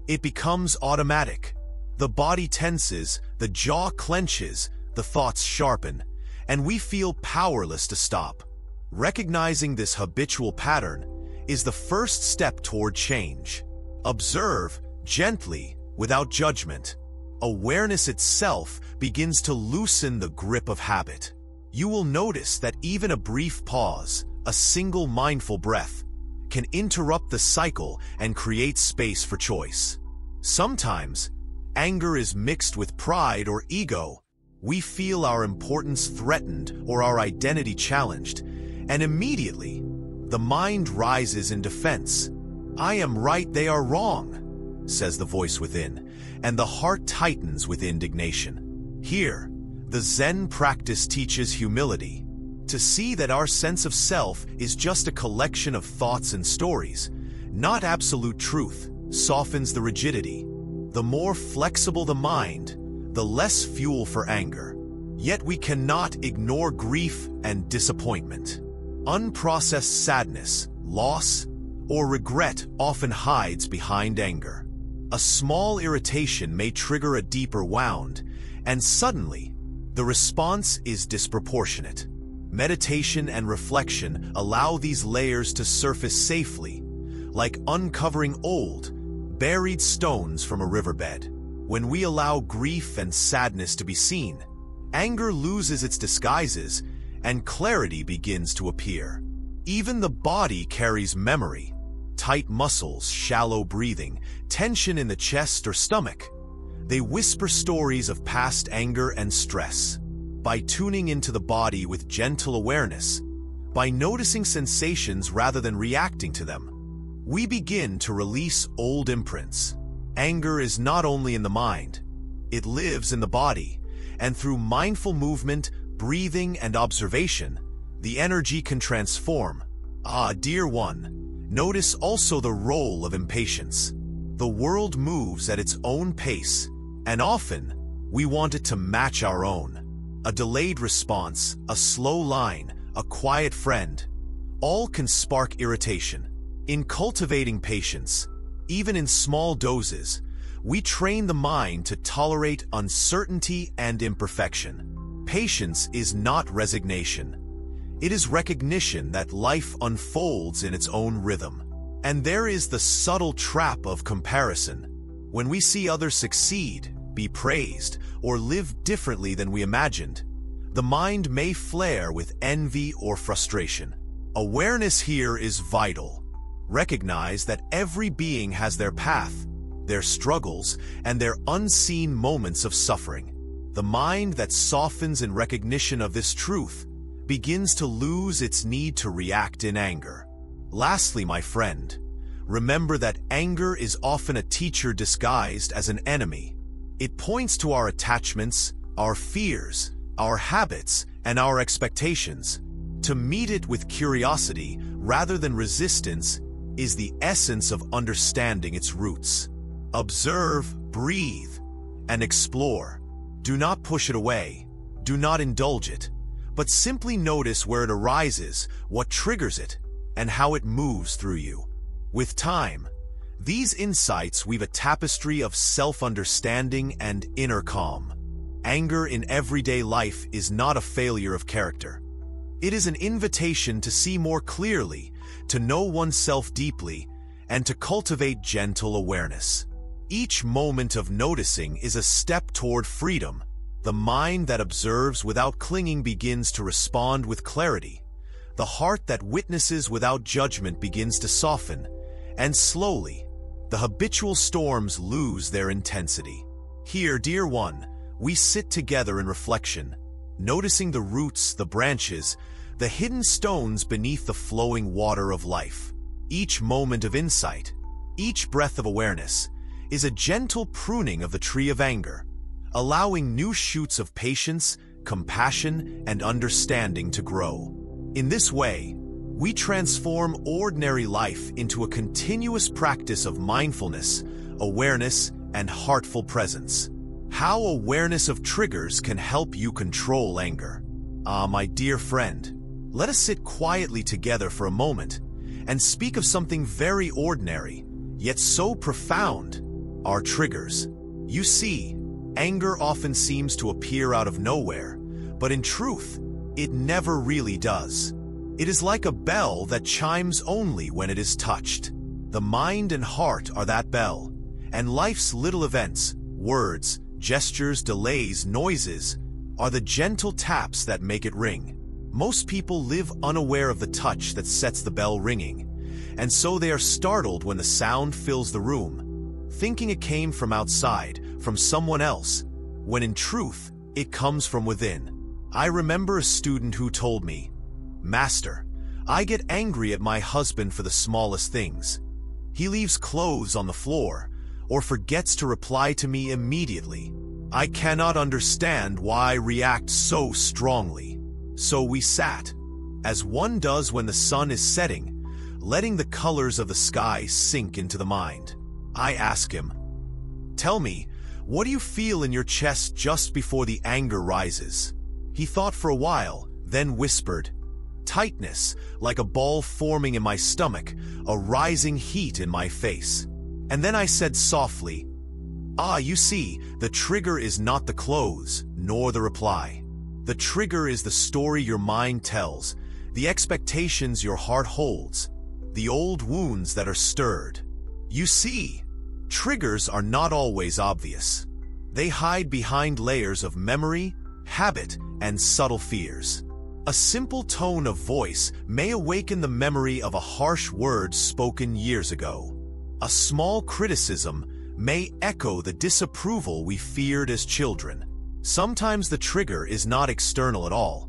it becomes automatic. The body tenses, the jaw clenches, the thoughts sharpen, and we feel powerless to stop. Recognizing this habitual pattern is the first step toward change. Observe gently, without judgment. Awareness itself begins to loosen the grip of habit. You will notice that even a brief pause, a single mindful breath, can interrupt the cycle and create space for choice. Sometimes, anger is mixed with pride or ego. We feel our importance threatened or our identity challenged, and immediately, the mind rises in defense. "I am right, they are wrong," says the voice within, and the heart tightens with indignation. Here, the Zen practice teaches humility. To see that our sense of self is just a collection of thoughts and stories, not absolute truth, softens the rigidity. The more flexible the mind, the less fuel for anger. Yet we cannot ignore grief and disappointment. Unprocessed sadness, loss, or regret often hides behind anger. A small irritation may trigger a deeper wound, and suddenly, the response is disproportionate. Meditation and reflection allow these layers to surface safely, like uncovering old, buried stones from a riverbed. When we allow grief and sadness to be seen, anger loses its disguises and clarity begins to appear. Even the body carries memory. Tight muscles, shallow breathing, tension in the chest or stomach. They whisper stories of past anger and stress. By tuning into the body with gentle awareness, by noticing sensations rather than reacting to them, we begin to release old imprints. Anger is not only in the mind, it lives in the body, and through mindful movement, breathing, and observation, the energy can transform. Dear one, notice also the role of impatience. The world moves at its own pace, and often we want it to match our own. A delayed response, a slow line, a quiet friend, all can spark irritation. In cultivating patience, even in small doses, we train the mind to tolerate uncertainty and imperfection. Patience is not resignation. It is recognition that life unfolds in its own rhythm. And there is the subtle trap of comparison. When we see others succeed, be praised, or live differently than we imagined, the mind may flare with envy or frustration. Awareness here is vital. Recognize that every being has their path, their struggles, and their unseen moments of suffering. The mind that softens in recognition of this truth begins to lose its need to react in anger. Lastly, my friend, remember that anger is often a teacher disguised as an enemy. It points to our attachments, our fears, our habits, and our expectations. To meet it with curiosity rather than resistance is the essence of understanding its roots. Observe, breathe, and explore. Do not push it away. Do not indulge it, but simply notice where it arises, what triggers it, and how it moves through you. With time, these insights weave a tapestry of self-understanding and inner calm. Anger in everyday life is not a failure of character. It is an invitation to see more clearly, to know oneself deeply, and to cultivate gentle awareness. Each moment of noticing is a step toward freedom. The mind that observes without clinging begins to respond with clarity. The heart that witnesses without judgment begins to soften, and slowly, the habitual storms lose their intensity. Here, dear one, we sit together in reflection, noticing the roots, the branches, the hidden stones beneath the flowing water of life. Each moment of insight, each breath of awareness, is a gentle pruning of the tree of anger, allowing new shoots of patience, compassion, and understanding to grow. In this way, we transform ordinary life into a continuous practice of mindfulness, awareness, and heartful presence. How awareness of triggers can help you control anger. My dear friend, let us sit quietly together for a moment and speak of something very ordinary, yet so profound: our triggers. You see, anger often seems to appear out of nowhere, but in truth, it never really does. It is like a bell that chimes only when it is touched. The mind and heart are that bell, and life's little events, words, gestures, delays, noises, are the gentle taps that make it ring. Most people live unaware of the touch that sets the bell ringing, and so they are startled when the sound fills the room, thinking it came from outside, from someone else, when in truth, it comes from within. I remember a student who told me, "Master, I get angry at my husband for the smallest things. He leaves clothes on the floor, or forgets to reply to me immediately. I cannot understand why I react so strongly." So we sat, as one does when the sun is setting, letting the colors of the sky sink into the mind. I asked him, "Tell me, what do you feel in your chest just before the anger rises?" He thought for a while, then whispered, "Tightness, like a ball forming in my stomach, a rising heat in my face." And then I said softly, You see, the trigger is not the clothes, nor the reply. The trigger is the story your mind tells, the expectations your heart holds, the old wounds that are stirred. You see, triggers are not always obvious. They hide behind layers of memory, habit, and subtle fears. A simple tone of voice may awaken the memory of a harsh word spoken years ago. A small criticism may echo the disapproval we feared as children. Sometimes the trigger is not external at all.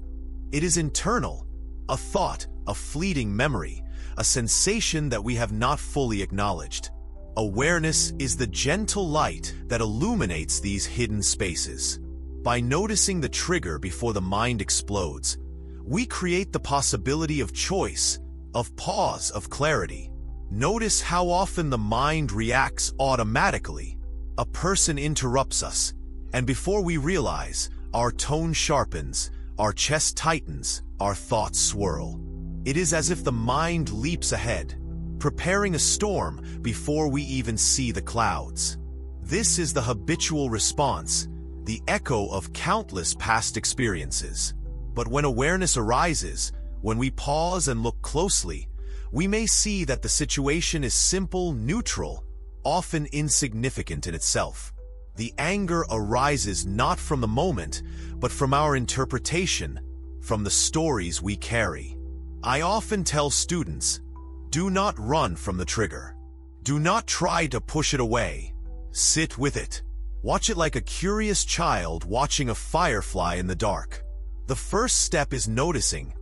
It is internal, a thought, a fleeting memory, a sensation that we have not fully acknowledged. Awareness is the gentle light that illuminates these hidden spaces. By noticing the trigger before the mind explodes, we create the possibility of choice, of pause, of clarity. Notice how often the mind reacts automatically. A person interrupts us, and before we realize, our tone sharpens, our chest tightens, our thoughts swirl. It is as if the mind leaps ahead, preparing a storm before we even see the clouds. This is the habitual response, the echo of countless past experiences. But when awareness arises, when we pause and look closely, we may see that the situation is simple, neutral, often insignificant in itself. The anger arises not from the moment, but from our interpretation, from the stories we carry. I often tell students, do not run from the trigger. Do not try to push it away. Sit with it. Watch it like a curious child watching a firefly in the dark. The first step is noticing,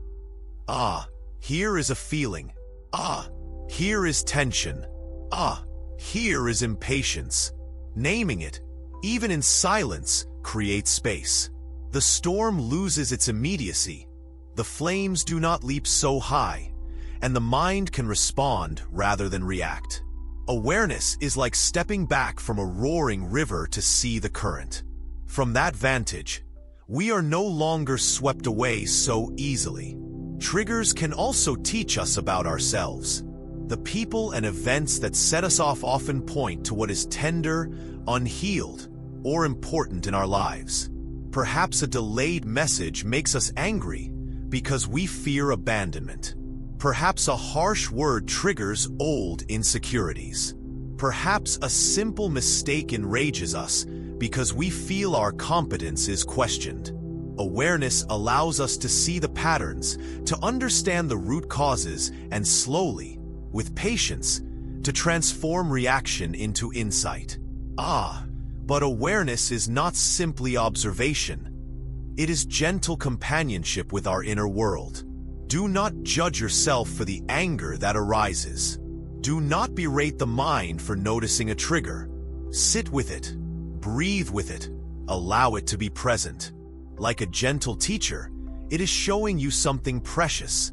here is a feeling. Here is tension. Here is impatience. Naming it, even in silence, creates space. The storm loses its immediacy. The flames do not leap so high, and the mind can respond rather than react. Awareness is like stepping back from a roaring river to see the current. From that vantage, we are no longer swept away so easily. Triggers can also teach us about ourselves. The people and events that set us off often point to what is tender, unhealed, or important in our lives. Perhaps a delayed message makes us angry because we fear abandonment. Perhaps a harsh word triggers old insecurities. Perhaps a simple mistake enrages us because we feel our competence is questioned. Awareness allows us to see the patterns, to understand the root causes, and slowly, with patience, to transform reaction into insight. But awareness is not simply observation. It is gentle companionship with our inner world. Do not judge yourself for the anger that arises. Do not berate the mind for noticing a trigger. Sit with it. Breathe with it. Allow it to be present. Like a gentle teacher, it is showing you something precious.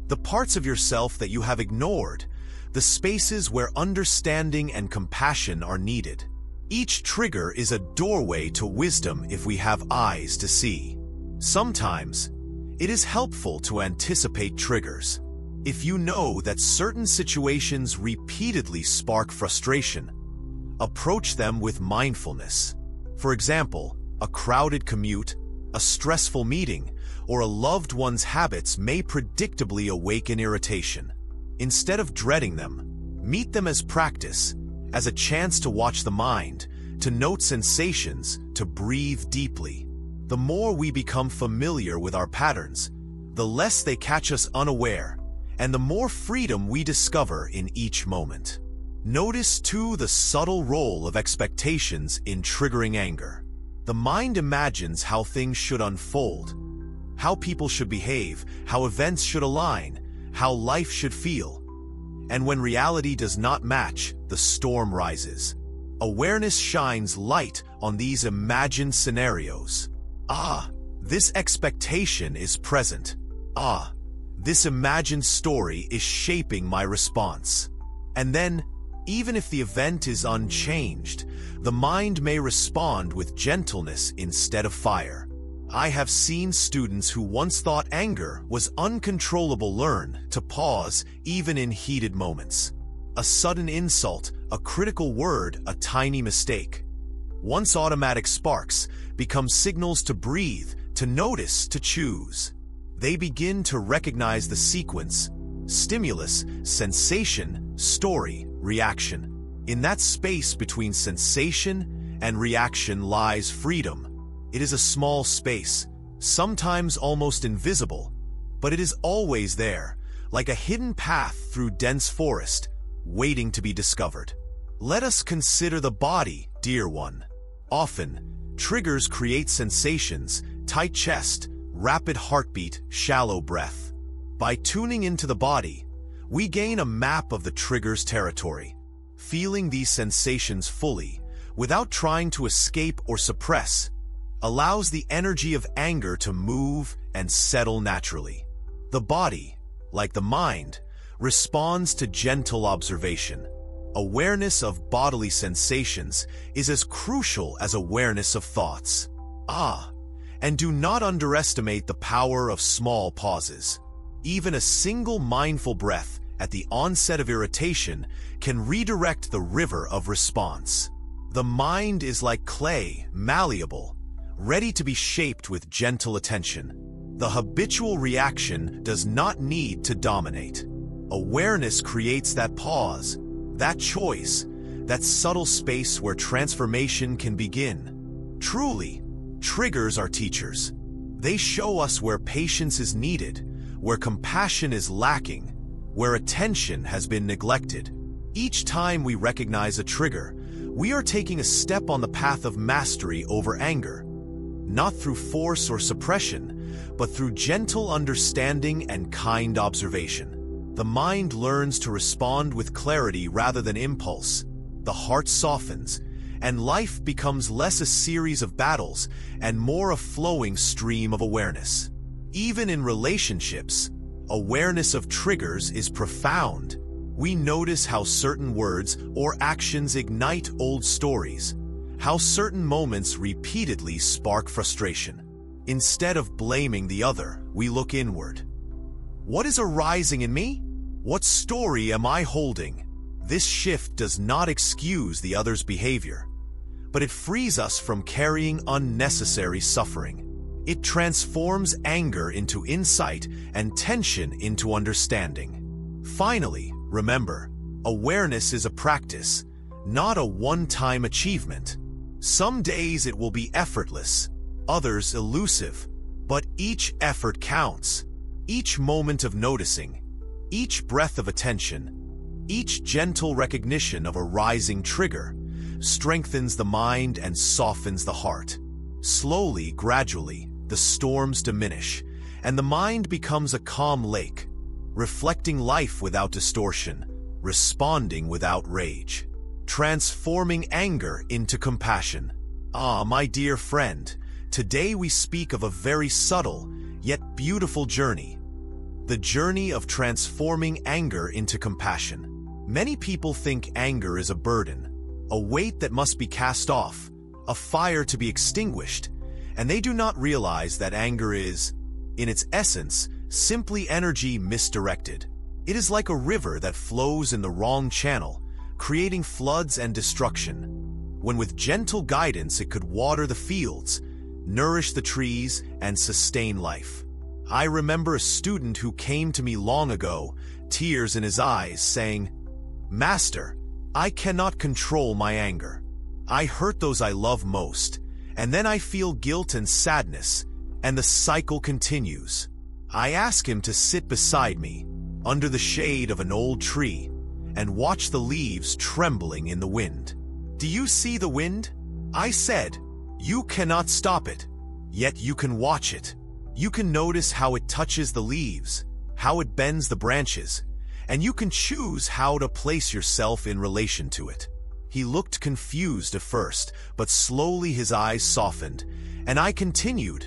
The parts of yourself that you have ignored, the spaces where understanding and compassion are needed. Each trigger is a doorway to wisdom if we have eyes to see. Sometimes, it is helpful to anticipate triggers. If you know that certain situations repeatedly spark frustration, approach them with mindfulness. For example, a crowded commute, a stressful meeting, or a loved one's habits may predictably awaken irritation. Instead of dreading them, meet them as practice, as a chance to watch the mind, to note sensations, to breathe deeply. The more we become familiar with our patterns, the less they catch us unaware, and the more freedom we discover in each moment. Notice, too, the subtle role of expectations in triggering anger. The mind imagines how things should unfold, how people should behave, how events should align, how life should feel. And when reality does not match, the storm rises. Awareness shines light on these imagined scenarios. This expectation is present. This imagined story is shaping my response. And then, even if the event is unchanged, the mind may respond with gentleness instead of fire. I have seen students who once thought anger was uncontrollable learn to pause even in heated moments. A sudden insult, a critical word, a tiny mistake. Once automatic sparks become signals to breathe, to notice, to choose. They begin to recognize the sequence: stimulus, sensation, story, reaction. In that space between sensation and reaction lies freedom. It is a small space, sometimes almost invisible, but it is always there, like a hidden path through dense forest, waiting to be discovered. Let us consider the body, dear one. Often, triggers create sensations: tight chest, rapid heartbeat, shallow breath. By tuning into the body, we gain a map of the trigger's territory. Feeling these sensations fully, without trying to escape or suppress, allows the energy of anger to move and settle naturally. The body, like the mind, responds to gentle observation. Awareness of bodily sensations is as crucial as awareness of thoughts. And do not underestimate the power of small pauses. Even a single mindful breath at the onset of irritation can redirect the river of response. The mind is like clay, malleable, ready to be shaped with gentle attention. The habitual reaction does not need to dominate. Awareness creates that pause, that choice, that subtle space where transformation can begin. Truly, triggers are teachers. They show us where patience is needed, where compassion is lacking, where attention has been neglected. Each time we recognize a trigger, we are taking a step on the path of mastery over anger, not through force or suppression, but through gentle understanding and kind observation. The mind learns to respond with clarity rather than impulse. The heart softens, and life becomes less a series of battles and more a flowing stream of awareness. Even in relationships, awareness of triggers is profound. We notice how certain words or actions ignite old stories, how certain moments repeatedly spark frustration. Instead of blaming the other, we look inward. What is arising in me? What story am I holding? This shift does not excuse the other's behavior, but it frees us from carrying unnecessary suffering. It transforms anger into insight and tension into understanding. Finally, remember, awareness is a practice, not a one-time achievement. Some days it will be effortless, others elusive, but each effort counts. Each moment of noticing, each breath of attention, each gentle recognition of a rising trigger strengthens the mind and softens the heart. Slowly, gradually, the storms diminish, and the mind becomes a calm lake, reflecting life without distortion, responding without rage, transforming anger into compassion. My dear friend, today we speak of a very subtle, yet beautiful journey. The journey of transforming anger into compassion. Many people think anger is a burden, a weight that must be cast off, a fire to be extinguished, and they do not realize that anger is, in its essence, simply energy misdirected. It is like a river that flows in the wrong channel, creating floods and destruction, when with gentle guidance it could water the fields, nourish the trees, and sustain life. I remember a student who came to me long ago, tears in his eyes, saying, "Master, I cannot control my anger. I hurt those I love most, and then I feel guilt and sadness, and the cycle continues." I ask him to sit beside me, under the shade of an old tree, and watch the leaves trembling in the wind. "Do you see the wind?" I said. "You cannot stop it, yet you can watch it. You can notice how it touches the leaves, how it bends the branches, and you can choose how to place yourself in relation to it." He looked confused at first, but slowly his eyes softened, and I continued.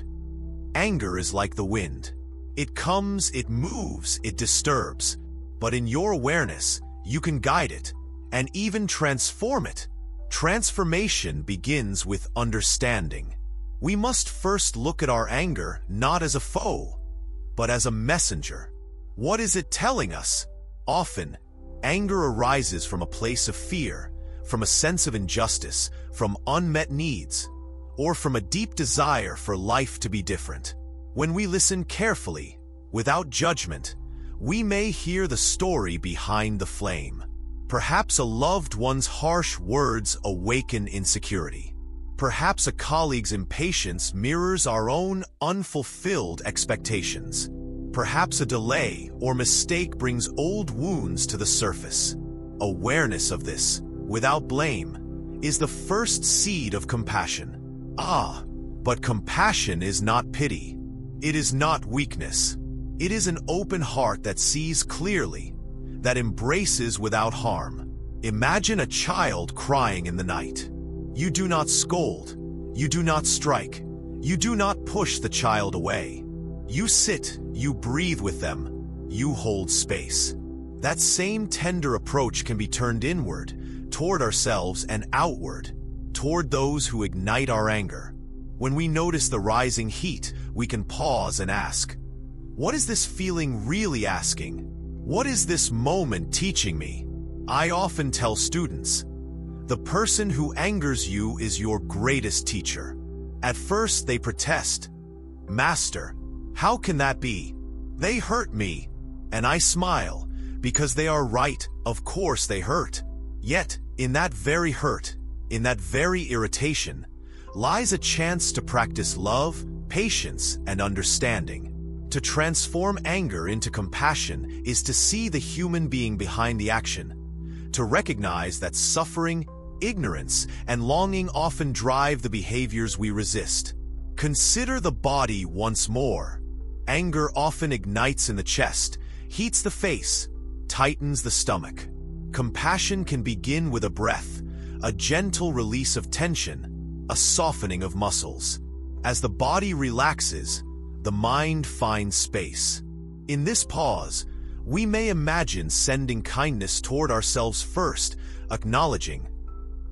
Anger is like the wind. It comes, it moves, it disturbs, but in your awareness, you can guide it, and even transform it. Transformation begins with understanding. We must first look at our anger not as a foe, but as a messenger. What is it telling us? Often, anger arises from a place of fear, from a sense of injustice, from unmet needs, or from a deep desire for life to be different. When we listen carefully, without judgment, we may hear the story behind the flame. Perhaps a loved one's harsh words awaken insecurity. Perhaps a colleague's impatience mirrors our own unfulfilled expectations. Perhaps a delay or mistake brings old wounds to the surface. Awareness of this, without blame, is the first seed of compassion. But compassion is not pity. It is not weakness. It is an open heart that sees clearly, that embraces without harm. Imagine a child crying in the night. You do not scold. You do not strike. You do not push the child away. You sit, you breathe with them. You hold space. That same tender approach can be turned inward, toward ourselves and outward, toward those who ignite our anger. When we notice the rising heat, we can pause and ask, what is this feeling really asking? What is this moment teaching me? I often tell students, the person who angers you is your greatest teacher. At first they protest, Master, how can that be? They hurt me. And I smile, because they are right, of course they hurt. Yet, in that very hurt, in that very irritation, lies a chance to practice love, patience, and understanding. To transform anger into compassion is to see the human being behind the action, to recognize that suffering, ignorance, and longing often drive the behaviors we resist. Consider the body once more. Anger often ignites in the chest, heats the face, tightens the stomach. Compassion can begin with a breath, a gentle release of tension, a softening of muscles. As the body relaxes, the mind finds space. In this pause, we may imagine sending kindness toward ourselves first, acknowledging,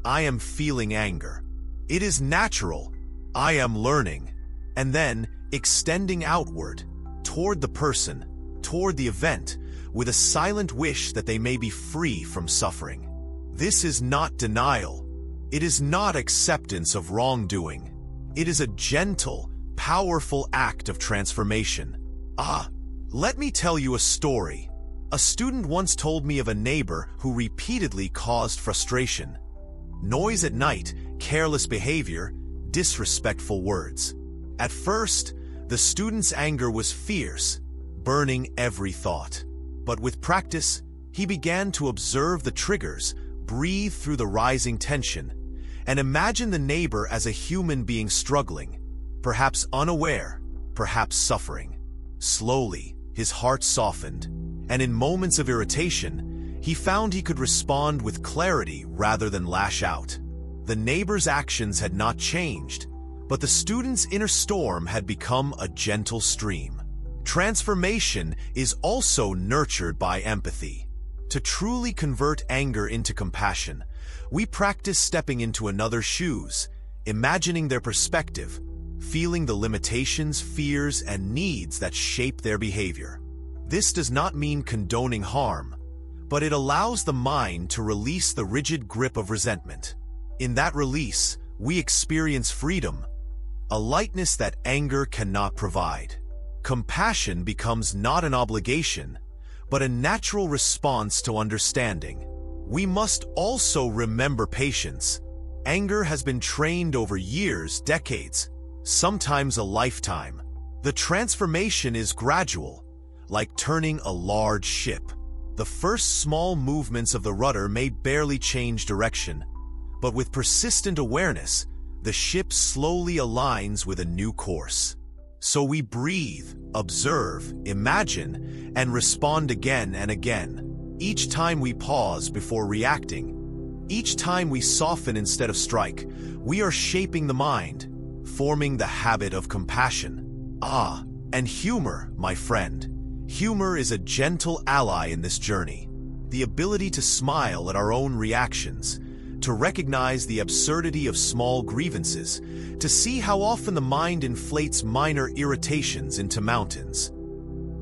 I am feeling anger. It is natural. I am learning. And then extending outward, toward the person, toward the event, with a silent wish that they may be free from suffering. This is not denial. It is not acceptance of wrongdoing. It is a gentle, powerful act of transformation. Let me tell you a story. A student once told me of a neighbor who repeatedly caused frustration. Noise at night, careless behavior, disrespectful words. At first, the student's anger was fierce, burning every thought. But with practice, he began to observe the triggers, breathe through the rising tension, and imagine the neighbor as a human being struggling, perhaps unaware, perhaps suffering. Slowly, his heart softened, and in moments of irritation, he found he could respond with clarity rather than lash out. The neighbor's actions had not changed, but the student's inner storm had become a gentle stream. Transformation is also nurtured by empathy. To truly convert anger into compassion, we practice stepping into another's shoes, imagining their perspective, feeling the limitations, fears, and needs that shape their behavior. This does not mean condoning harm, but it allows the mind to release the rigid grip of resentment. In that release, we experience freedom, a lightness that anger cannot provide. Compassion becomes not an obligation, but a natural response to understanding. We must also remember patience. Anger has been trained over years, decades, sometimes a lifetime. The transformation is gradual, like turning a large ship. The first small movements of the rudder may barely change direction, but with persistent awareness, the ship slowly aligns with a new course. So we breathe, observe, imagine, and respond again and again. Each time we pause before reacting, each time we soften instead of strike, we are shaping the mind, forming the habit of compassion. And humor, my friend. Humor is a gentle ally in this journey. The ability to smile at our own reactions, to recognize the absurdity of small grievances, to see how often the mind inflates minor irritations into mountains.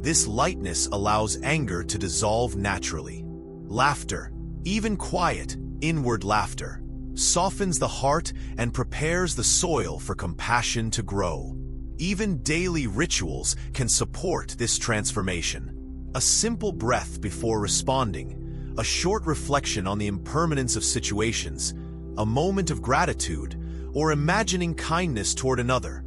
This lightness allows anger to dissolve naturally. Laughter, even quiet, inward laughter, softens the heart and prepares the soil for compassion to grow. Even daily rituals can support this transformation. A simple breath before responding, a short reflection on the impermanence of situations, a moment of gratitude, or imagining kindness toward another.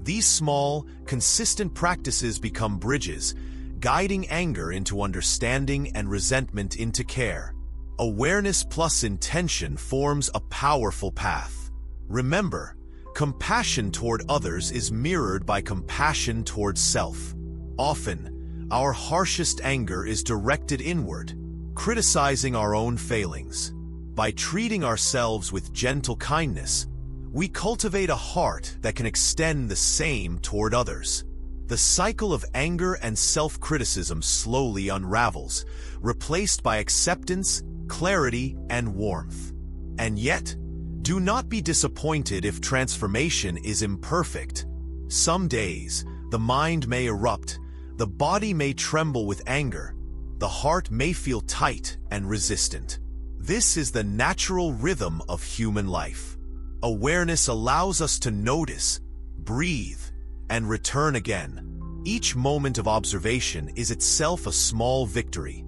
These small, consistent practices become bridges, guiding anger into understanding and resentment into care. Awareness plus intention forms a powerful path. Remember, compassion toward others is mirrored by compassion towards self. Often, our harshest anger is directed inward, criticizing our own failings. By treating ourselves with gentle kindness, we cultivate a heart that can extend the same toward others. The cycle of anger and self-criticism slowly unravels, replaced by acceptance, clarity, and warmth. And yet, do not be disappointed if transformation is imperfect. Some days, the mind may erupt, the body may tremble with anger, the heart may feel tight and resistant. This is the natural rhythm of human life. Awareness allows us to notice, breathe, and return again. Each moment of observation is itself a small victory.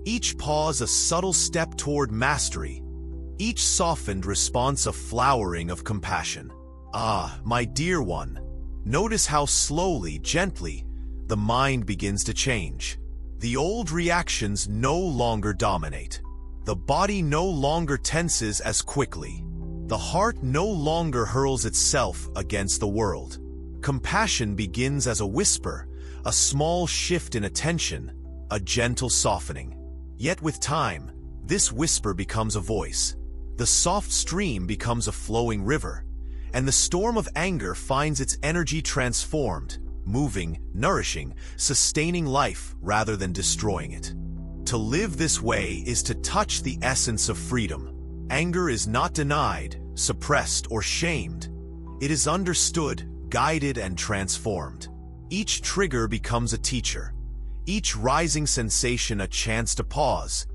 Each pause a subtle step toward mastery. Each softened response a flowering of compassion. Ah, my dear one, notice how slowly, gently, the mind begins to change. The old reactions no longer dominate. The body no longer tenses as quickly. The heart no longer hurls itself against the world. Compassion begins as a whisper, a small shift in attention, a gentle softening. Yet with time, this whisper becomes a voice. The soft stream becomes a flowing river, and the storm of anger finds its energy transformed, moving, nourishing, sustaining life rather than destroying it. To live this way is to touch the essence of freedom. Anger is not denied, suppressed, or shamed. It is understood, guided, and transformed. Each trigger becomes a teacher. Each rising sensation a chance to pause.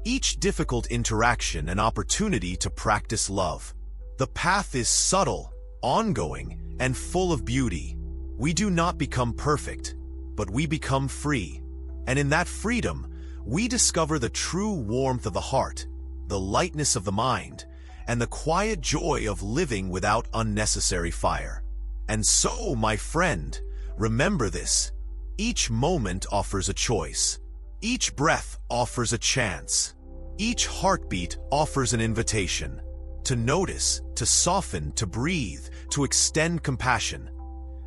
Each difficult interaction an opportunity to practice love. The path is subtle, ongoing, and full of beauty. We do not become perfect, but we become free. And in that freedom, we discover the true warmth of the heart, the lightness of the mind, and the quiet joy of living without unnecessary fire. And so, my friend, remember this. Each moment offers a choice. Each breath offers a chance. Each heartbeat offers an invitation. To notice, to soften, to breathe, to extend compassion.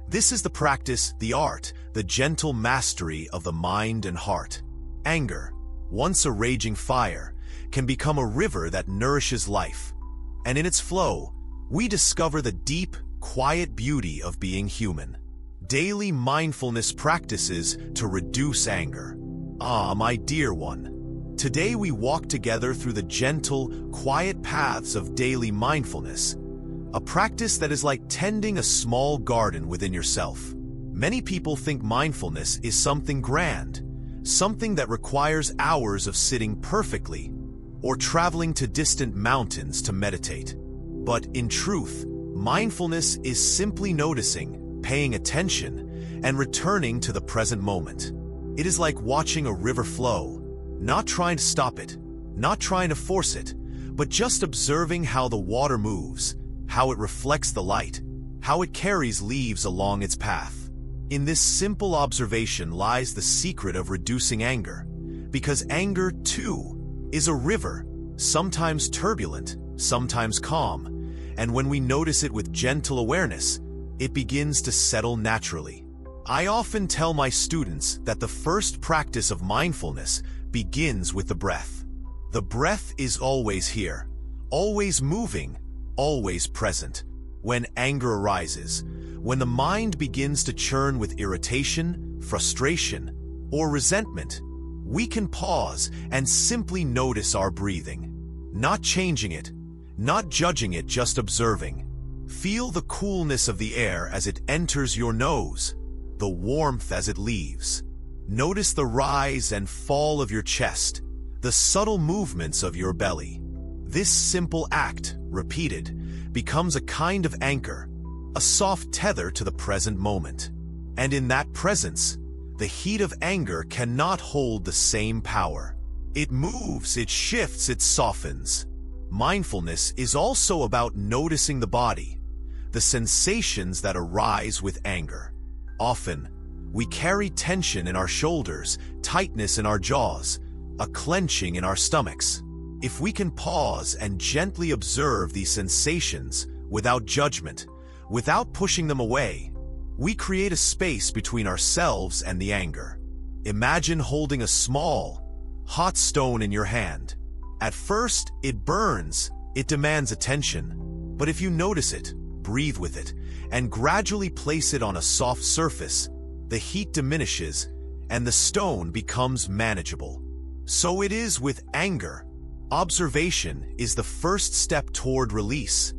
This is the practice, the art, the gentle mastery of the mind and heart. Anger, once a raging fire, can become a river that nourishes life. And in its flow, we discover the deep, quiet beauty of being human. Daily mindfulness practices to reduce anger. Ah, my dear one, today we walk together through the gentle, quiet paths of daily mindfulness, a practice that is like tending a small garden within yourself. Many people think mindfulness is something grand, something that requires hours of sitting perfectly, or traveling to distant mountains to meditate. But in truth, mindfulness is simply noticing, paying attention, and returning to the present moment. It is like watching a river flow, not trying to stop it, not trying to force it, but just observing how the water moves, how it reflects the light, how it carries leaves along its path. In this simple observation lies the secret of reducing anger, because anger, too, is a river, sometimes turbulent, sometimes calm, and when we notice it with gentle awareness, it begins to settle naturally. I often tell my students that the first practice of mindfulness begins with the breath. The breath is always here, always moving, always present. When anger arises, when the mind begins to churn with irritation, frustration, or resentment, we can pause and simply notice our breathing. Not changing it, not judging it, just observing. Feel the coolness of the air as it enters your nose, the warmth as it leaves. Notice the rise and fall of your chest, the subtle movements of your belly. This simple act, repeated, becomes a kind of anchor, a soft tether to the present moment. And in that presence, the heat of anger cannot hold the same power. It moves, it shifts, it softens. Mindfulness is also about noticing the body, the sensations that arise with anger. Often, we carry tension in our shoulders, tightness in our jaws, a clenching in our stomachs. If we can pause and gently observe these sensations without judgment, without pushing them away, we create a space between ourselves and the anger. Imagine holding a small, hot stone in your hand. At first, it burns, it demands attention. But if you notice it, breathe with it, and gradually place it on a soft surface, the heat diminishes, and the stone becomes manageable. So it is with anger. Observation is the first step toward release,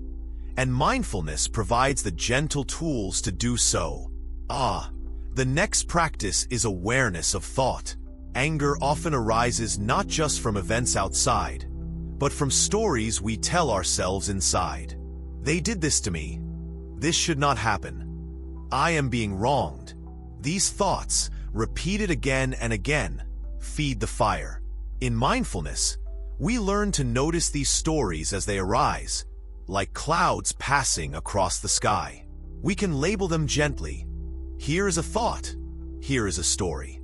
and mindfulness provides the gentle tools to do so. The next practice is awareness of thought. Anger often arises not just from events outside, but from stories we tell ourselves inside. They did this to me. This should not happen. I am being wronged. These thoughts, repeated again and again, feed the fire. In mindfulness, we learn to notice these stories as they arise, like clouds passing across the sky. We can label them gently. Here is a thought. Here is a story.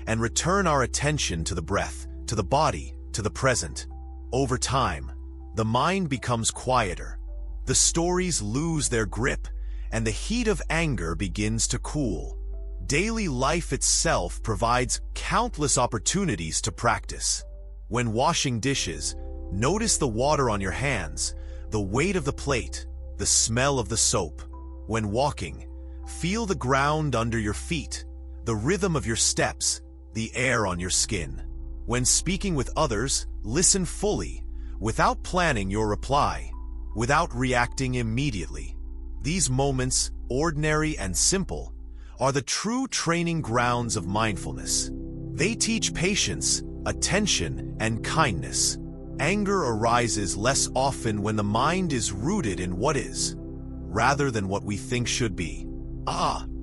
And return our attention to the breath, to the body, to the present. Over time, the mind becomes quieter. The stories lose their grip, and the heat of anger begins to cool. Daily life itself provides countless opportunities to practice. When washing dishes, notice the water on your hands, the weight of the plate, the smell of the soap. When walking, feel the ground under your feet, the rhythm of your steps, the air on your skin. When speaking with others, listen fully, without planning your reply, without reacting immediately. These moments, ordinary and simple, are the true training grounds of mindfulness. They teach patience, attention, and kindness. Anger arises less often when the mind is rooted in what is, rather than what we think should be.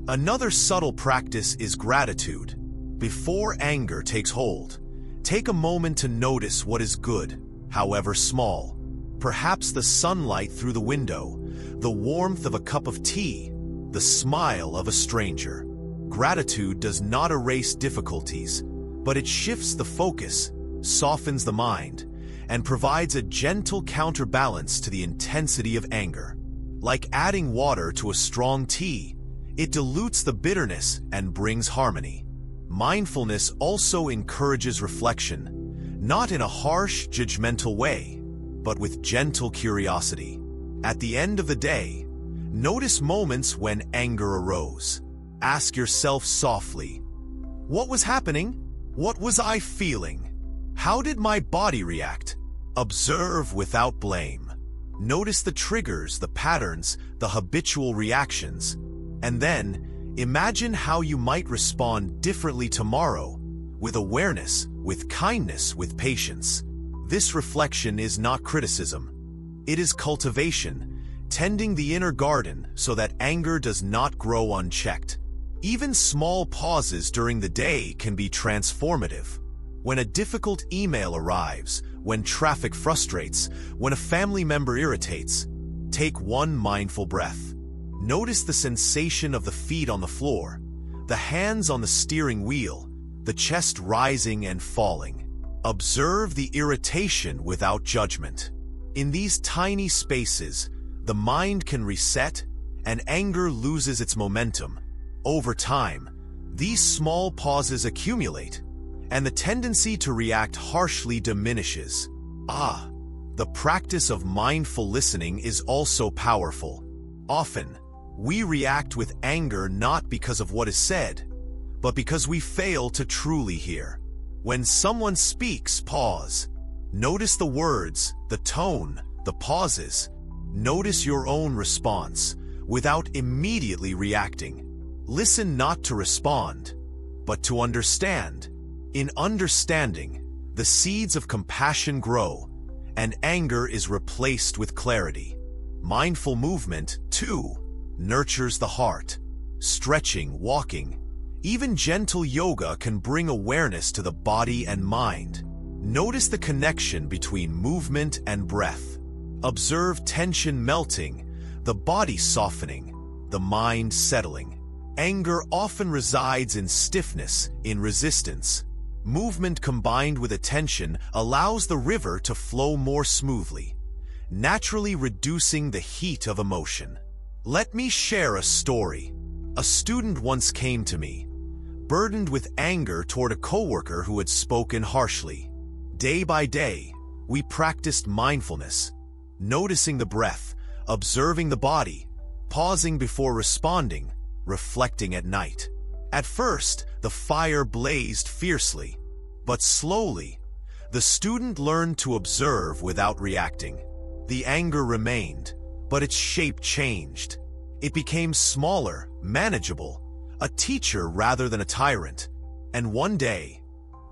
Another subtle practice is gratitude. Before anger takes hold, take a moment to notice what is good, however small. Perhaps the sunlight through the window, the warmth of a cup of tea, the smile of a stranger. Gratitude does not erase difficulties, but it shifts the focus, softens the mind, and provides a gentle counterbalance to the intensity of anger. Like adding water to a strong tea, it dilutes the bitterness and brings harmony. Mindfulness also encourages reflection, not in a harsh, judgmental way, but with gentle curiosity. At the end of the day, notice moments when anger arose. Ask yourself softly, what was happening? What was I feeling? How did my body react? Observe without blame. Notice the triggers, the patterns, the habitual reactions, and then imagine how you might respond differently tomorrow, with awareness, with kindness, with patience. This reflection is not criticism. It is cultivation, tending the inner garden so that anger does not grow unchecked. Even small pauses during the day can be transformative. When a difficult email arrives, when traffic frustrates, when a family member irritates, take one mindful breath. Notice the sensation of the feet on the floor, the hands on the steering wheel, the chest rising and falling. Observe the irritation without judgment. In these tiny spaces, the mind can reset and anger loses its momentum. Over time, these small pauses accumulate, and the tendency to react harshly diminishes. The practice of mindful listening is also powerful. Often, we react with anger not because of what is said, but because we fail to truly hear. When someone speaks, pause. Notice the words, the tone, the pauses. Notice your own response, without immediately reacting. Listen not to respond, but to understand. In understanding, the seeds of compassion grow, and anger is replaced with clarity. Mindful movement, too, nurtures the heart. Stretching, walking, even gentle yoga can bring awareness to the body and mind. Notice the connection between movement and breath. Observe tension melting, the body softening, the mind settling. Anger often resides in stiffness, in resistance. Movement combined with attention allows the river to flow more smoothly, naturally reducing the heat of emotion. Let me share a story. A student once came to me, burdened with anger toward a coworker who had spoken harshly. Day by day, we practiced mindfulness, noticing the breath, observing the body, pausing before responding, reflecting at night. At first, the fire blazed fiercely, but slowly, the student learned to observe without reacting. The anger remained, but its shape changed. It became smaller, manageable, a teacher rather than a tyrant. And one day,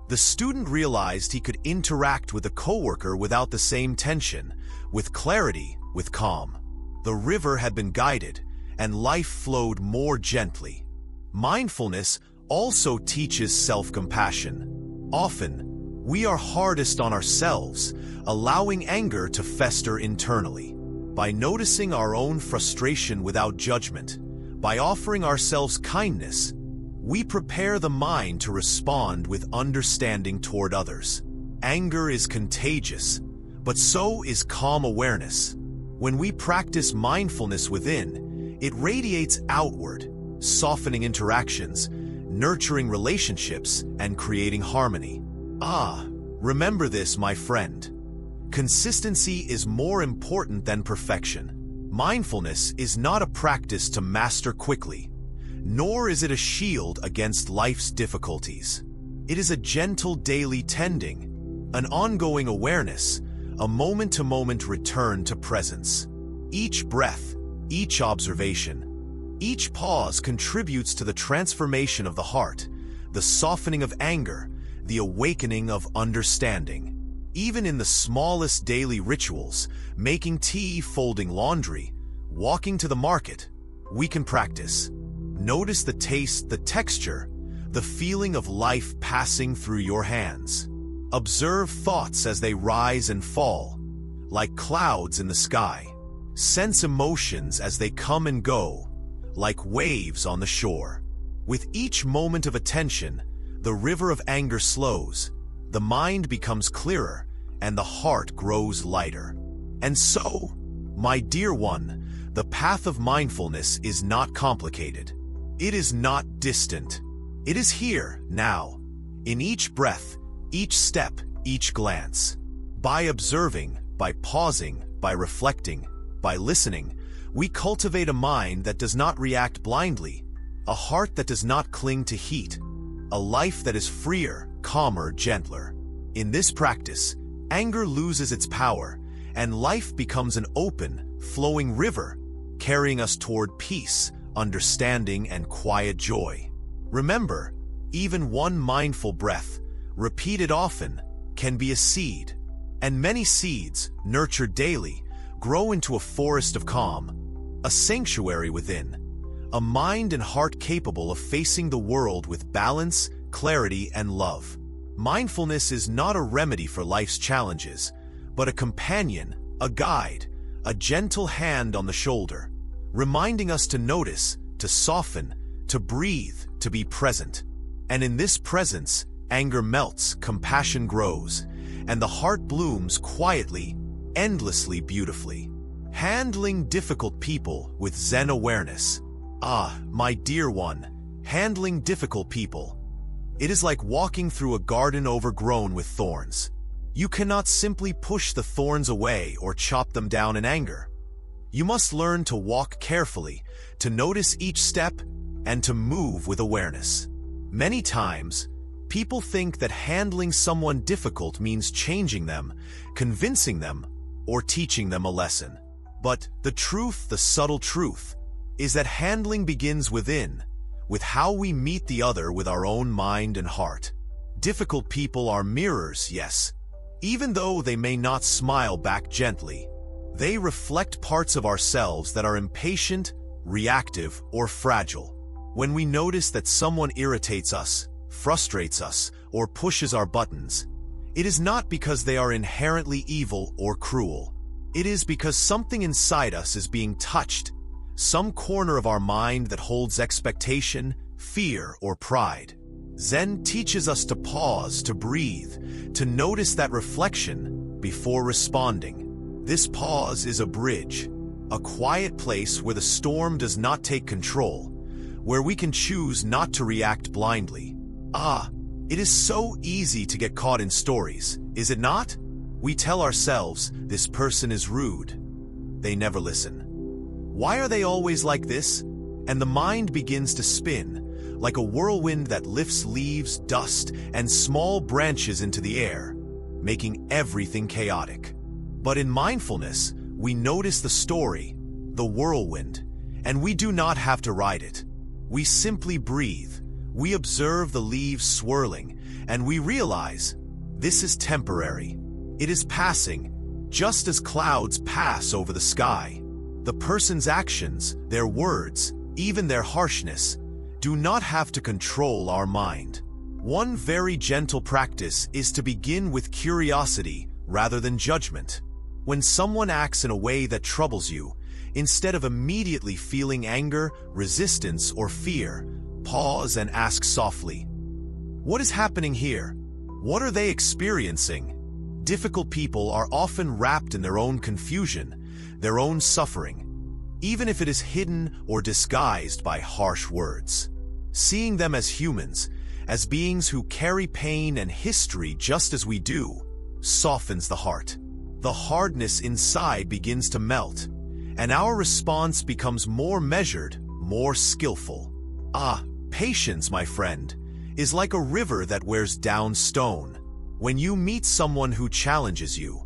the student realized he could interact with a coworker without the same tension, with clarity, with calm. The river had been guided, and life flowed more gently. Mindfulness also teaches self-compassion. Often, we are hardest on ourselves, allowing anger to fester internally. By noticing our own frustration without judgment, by offering ourselves kindness, we prepare the mind to respond with understanding toward others. Anger is contagious, but so is calm awareness. When we practice mindfulness within, it radiates outward, softening interactions, nurturing relationships, and creating harmony. Remember this, my friend. Consistency is more important than perfection. Mindfulness is not a practice to master quickly, nor is it a shield against life's difficulties. It is a gentle daily tending, an ongoing awareness, a moment-to-moment return to presence. Each breath, each observation, each pause contributes to the transformation of the heart, the softening of anger, the awakening of understanding. Even in the smallest daily rituals, making tea, folding laundry, walking to the market, we can practice. Notice the taste, the texture, the feeling of life passing through your hands. Observe thoughts as they rise and fall, like clouds in the sky. Sense emotions as they come and go, like waves on the shore. With each moment of attention, the river of anger slows, the mind becomes clearer, and the heart grows lighter. And so, my dear one, the path of mindfulness is not complicated. It is not distant. It is here, now, in each breath, each step, each glance. By observing, by pausing, by reflecting, by listening, we cultivate a mind that does not react blindly, a heart that does not cling to heat, a life that is freer, calmer, gentler. In this practice, anger loses its power, and life becomes an open, flowing river, carrying us toward peace, understanding, and quiet joy. Remember, even one mindful breath, repeated often, can be a seed, and many seeds, nurtured daily, grow into a forest of calm, a sanctuary within, a mind and heart capable of facing the world with balance, clarity, and love. Mindfulness is not a remedy for life's challenges, but a companion, a guide, a gentle hand on the shoulder, reminding us to notice, to soften, to breathe, to be present. And in this presence, anger melts, compassion grows, and the heart blooms quietly, endlessly beautifully. Handling difficult people with Zen awareness. My dear one, handling difficult people. It is like walking through a garden overgrown with thorns. You cannot simply push the thorns away or chop them down in anger. You must learn to walk carefully, to notice each step, and to move with awareness. Many times, people think that handling someone difficult means changing them, convincing them, or teaching them a lesson. But the truth, the subtle truth, is that handling begins within, with how we meet the other with our own mind and heart. Difficult people are mirrors, yes. Even though they may not smile back gently, they reflect parts of ourselves that are impatient, reactive, or fragile. When we notice that someone irritates us, frustrates us, or pushes our buttons, it is not because they are inherently evil or cruel. It is because something inside us is being touched, some corner of our mind that holds expectation, fear, or pride. Zen teaches us to pause, to breathe, to notice that reflection before responding. This pause is a bridge, a quiet place where the storm does not take control, where we can choose not to react blindly. It is so easy to get caught in stories, is it not? We tell ourselves, this person is rude. They never listen. Why are they always like this? And the mind begins to spin, like a whirlwind that lifts leaves, dust, and small branches into the air, making everything chaotic. But in mindfulness, we notice the story, the whirlwind, and we do not have to ride it. We simply breathe, we observe the leaves swirling, and we realize this is temporary. It is passing, just as clouds pass over the sky. The person's actions, their words, even their harshness, do not have to control our mind. One very gentle practice is to begin with curiosity rather than judgment. When someone acts in a way that troubles you, instead of immediately feeling anger, resistance, or fear, pause and ask softly, "What is happening here? What are they experiencing?" Difficult people are often wrapped in their own confusion, their own suffering, even if it is hidden or disguised by harsh words. Seeing them as humans, as beings who carry pain and history just as we do, softens the heart. The hardness inside begins to melt, and our response becomes more measured, more skillful. Patience, my friend, is like a river that wears down stone. When you meet someone who challenges you,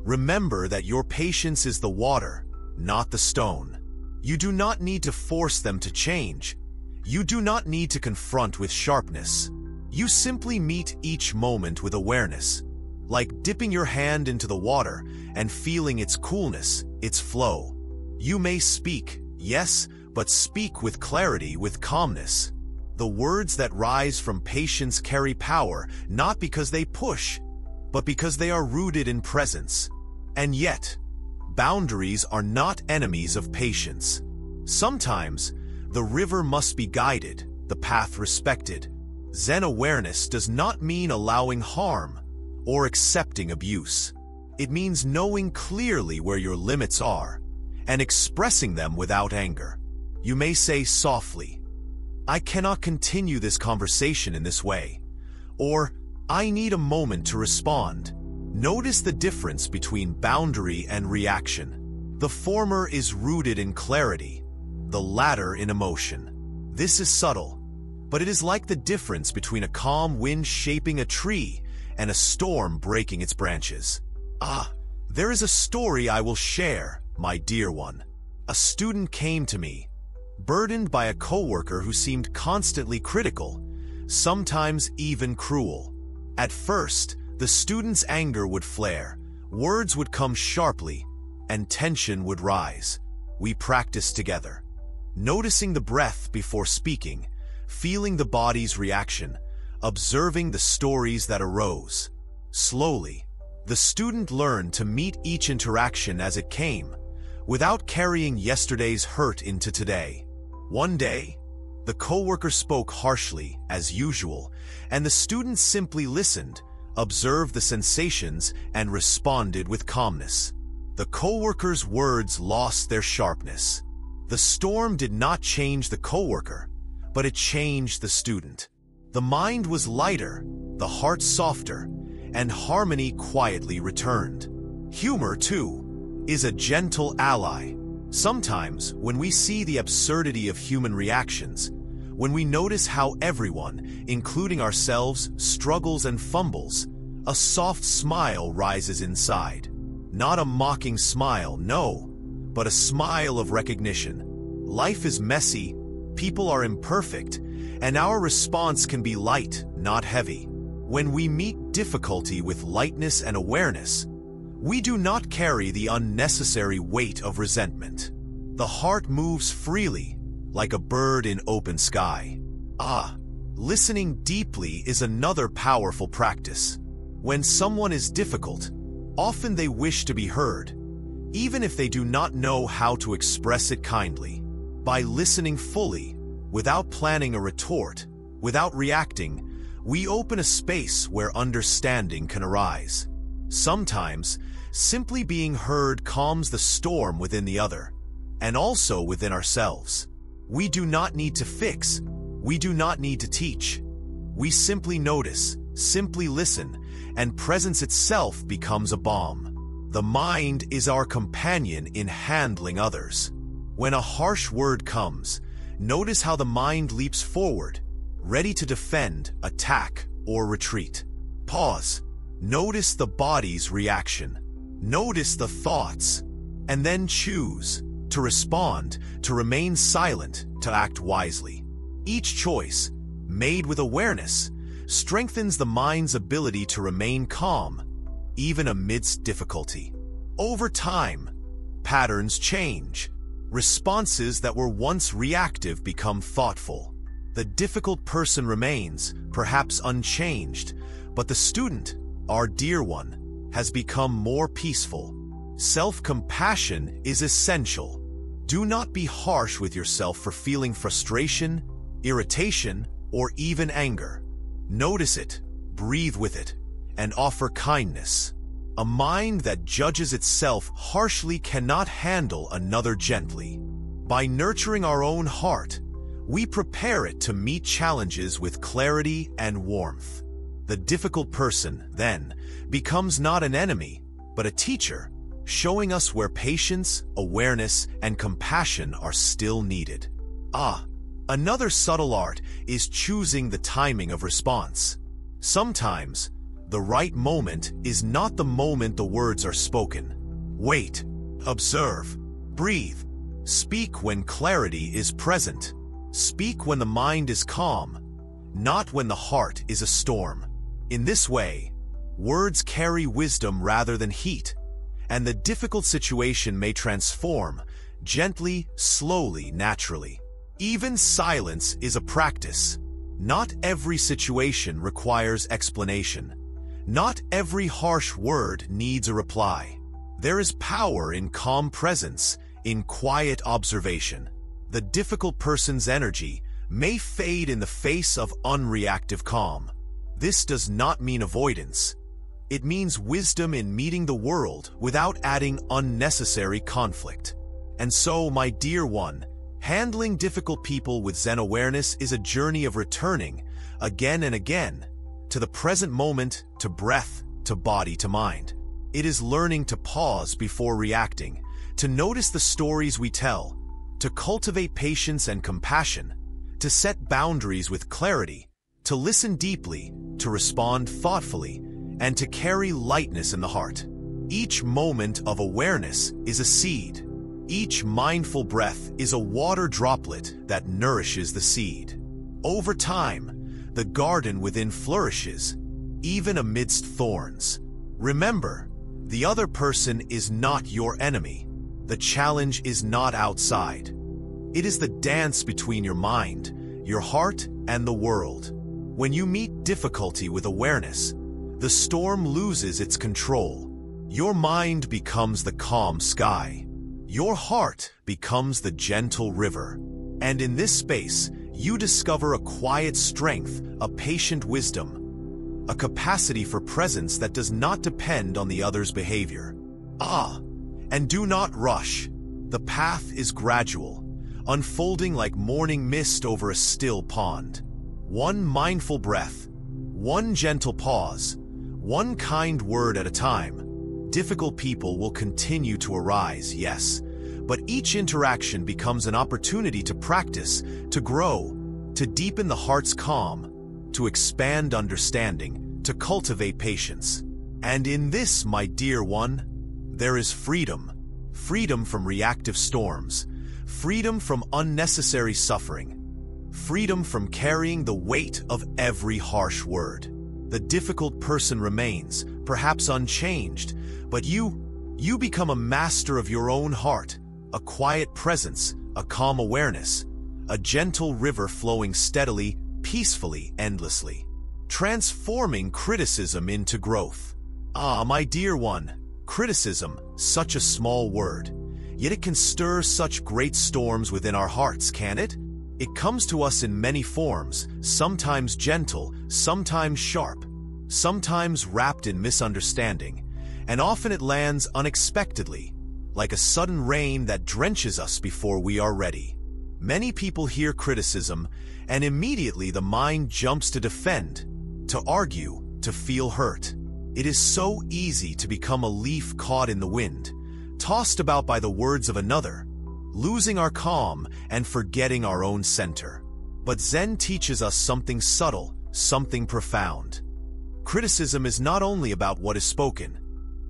remember that your patience is the water, not the stone. You do not need to force them to change. You do not need to confront with sharpness. You simply meet each moment with awareness, like dipping your hand into the water and feeling its coolness, its flow. You may speak, yes, but speak with clarity, with calmness. The words that rise from patience carry power, not because they push, but because they are rooted in presence. And yet, boundaries are not enemies of patience. Sometimes, the river must be guided, the path respected. Zen awareness does not mean allowing harm or accepting abuse. It means knowing clearly where your limits are and expressing them without anger. You may say softly, "I cannot continue this conversation in this way," or "I need a moment to respond." Notice the difference between boundary and reaction. The former is rooted in clarity, the latter in emotion. This is subtle, but it is like the difference between a calm wind shaping a tree and a storm breaking its branches. There is a story I will share, my dear one. A student came to me, burdened by a coworker who seemed constantly critical, sometimes even cruel. At first, the student's anger would flare, words would come sharply, and tension would rise. We practiced together, noticing the breath before speaking, feeling the body's reaction, observing the stories that arose. Slowly, the student learned to meet each interaction as it came, without carrying yesterday's hurt into today. One day, the coworker spoke harshly, as usual, and the student simply listened, observed the sensations, and responded with calmness. The coworker's words lost their sharpness. The storm did not change the coworker, but it changed the student. The mind was lighter, the heart softer, and harmony quietly returned. Humor, too, is a gentle ally. Sometimes, when we see the absurdity of human reactions, when we notice how everyone, including ourselves, struggles and fumbles, a soft smile rises inside. Not a mocking smile, no, but a smile of recognition. Life is messy, people are imperfect, and our response can be light, not heavy. When we meet difficulty with lightness and awareness, we do not carry the unnecessary weight of resentment. The heart moves freely, like a bird in open sky. Listening deeply is another powerful practice. When someone is difficult, often they wish to be heard, even if they do not know how to express it kindly. By listening fully, without planning a retort, without reacting, we open a space where understanding can arise. Sometimes, simply being heard calms the storm within the other, and also within ourselves. We do not need to fix, we do not need to teach. We simply notice, simply listen, and presence itself becomes a balm. The mind is our companion in handling others. When a harsh word comes, notice how the mind leaps forward, ready to defend, attack, or retreat. Pause. Notice the body's reaction. Notice the thoughts. And then choose to respond, to remain silent, to act wisely. Each choice, made with awareness, strengthens the mind's ability to remain calm, even amidst difficulty. Over time, patterns change. Responses that were once reactive become thoughtful. The difficult person remains, perhaps unchanged, but the student, our dear one, has become more peaceful. Self-compassion is essential. Do not be harsh with yourself for feeling frustration, irritation, or even anger. Notice it, breathe with it, and offer kindness. A mind that judges itself harshly cannot handle another gently. By nurturing our own heart, we prepare it to meet challenges with clarity and warmth. The difficult person, then, becomes not an enemy, but a teacher, showing us where patience, awareness, and compassion are still needed. Another subtle art is choosing the timing of response. Sometimes, the right moment is not the moment the words are spoken. Wait, observe, breathe. Speak when clarity is present. Speak when the mind is calm, not when the heart is a storm. In this way, words carry wisdom rather than heat, and the difficult situation may transform, gently, slowly, naturally. Even silence is a practice. Not every situation requires explanation. Not every harsh word needs a reply. There is power in calm presence, in quiet observation. The difficult person's energy may fade in the face of unreactive calm. This does not mean avoidance. It means wisdom in meeting the world without adding unnecessary conflict. And so, my dear one, handling difficult people with Zen awareness is a journey of returning, again and again, to the present moment, to breath, to body, to mind. It is learning to pause before reacting, to notice the stories we tell, to cultivate patience and compassion, to set boundaries with clarity, to listen deeply, to respond thoughtfully, and to carry lightness in the heart. Each moment of awareness is a seed. Each mindful breath is a water droplet that nourishes the seed. Over time, the garden within flourishes, even amidst thorns. Remember, the other person is not your enemy. The challenge is not outside. It is the dance between your mind, your heart, and the world. When you meet difficulty with awareness, the storm loses its control. Your mind becomes the calm sky. Your heart becomes the gentle river. And in this space, you discover a quiet strength, a patient wisdom, a capacity for presence that does not depend on the other's behavior. And do not rush. The path is gradual, unfolding like morning mist over a still pond. One mindful breath, one gentle pause, one kind word at a time. Difficult people will continue to arise, yes, but each interaction becomes an opportunity to practice, to grow, to deepen the heart's calm, to expand understanding, to cultivate patience. And in this, my dear one, there is freedom. Freedom from reactive storms, freedom from unnecessary suffering, freedom from carrying the weight of every harsh word. The difficult person remains, perhaps unchanged, but you become a master of your own heart, a quiet presence, a calm awareness, a gentle river flowing steadily, peacefully, endlessly, transforming criticism into growth. My dear one, criticism, such a small word, yet it can stir such great storms within our hearts, can it? It comes to us in many forms, sometimes gentle, sometimes sharp, sometimes wrapped in misunderstanding, and often it lands unexpectedly, like a sudden rain that drenches us before we are ready. Many people hear criticism, and immediately the mind jumps to defend, to argue, to feel hurt. It is so easy to become a leaf caught in the wind, tossed about by the words of another, losing our calm and forgetting our own center. But Zen teaches us something subtle, something profound. Criticism is not only about what is spoken.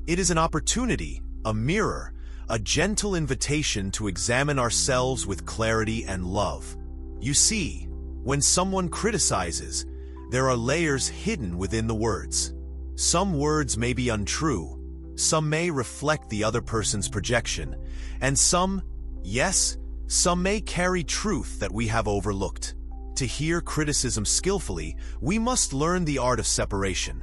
It is an opportunity, a mirror, a gentle invitation to examine ourselves with clarity and love. You see, when someone criticizes, there are layers hidden within the words. Some words may be untrue, some may reflect the other person's projection, and some may carry truth that we have overlooked. To hear criticism skillfully, we must learn the art of separation.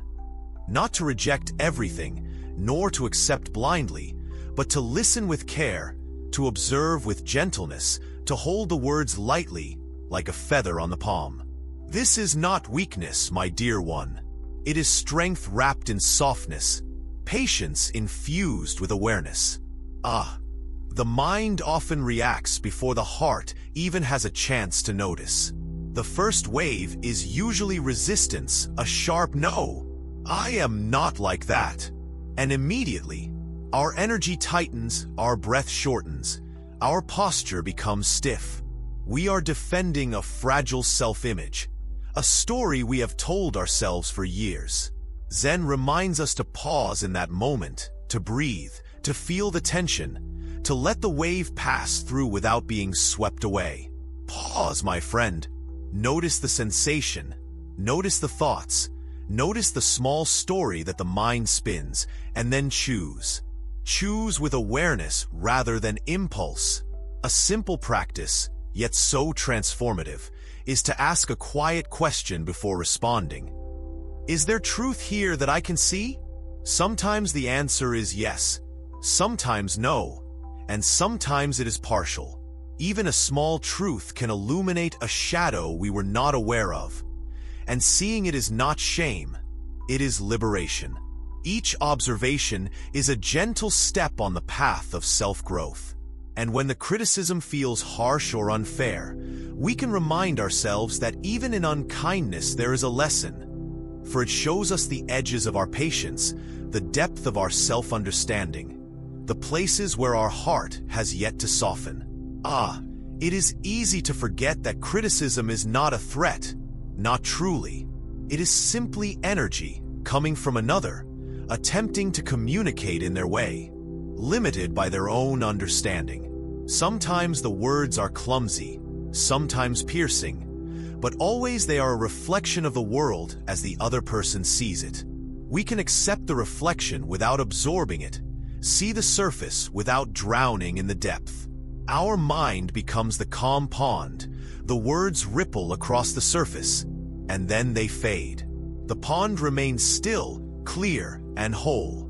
Not to reject everything, nor to accept blindly, but to listen with care, to observe with gentleness, to hold the words lightly, like a feather on the palm. This is not weakness, my dear one. It is strength wrapped in softness, patience infused with awareness. The mind often reacts before the heart even has a chance to notice. The first wave is usually resistance, a sharp no. I am not like that. And immediately, our energy tightens, our breath shortens, our posture becomes stiff. We are defending a fragile self-image, a story we have told ourselves for years. Zen reminds us to pause in that moment, to breathe, to feel the tension, to let the wave pass through without being swept away. Pause, my friend. Notice the sensation, notice the thoughts, notice the small story that the mind spins, and then choose. Choose with awareness rather than impulse. A simple practice, yet so transformative, is to ask a quiet question before responding. Is there truth here that I can see? Sometimes the answer is yes, sometimes no, and sometimes it is partial. Even a small truth can illuminate a shadow we were not aware of. And seeing it is not shame, it is liberation. Each observation is a gentle step on the path of self-growth. And when the criticism feels harsh or unfair, we can remind ourselves that even in unkindness there is a lesson. For it shows us the edges of our patience, the depth of our self-understanding, the places where our heart has yet to soften. It is easy to forget that criticism is not a threat, not truly. It is simply energy coming from another, attempting to communicate in their way, limited by their own understanding. Sometimes the words are clumsy, sometimes piercing, but always they are a reflection of the world as the other person sees it. We can accept the reflection without absorbing it, see the surface without drowning in the depth. Our mind becomes the calm pond. The words ripple across the surface, and then they fade. The pond remains still, clear, and whole.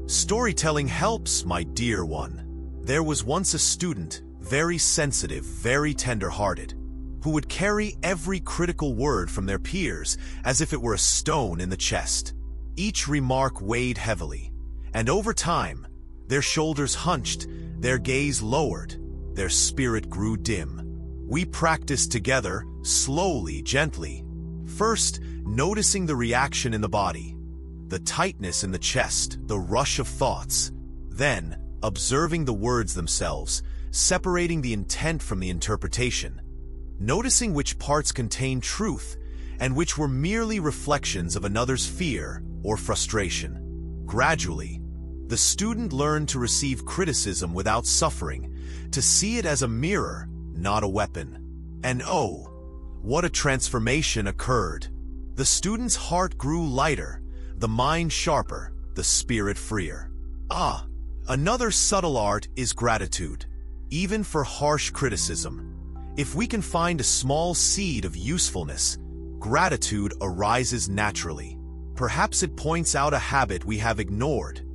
Storytelling helps, my dear one. There was once a student, very sensitive, very tender-hearted, who would carry every critical word from their peers as if it were a stone in the chest. Each remark weighed heavily, and over time, their shoulders hunched, their gaze lowered, their spirit grew dim. We practiced together, slowly, gently. First, noticing the reaction in the body, the tightness in the chest, the rush of thoughts. Then, observing the words themselves, separating the intent from the interpretation. Noticing which parts contained truth and which were merely reflections of another's fear or frustration. Gradually, the student learned to receive criticism without suffering, to see it as a mirror, not a weapon. And oh, what a transformation occurred. The student's heart grew lighter, the mind sharper, the spirit freer. Another subtle art is gratitude. Even for harsh criticism, if we can find a small seed of usefulness, gratitude arises naturally. Perhaps it points out a habit we have ignored,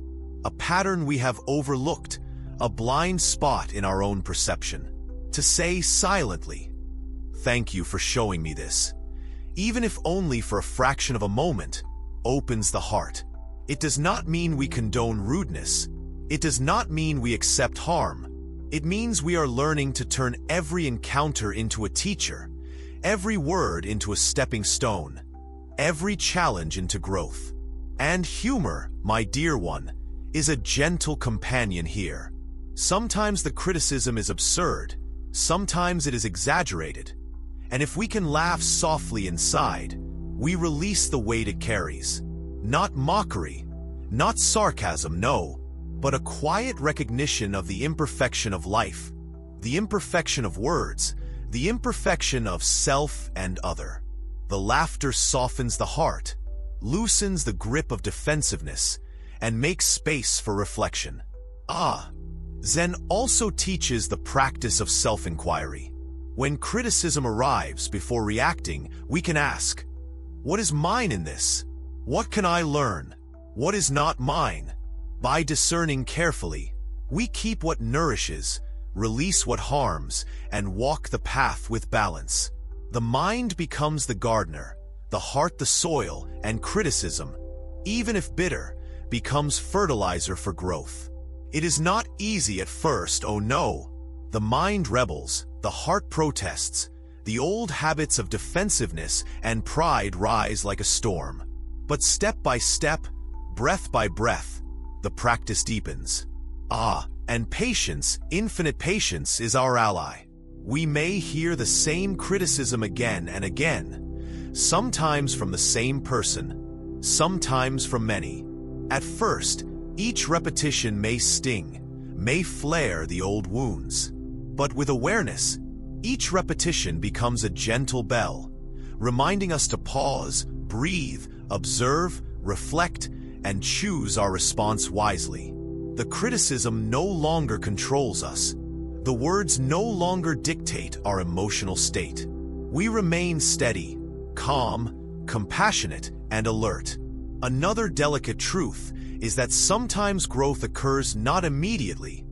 a pattern we have overlooked, a blind spot in our own perception. To say silently, "Thank you for showing me this," even if only for a fraction of a moment, opens the heart. It does not mean we condone rudeness. It does not mean we accept harm. It means we are learning to turn every encounter into a teacher, every word into a stepping stone, every challenge into growth. And humor, my dear one, is a gentle companion here. Sometimes the criticism is absurd, sometimes it is exaggerated, And if we can laugh softly inside, we release the weight it carries. Not mockery, not sarcasm, no, but a quiet recognition of the imperfection of life, the imperfection of words, the imperfection of self and other. The laughter softens the heart, loosens the grip of defensiveness, and makes space for reflection. Zen also teaches the practice of self-inquiry. When criticism arrives before reacting, we can ask, what is mine in this? What can I learn? What is not mine? By discerning carefully, we keep what nourishes, release what harms, and walk the path with balance. The mind becomes the gardener, the heart the soil, and criticism, even if bitter, becomes fertilizer for growth. It is not easy at first, oh no. The mind rebels, the heart protests, the old habits of defensiveness and pride rise like a storm. But step by step, breath by breath, the practice deepens. And patience, infinite patience, is our ally. We may hear the same criticism again and again, sometimes from the same person, sometimes from many. At first, each repetition may sting, may flare the old wounds. But with awareness, each repetition becomes a gentle bell, reminding us to pause, breathe, observe, reflect, and choose our response wisely. The criticism no longer controls us. The words no longer dictate our emotional state. We remain steady, calm, compassionate, and alert. Another delicate truth is that sometimes growth occurs not immediately,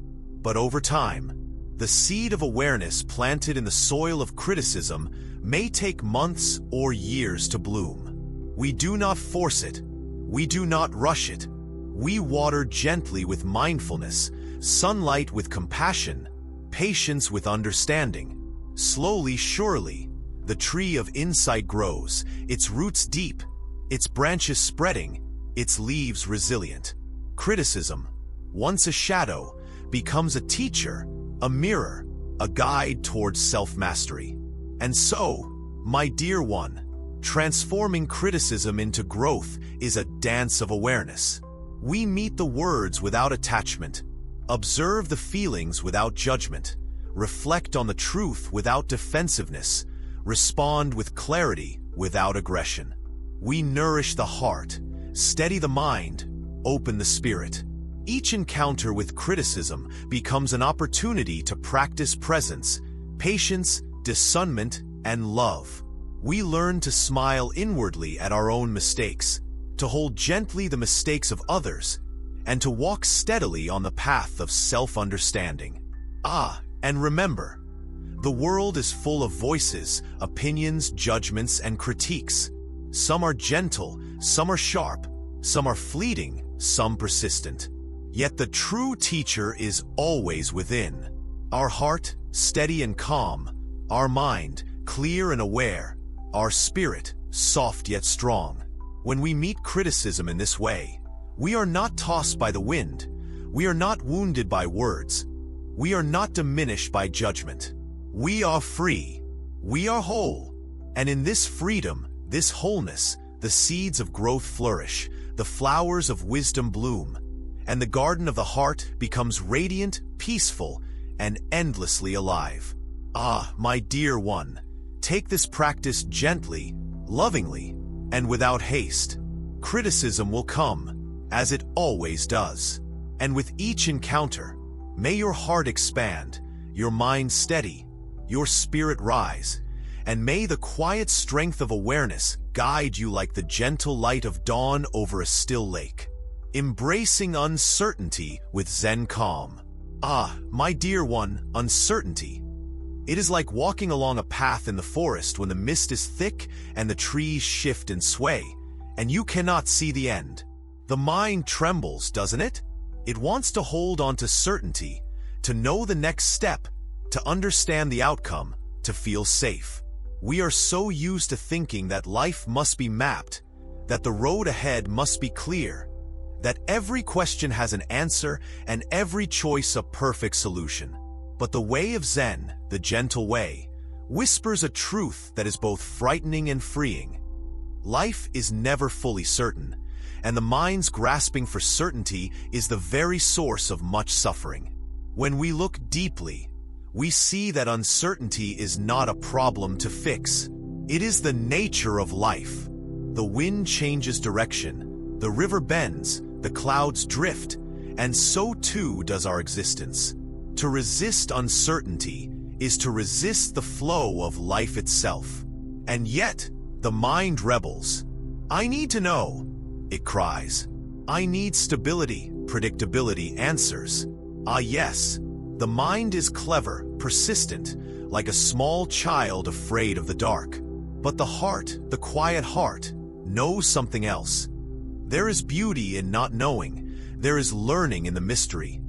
but over time. The seed of awareness planted in the soil of criticism may take months or years to bloom. We do not force it. We do not rush it. We water gently with mindfulness, sunlight with compassion, patience with understanding. Slowly, surely, the tree of insight grows, its roots deep, its branches spreading, its leaves resilient. Criticism, once a shadow, becomes a teacher, a mirror, a guide towards self-mastery. And so, my dear one, transforming criticism into growth is a dance of awareness. We meet the words without attachment, observe the feelings without judgment, reflect on the truth without defensiveness, respond with clarity without aggression. We nourish the heart, steady the mind, open the spirit. Each encounter with criticism becomes an opportunity to practice presence, patience, discernment, and love. We learn to smile inwardly at our own mistakes, to hold gently the mistakes of others, and to walk steadily on the path of self-understanding. And remember, the world is full of voices, opinions, judgments, and critiques. Some are gentle, some are sharp, some are fleeting, some persistent. Yet the true teacher is always within. Our heart, steady and calm, our mind, clear and aware, our spirit, soft yet strong. When we meet criticism in this way, we are not tossed by the wind, we are not wounded by words, we are not diminished by judgment. We are free, we are whole, and in this freedom, this wholeness, the seeds of growth flourish, the flowers of wisdom bloom, and the garden of the heart becomes radiant, peaceful, and endlessly alive. My dear one, take this practice gently, lovingly, and without haste. Criticism will come, as it always does. And with each encounter, may your heart expand, your mind steady, your spirit rise, and may the quiet strength of awareness guide you like the gentle light of dawn over a still lake. Embracing uncertainty with Zen calm. My dear one, uncertainty. It is like walking along a path in the forest when the mist is thick and the trees shift and sway, and you cannot see the end. The mind trembles, doesn't it? It wants to hold on to certainty, to know the next step, to understand the outcome, to feel safe. We are so used to thinking that life must be mapped, that the road ahead must be clear, that every question has an answer and every choice a perfect solution. But the way of Zen, the gentle way, whispers a truth that is both frightening and freeing. Life is never fully certain, and the mind's grasping for certainty is the very source of much suffering. When we look deeply, we see that uncertainty is not a problem to fix. It is the nature of life. The wind changes direction, the river bends, the clouds drift, and so too does our existence. To resist uncertainty is to resist the flow of life itself. And yet, the mind rebels. "I need to know," it cries. "I need stability, predictability, answers." Ah yes, the mind is clever, persistent, like a small child afraid of the dark. But the heart, the quiet heart, knows something else. There is beauty in not knowing. There is learning in the mystery.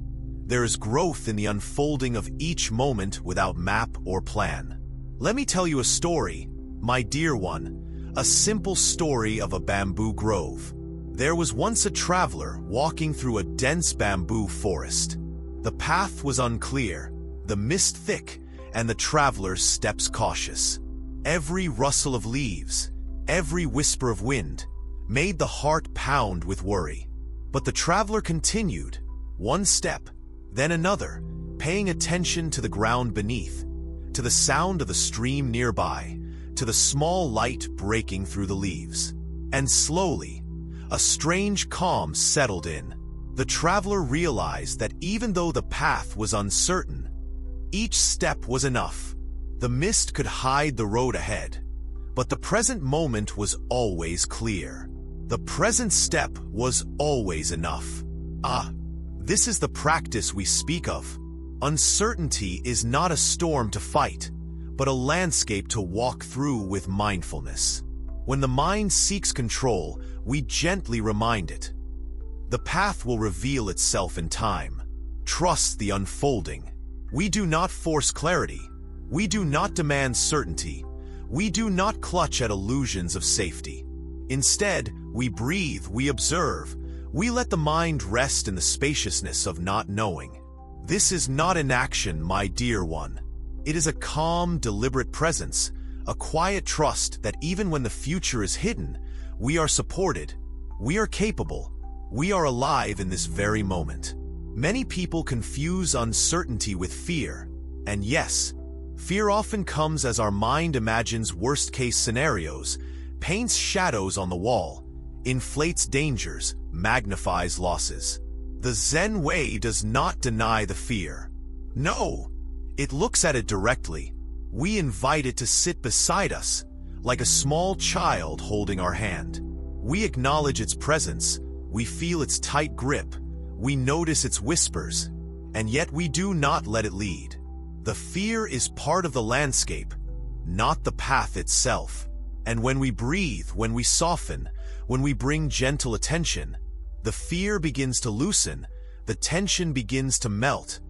There is growth in the unfolding of each moment without map or plan. Let me tell you a story, my dear one, a simple story of a bamboo grove. There was once a traveler walking through a dense bamboo forest. The path was unclear, the mist thick, and the traveler's steps cautious. Every rustle of leaves, every whisper of wind, made the heart pound with worry. But the traveler continued, one step, then another, paying attention to the ground beneath, to the sound of the stream nearby, to the small light breaking through the leaves. And slowly, a strange calm settled in. The traveler realized that even though the path was uncertain, each step was enough. The mist could hide the road ahead, but the present moment was always clear. The present step was always enough. Ah, this is the practice we speak of. Uncertainty is not a storm to fight, but a landscape to walk through with mindfulness. When the mind seeks control, we gently remind it. The path will reveal itself in time. Trust the unfolding. We do not force clarity. We do not demand certainty. We do not clutch at illusions of safety. Instead, we breathe, we observe, we let the mind rest in the spaciousness of not knowing. This is not inaction, my dear one. It is a calm, deliberate presence, a quiet trust that even when the future is hidden, we are supported, we are capable, we are alive in this very moment. Many people confuse uncertainty with fear, and yes, fear often comes as our mind imagines worst-case scenarios, paints shadows on the wall, inflates dangers, magnifies losses. The Zen way does not deny the fear. No, it looks at it directly. We invite it to sit beside us, like a small child holding our hand. We acknowledge its presence, we feel its tight grip, we notice its whispers, and yet we do not let it lead. The fear is part of the landscape, not the path itself. And when we breathe, when we soften, when we bring gentle attention, the fear begins to loosen, the tension begins to melt,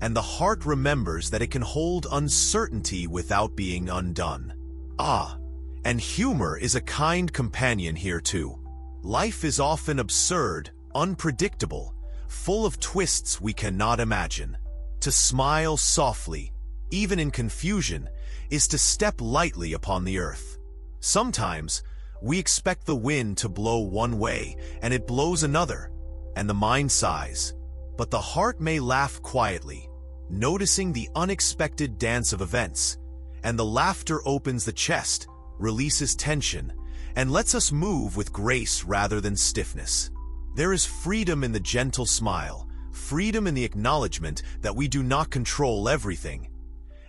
and the heart remembers that it can hold uncertainty without being undone. Ah, and humor is a kind companion here too. Life is often absurd, unpredictable, full of twists we cannot imagine. To smile softly, even in confusion, is to step lightly upon the earth. Sometimes, we expect the wind to blow one way, and it blows another, and the mind sighs. But the heart may laugh quietly, noticing the unexpected dance of events, and the laughter opens the chest, releases tension, and lets us move with grace rather than stiffness. There is freedom in the gentle smile, freedom in the acknowledgement that we do not control everything.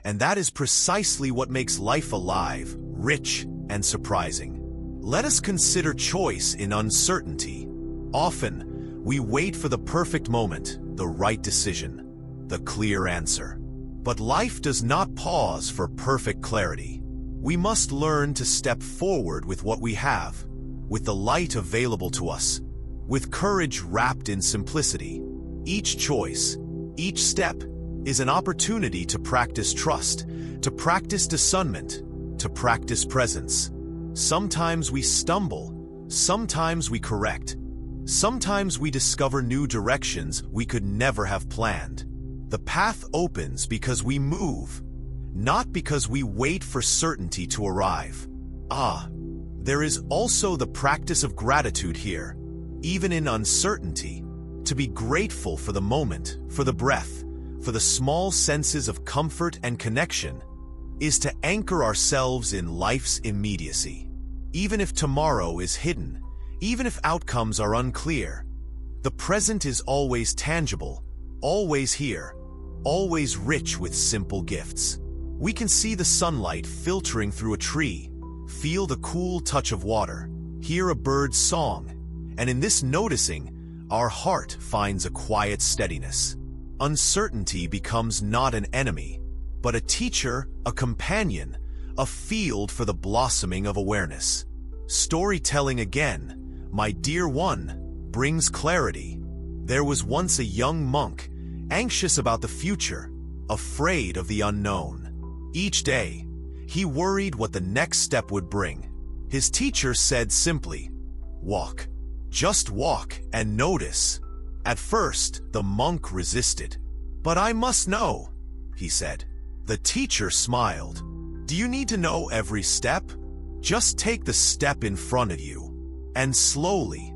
And that is precisely what makes life alive, rich, and surprising. Let us consider choice in uncertainty. Often, we wait for the perfect moment, the right decision, the clear answer. But life does not pause for perfect clarity. We must learn to step forward with what we have, with the light available to us, with courage wrapped in simplicity. Each choice, each step, is an opportunity to practice trust, to practice discernment, to practice presence. Sometimes we stumble, sometimes we correct, sometimes we discover new directions we could never have planned. The path opens because we move, not because we wait for certainty to arrive. There is also the practice of gratitude here, even in uncertainty, to be grateful for the moment, for the breath, for the small senses of comfort and connection, is to anchor ourselves in life's immediacy. Even if tomorrow is hidden, even if outcomes are unclear, the present is always tangible, always here, always rich with simple gifts. We can see the sunlight filtering through a tree, feel the cool touch of water, hear a bird's song, and in this noticing, our heart finds a quiet steadiness. Uncertainty becomes not an enemy, but a teacher, a companion, a field for the blossoming of awareness. Storytelling again, my dear one, brings clarity. There was once a young monk, anxious about the future, afraid of the unknown. Each day, he worried what the next step would bring. His teacher said simply, "Walk. Just walk and notice." At first, the monk resisted. "But I must know," he said. The teacher smiled. "Do you need to know every step? Just take the step in front of you." And slowly,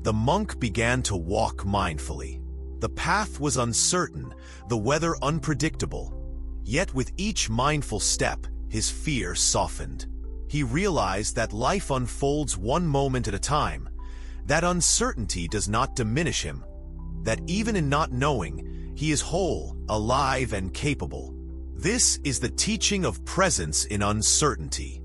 the monk began to walk mindfully. The path was uncertain, the weather unpredictable. Yet with each mindful step, his fear softened. He realized that life unfolds one moment at a time, that uncertainty does not diminish him, that even in not knowing, he is whole, alive, and capable. This is the teaching of presence in uncertainty.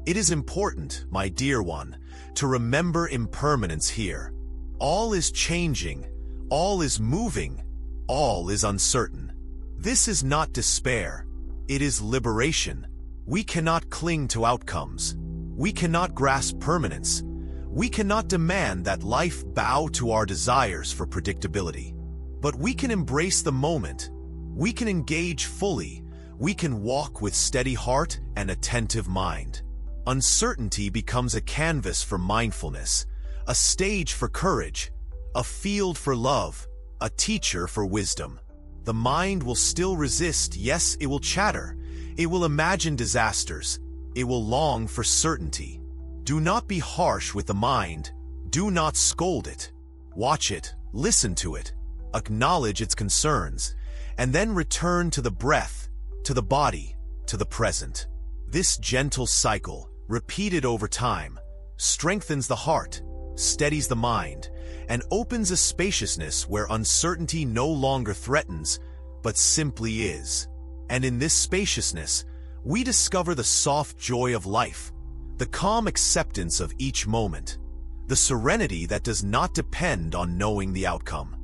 It is important, my dear one, to remember impermanence here. All is changing, all is moving, all is uncertain. This is not despair, it is liberation. We cannot cling to outcomes. We cannot grasp permanence. We cannot demand that life bow to our desires for predictability. But we can embrace the moment. We can engage fully. We can walk with steady heart and attentive mind. Uncertainty becomes a canvas for mindfulness, a stage for courage, a field for love, a teacher for wisdom. The mind will still resist, yes, it will chatter. It will imagine disasters. It will long for certainty. Do not be harsh with the mind. Do not scold it. Watch it, listen to it, acknowledge its concerns, and then return to the breath, to the body, to the present. This gentle cycle, repeated over time, strengthens the heart, steadies the mind, and opens a spaciousness where uncertainty no longer threatens, but simply is. And in this spaciousness, we discover the soft joy of life, the calm acceptance of each moment, the serenity that does not depend on knowing the outcome.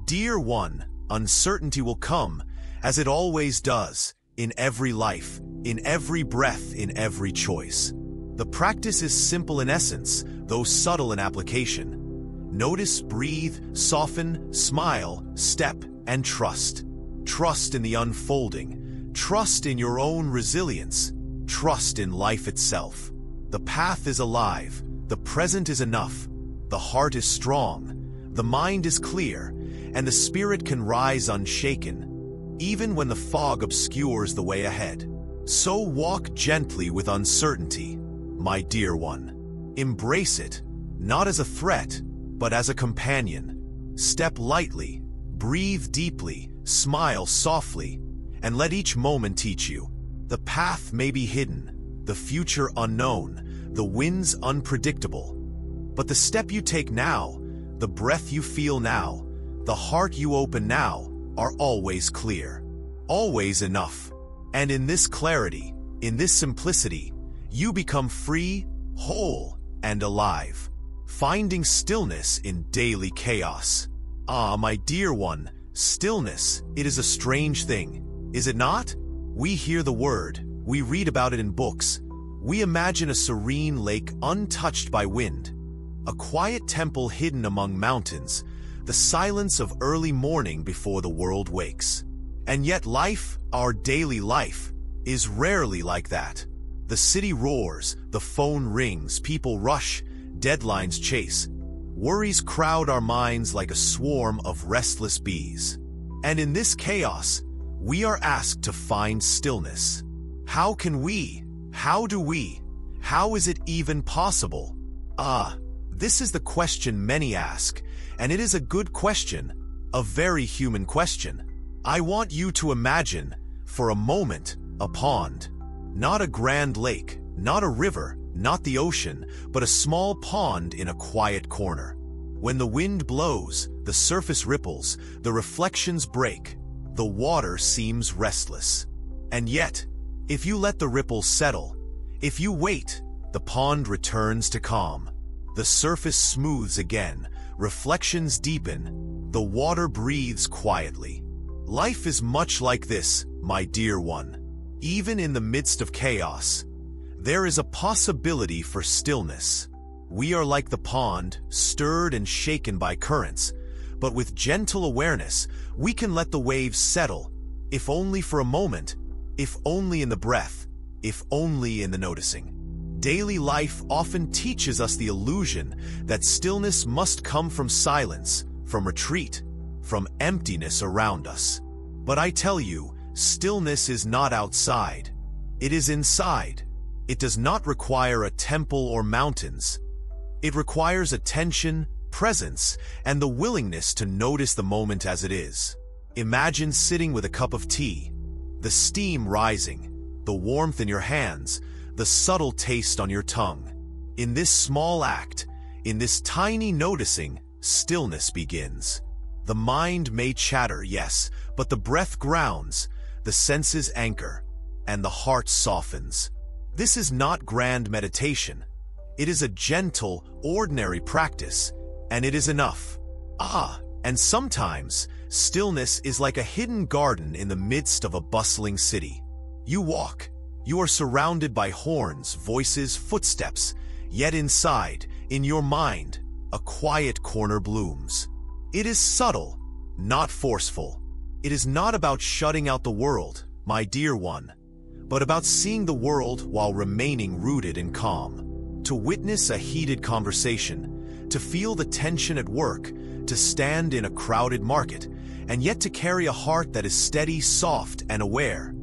Dear one, uncertainty will come, as it always does, in every life, in every breath, in every choice. The practice is simple in essence, though subtle in application. Notice, breathe, soften, smile, step, and trust. Trust in the unfolding. Trust in your own resilience. Trust in life itself. The path is alive. The present is enough. The heart is strong. The mind is clear. And the spirit can rise unshaken, even when the fog obscures the way ahead. So walk gently with uncertainty, my dear one. Embrace it, not as a threat, but as a companion. Step lightly, breathe deeply, smile softly, and let each moment teach you. The path may be hidden, the future unknown, the winds unpredictable. But the step you take now, the breath you feel now, the heart you open now, are always clear, always enough. And in this clarity, in this simplicity, you become free, whole, and alive, finding stillness in daily chaos. My dear one, stillness, it is a strange thing, is it not? We hear the word, we read about it in books, we imagine a serene lake untouched by wind, a quiet temple hidden among mountains, the silence of early morning before the world wakes. And yet life, our daily life, is rarely like that. The city roars, the phone rings, people rush, deadlines chase. Worries crowd our minds like a swarm of restless bees. And in this chaos, we are asked to find stillness. How can we? How do we? How is it even possible? This is the question many ask, and it is a good question, a very human question. I want you to imagine, for a moment, a pond. Not a grand lake, not a river, not the ocean, but a small pond in a quiet corner. When the wind blows, the surface ripples, the reflections break, the water seems restless. And yet, if you let the ripples settle, if you wait, the pond returns to calm. The surface smooths again, reflections deepen, the water breathes quietly. Life is much like this, my dear one. Even in the midst of chaos, there is a possibility for stillness. We are like the pond, stirred and shaken by currents, but with gentle awareness, we can let the waves settle, if only for a moment, if only in the breath, if only in the noticing. Daily life often teaches us the illusion that stillness must come from silence, from retreat, from emptiness around us. But I tell you, stillness is not outside. It is inside. It does not require a temple or mountains. It requires attention, presence, and the willingness to notice the moment as it is. Imagine sitting with a cup of tea, the steam rising, the warmth in your hands, the subtle taste on your tongue. In this small act, in this tiny noticing, stillness begins. The mind may chatter, yes, but the breath grounds, the senses anchor, and the heart softens. This is not grand meditation. It is a gentle, ordinary practice, and it is enough. And sometimes, stillness is like a hidden garden in the midst of a bustling city. You walk. You are surrounded by horns, voices, footsteps, yet inside, in your mind, a quiet corner blooms. It is subtle, not forceful. It is not about shutting out the world, my dear one, but about seeing the world while remaining rooted in calm. To witness a heated conversation, to feel the tension at work, to stand in a crowded market, and yet to carry a heart that is steady, soft, and aware.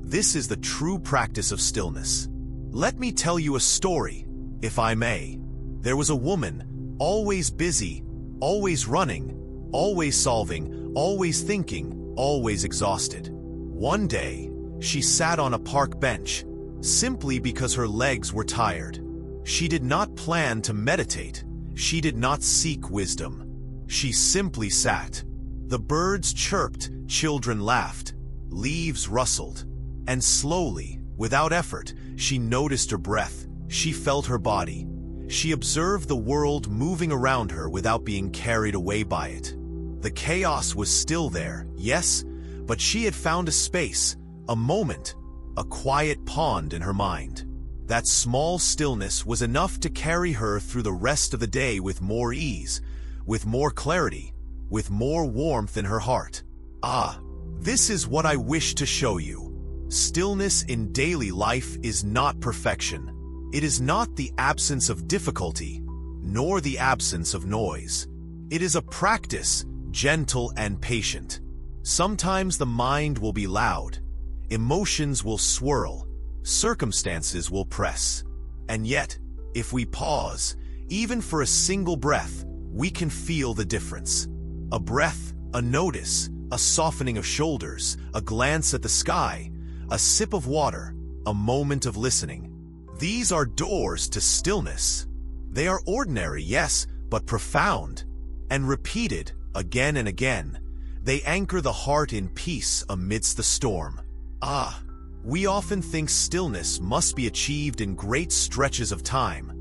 This is the true practice of stillness. Let me tell you a story, if I may. There was a woman, always busy, always running, always solving, always thinking, always exhausted. One day, she sat on a park bench, simply because her legs were tired. She did not plan to meditate. She did not seek wisdom. She simply sat. The birds chirped, children laughed, leaves rustled. And slowly, without effort, she noticed her breath. She felt her body. She observed the world moving around her without being carried away by it. The chaos was still there, yes, but she had found a space, a moment, a quiet pond in her mind. That small stillness was enough to carry her through the rest of the day with more ease, with more clarity, with more warmth in her heart. This is what I wish to show you. Stillness in daily life is not perfection. It is not the absence of difficulty, nor the absence of noise. It is a practice, gentle and patient. Sometimes the mind will be loud, emotions will swirl, circumstances will press. And yet, if we pause, even for a single breath, we can feel the difference. A breath, a notice, a softening of shoulders, a glance at the sky, a sip of water, a moment of listening. These are doors to stillness. They are ordinary, yes, but profound. And repeated again and again, they anchor the heart in peace amidst the storm. We often think stillness must be achieved in great stretches of time.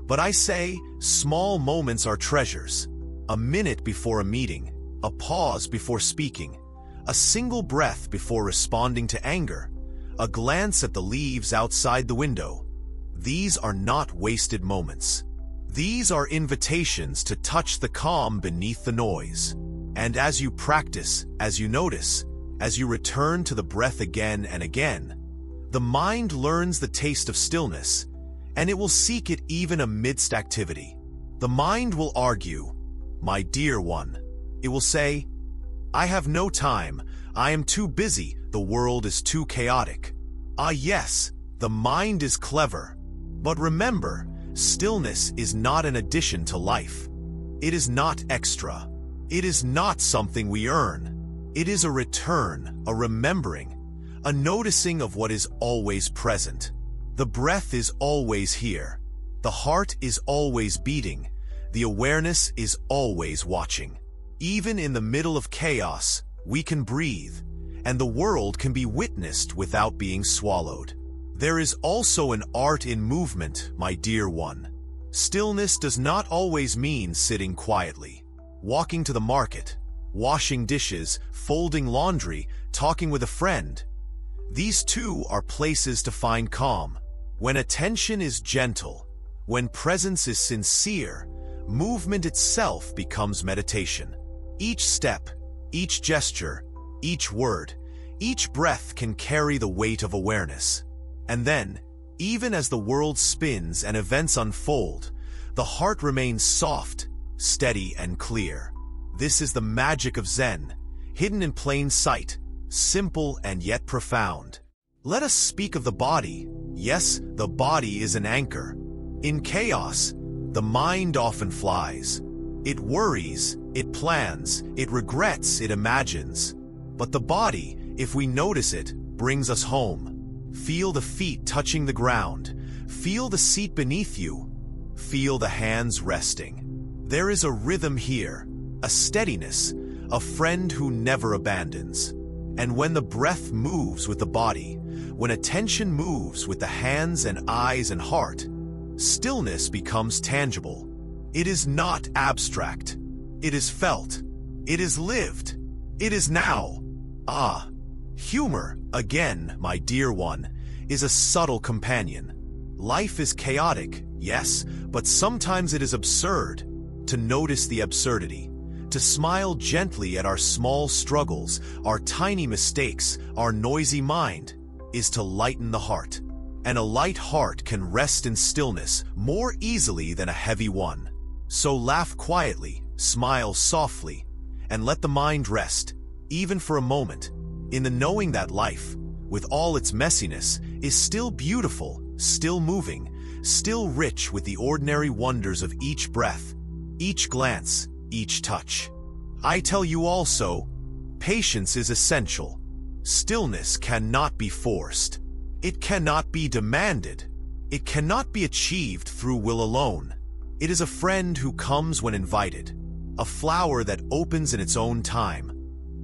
But I say, small moments are treasures. A minute before a meeting, a pause before speaking, a single breath before responding to anger, a glance at the leaves outside the window. These are not wasted moments. These are invitations to touch the calm beneath the noise. And as you practice, as you notice, as you return to the breath again and again, the mind learns the taste of stillness, and it will seek it even amidst activity. The mind will argue, "My dear one," it will say, "I have no time, I am too busy, the world is too chaotic. Ah yes, the mind is clever. But remember, stillness is not an addition to life. It is not extra. It is not something we earn. It is a return, a remembering, a noticing of what is always present. The breath is always here. The heart is always beating. The awareness is always watching. Even in the middle of chaos, we can breathe, and the world can be witnessed without being swallowed. There is also an art in movement, my dear one. Stillness does not always mean sitting quietly. Walking to the market, washing dishes, folding laundry, talking with a friend. These too are places to find calm. When attention is gentle, when presence is sincere, movement itself becomes meditation. Each step, each gesture, each word, each breath can carry the weight of awareness. And then, even as the world spins and events unfold, the heart remains soft, steady, and clear. This is the magic of Zen, hidden in plain sight, simple and yet profound. Let us speak of the body. Yes, the body is an anchor. In chaos, the mind often flies. It worries, it plans, it regrets, it imagines. But the body, if we notice it, brings us home. Feel the feet touching the ground. Feel the seat beneath you. Feel the hands resting. There is a rhythm here, a steadiness, a friend who never abandons. And when the breath moves with the body, when attention moves with the hands and eyes and heart, stillness becomes tangible. It is not abstract. It is felt. It is lived. It is now. Ah, humor, again, my dear one, is a subtle companion. Life is chaotic, yes, but sometimes it is absurd. To notice the absurdity, to smile gently at our small struggles, our tiny mistakes, our noisy mind, is to lighten the heart. And a light heart can rest in stillness more easily than a heavy one. So laugh quietly, smile softly, and let the mind rest, even for a moment, in the knowing that life, with all its messiness, is still beautiful, still moving, still rich with the ordinary wonders of each breath, each glance, each touch. I tell you also, patience is essential. Stillness cannot be forced. It cannot be demanded. It cannot be achieved through will alone. It is a friend who comes when invited, a flower that opens in its own time,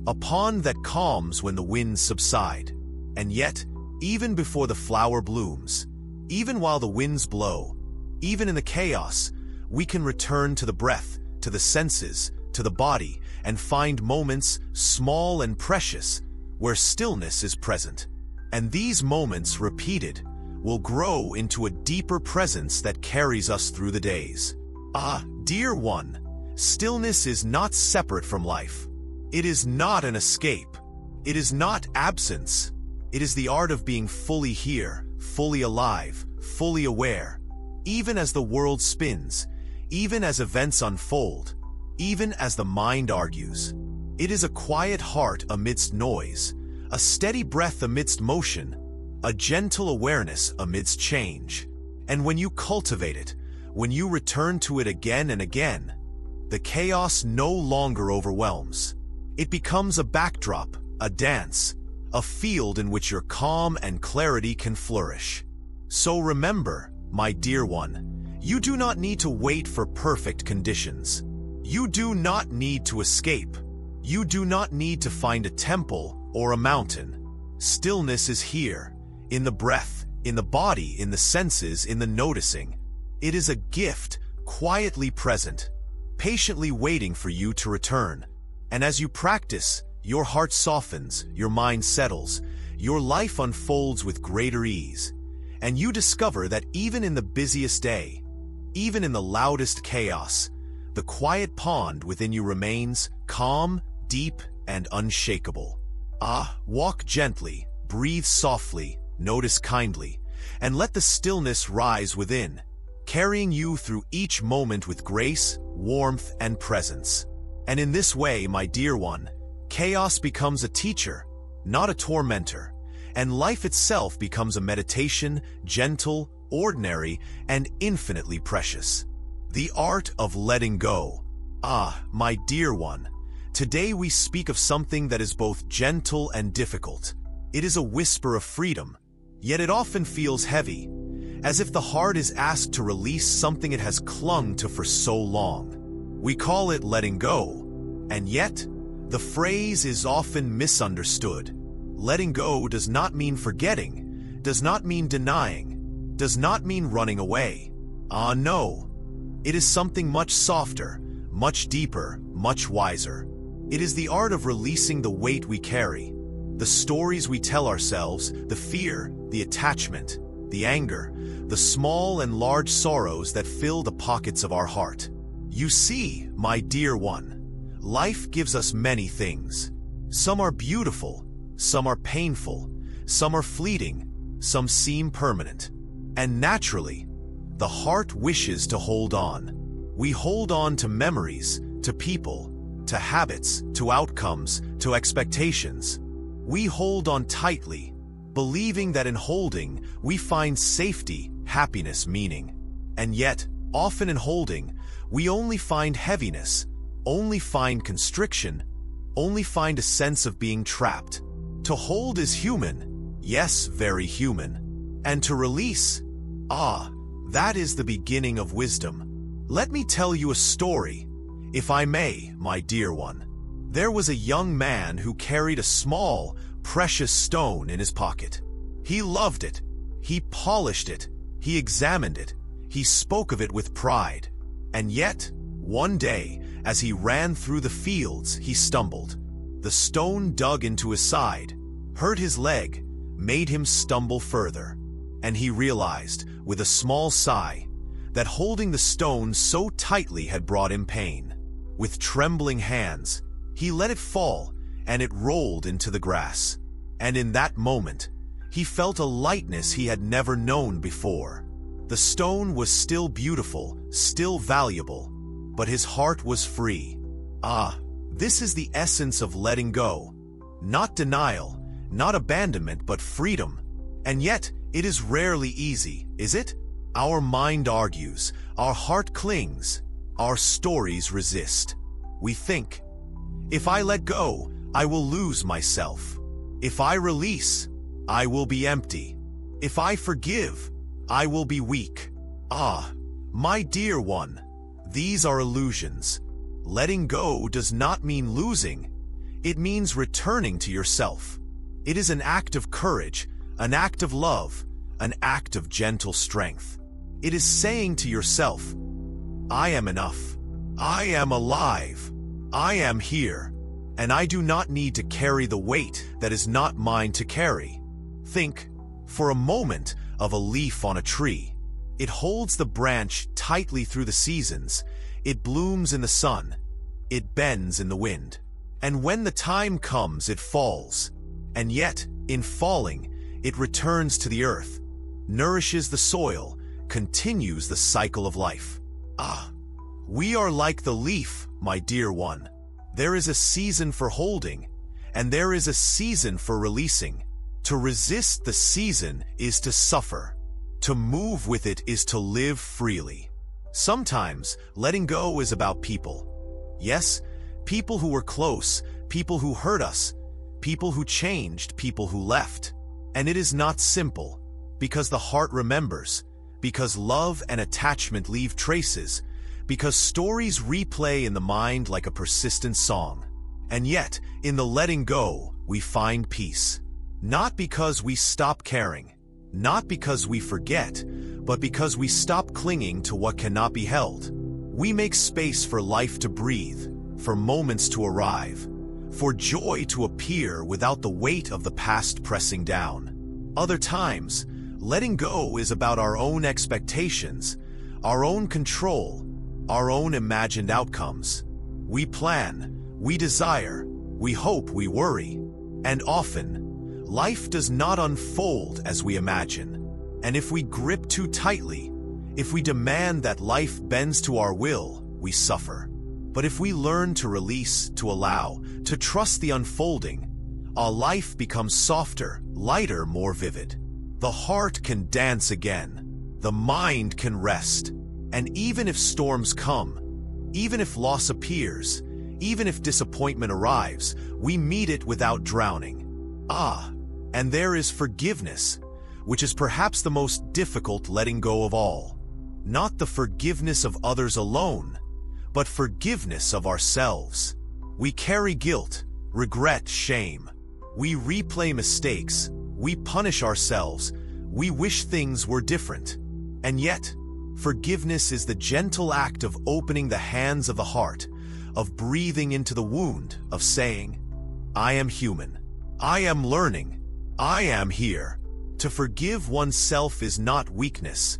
a pond that calms when the winds subside. And yet, even before the flower blooms, even while the winds blow, even in the chaos, we can return to the breath, to the senses, to the body, and find moments, small and precious, where stillness is present. And these moments, repeated, will grow into a deeper presence that carries us through the days. Ah, dear one, stillness is not separate from life. It is not an escape. It is not absence. It is the art of being fully here, fully alive, fully aware, even as the world spins, even as events unfold, even as the mind argues. It is a quiet heart amidst noise, a steady breath amidst motion, a gentle awareness amidst change. And when you cultivate it, when you return to it again and again, the chaos no longer overwhelms. It becomes a backdrop, a dance, a field in which your calm and clarity can flourish. So remember, my dear one, you do not need to wait for perfect conditions. You do not need to escape. You do not need to find a temple or a mountain. Stillness is here, in the breath, in the body, in the senses, in the noticing. It is a gift, quietly present, patiently waiting for you to return. And as you practice, your heart softens, your mind settles, your life unfolds with greater ease, and you discover that even in the busiest day, even in the loudest chaos, the quiet pond within you remains calm, deep, and unshakable. Ah, walk gently, breathe softly, notice kindly, and let the stillness rise within, carrying you through each moment with grace, warmth, and presence. And in this way, my dear one, Chaos becomes a teacher, not a tormentor, and life itself becomes a meditation, gentle, ordinary, and infinitely precious. The art of letting go. Ah, my dear one, today we speak of something that is both gentle and difficult. It is a whisper of freedom, yet it often feels heavy, as if the heart is asked to release something it has clung to for so long. We call it letting go, and yet, the phrase is often misunderstood. Letting go does not mean forgetting, does not mean denying, does not mean running away. Ah, no. It is something much softer, much deeper, much wiser. It is the art of releasing the weight we carry, the stories we tell ourselves, the fear, the attachment, the anger, the small and large sorrows that fill the pockets of our heart. You see, my dear one, life gives us many things. Some are beautiful, some are painful, some are fleeting, some seem permanent. And naturally, the heart wishes to hold on. We hold on to memories, to people, to habits, to outcomes, to expectations. We hold on tightly, believing that in holding, we find safety, happiness, meaning. And yet, often in holding, we only find heaviness, only find constriction, only find a sense of being trapped. To hold is human, yes, very human. And to release, that is the beginning of wisdom. Let me tell you a story, if I may, my dear one. There was a young man who carried a small, precious stone in his pocket. He loved it. He polished it. He examined it. He spoke of it with pride. And yet, one day, as he ran through the fields, he stumbled. The stone dug into his side, hurt his leg, made him stumble further. And he realized, with a small sigh, that holding the stone so tightly had brought him pain. With trembling hands, he let it fall, and it rolled into the grass. And in that moment, he felt a lightness he had never known before. The stone was still beautiful, still valuable, but his heart was free. This is the essence of letting go. Not denial, not abandonment, but freedom. And yet, it is rarely easy, is it? Our mind argues, our heart clings, our stories resist. We think, if I let go, I will lose myself. If I release, I will be empty. If I forgive, I will be weak. My dear one, these are illusions. Letting go does not mean losing. It means returning to yourself. It is an act of courage, an act of love, an act of gentle strength. It is saying to yourself, I am enough. I am alive. I am here. And I do not need to carry the weight that is not mine to carry. Think, for a moment, of a leaf on a tree. It holds the branch tightly through the seasons. It blooms in the sun. It bends in the wind. And when the time comes, it falls. And yet, in falling, it returns to the earth, nourishes the soil, continues the cycle of life. We are like the leaf, my dear one. There is a season for holding, and there is a season for releasing. To resist the season is to suffer. To move with it is to live freely. Sometimes, letting go is about people. Yes, people who were close, people who hurt us, people who changed, people who left. And it is not simple, because the heart remembers, because love and attachment leave traces, because stories replay in the mind like a persistent song. And yet, in the letting go, we find peace. Not because we stop caring, not because we forget, but because we stop clinging to what cannot be held. We make space for life to breathe, for moments to arrive, for joy to appear without the weight of the past pressing down. Other times, letting go is about our own expectations, our own control, our own imagined outcomes. We plan, we desire, we hope, we worry. And often, life does not unfold as we imagine. And if we grip too tightly, if we demand that life bends to our will, we suffer. But if we learn to release, to allow, to trust the unfolding, our life becomes softer, lighter, more vivid. The heart can dance again. The mind can rest. And even if storms come, even if loss appears, even if disappointment arrives, we meet it without drowning. And there is forgiveness, which is perhaps the most difficult letting go of all. Not the forgiveness of others alone, but forgiveness of ourselves. We carry guilt, regret, shame. We replay mistakes. We punish ourselves. We wish things were different. And yet, forgiveness is the gentle act of opening the hands of the heart, of breathing into the wound, of saying, I am human. I am learning. I am here. To forgive oneself is not weakness.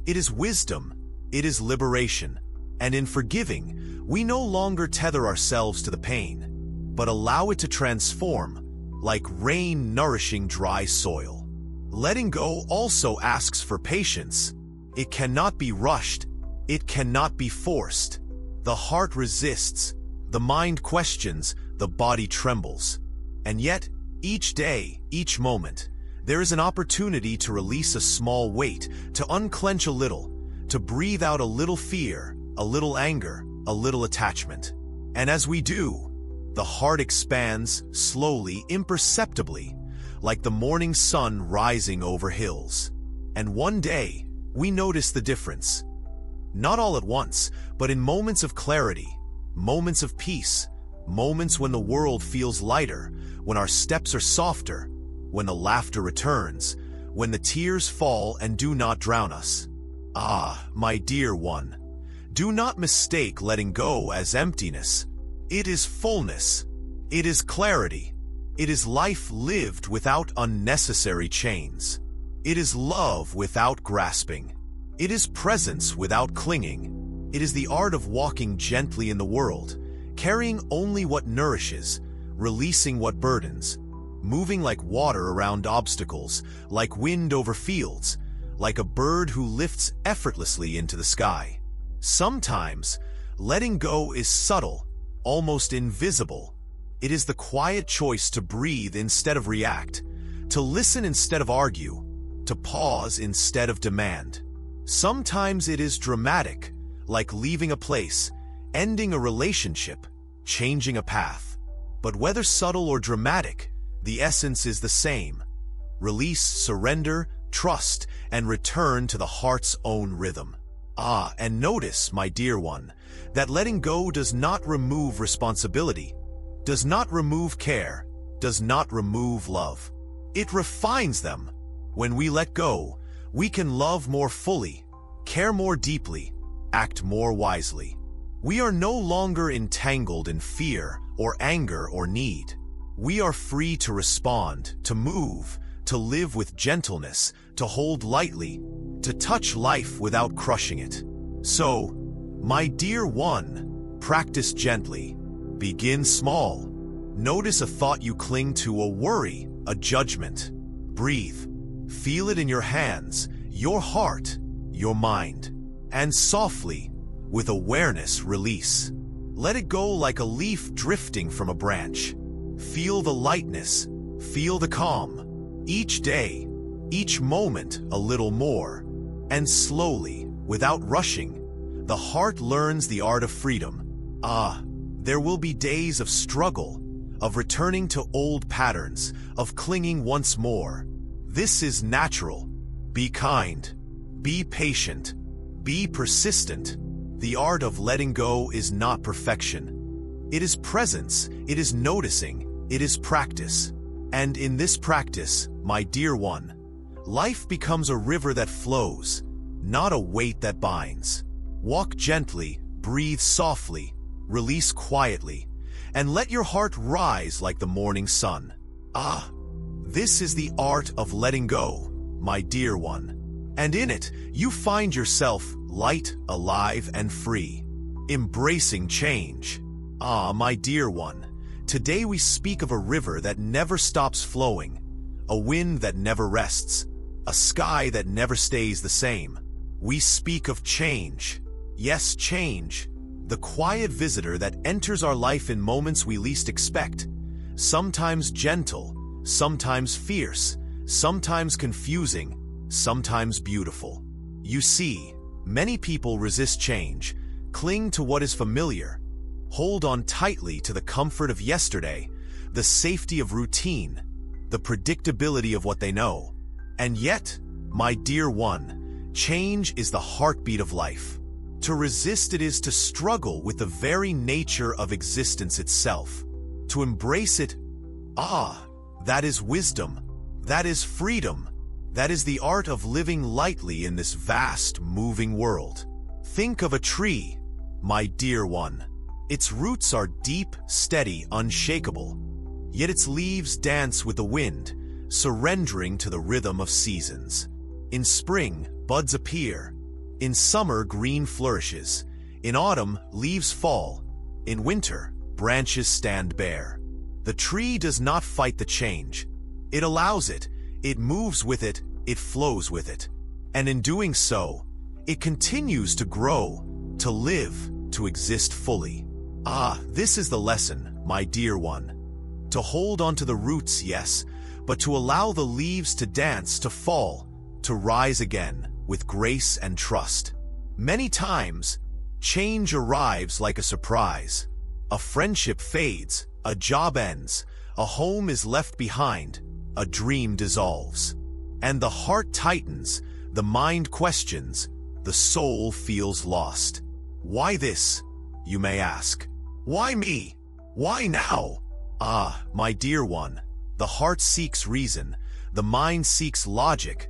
It is wisdom. It is liberation. And in forgiving, we no longer tether ourselves to the pain, but allow it to transform, like rain nourishing dry soil. Letting go also asks for patience. It cannot be rushed. It cannot be forced. The heart resists. The mind questions. The body trembles. And yet, each day, each moment, there is an opportunity to release a small weight, to unclench a little, to breathe out a little fear, a little anger, a little attachment. And as we do, the heart expands slowly, imperceptibly, like the morning sun rising over hills. And one day, we notice the difference. Not all at once, but in moments of clarity, moments of peace, moments when the world feels lighter, when our steps are softer, when the laughter returns, when the tears fall and do not drown us. My dear one, do not mistake letting go as emptiness. It is fullness. It is clarity. It is life lived without unnecessary chains. It is love without grasping. It is presence without clinging. It is the art of walking gently in the world, carrying only what nourishes, releasing what burdens, moving like water around obstacles, like wind over fields, like a bird who lifts effortlessly into the sky. Sometimes, letting go is subtle, almost invisible. It is the quiet choice to breathe instead of react, to listen instead of argue, to pause instead of demand. Sometimes it is dramatic, like leaving a place, ending a relationship, changing a path. But whether subtle or dramatic, the essence is the same. Release, surrender, trust, and return to the heart's own rhythm. And notice, my dear one, that letting go does not remove responsibility, does not remove care, does not remove love. It refines them. When we let go, we can love more fully, care more deeply, act more wisely. We are no longer entangled in fear or anger or need. We are free to respond, to move, to live with gentleness, to hold lightly, to touch life without crushing it. So, my dear one, practice gently. Begin small. Notice a thought you cling to, a worry, a judgment. Breathe. Feel it in your hands, your heart, your mind. And softly, with awareness, release. Let it go like a leaf drifting from a branch. Feel the lightness. Feel the calm. Each day, each moment a little more. And slowly, without rushing, the heart learns the art of freedom. There will be days of struggle, of returning to old patterns, of clinging once more. This is natural. Be kind. Be patient. Be persistent. The art of letting go is not perfection. It is presence. It is noticing. It is practice. And in this practice, my dear one, life becomes a river that flows, not a weight that binds. Walk gently, breathe softly, release quietly, and let your heart rise like the morning sun. This is the art of letting go, my dear one. And in it, you find yourself light, alive, and free, embracing change. My dear one, today we speak of a river that never stops flowing, a wind that never rests, a sky that never stays the same. We speak of change. Yes, change. the quiet visitor that enters our life in moments we least expect, sometimes gentle, sometimes fierce, sometimes confusing, sometimes beautiful. You see, many people resist change, cling to what is familiar, hold on tightly to the comfort of yesterday, the safety of routine, the predictability of what they know. And yet, my dear one, change is the heartbeat of life. To resist it is to struggle with the very nature of existence itself. To embrace it, that is wisdom, that is freedom, that is the art of living lightly in this vast, moving world. Think of a tree, my dear one. Its roots are deep, steady, unshakable. Yet its leaves dance with the wind, surrendering to the rhythm of seasons. In spring, buds appear. In summer, green flourishes. In autumn, leaves fall. In winter, branches stand bare. The tree does not fight the change. It allows it, it moves with it, it flows with it. And in doing so, it continues to grow, to live, to exist fully. This is the lesson, my dear one. To hold on to the roots, yes, but to allow the leaves to dance, to fall, to rise again, with grace and trust. Many times, change arrives like a surprise. A friendship fades, a job ends, a home is left behind, a dream dissolves. And the heart tightens, the mind questions, the soul feels lost. Why this, you may ask? Why me? Why now? My dear one, the heart seeks reason, the mind seeks logic,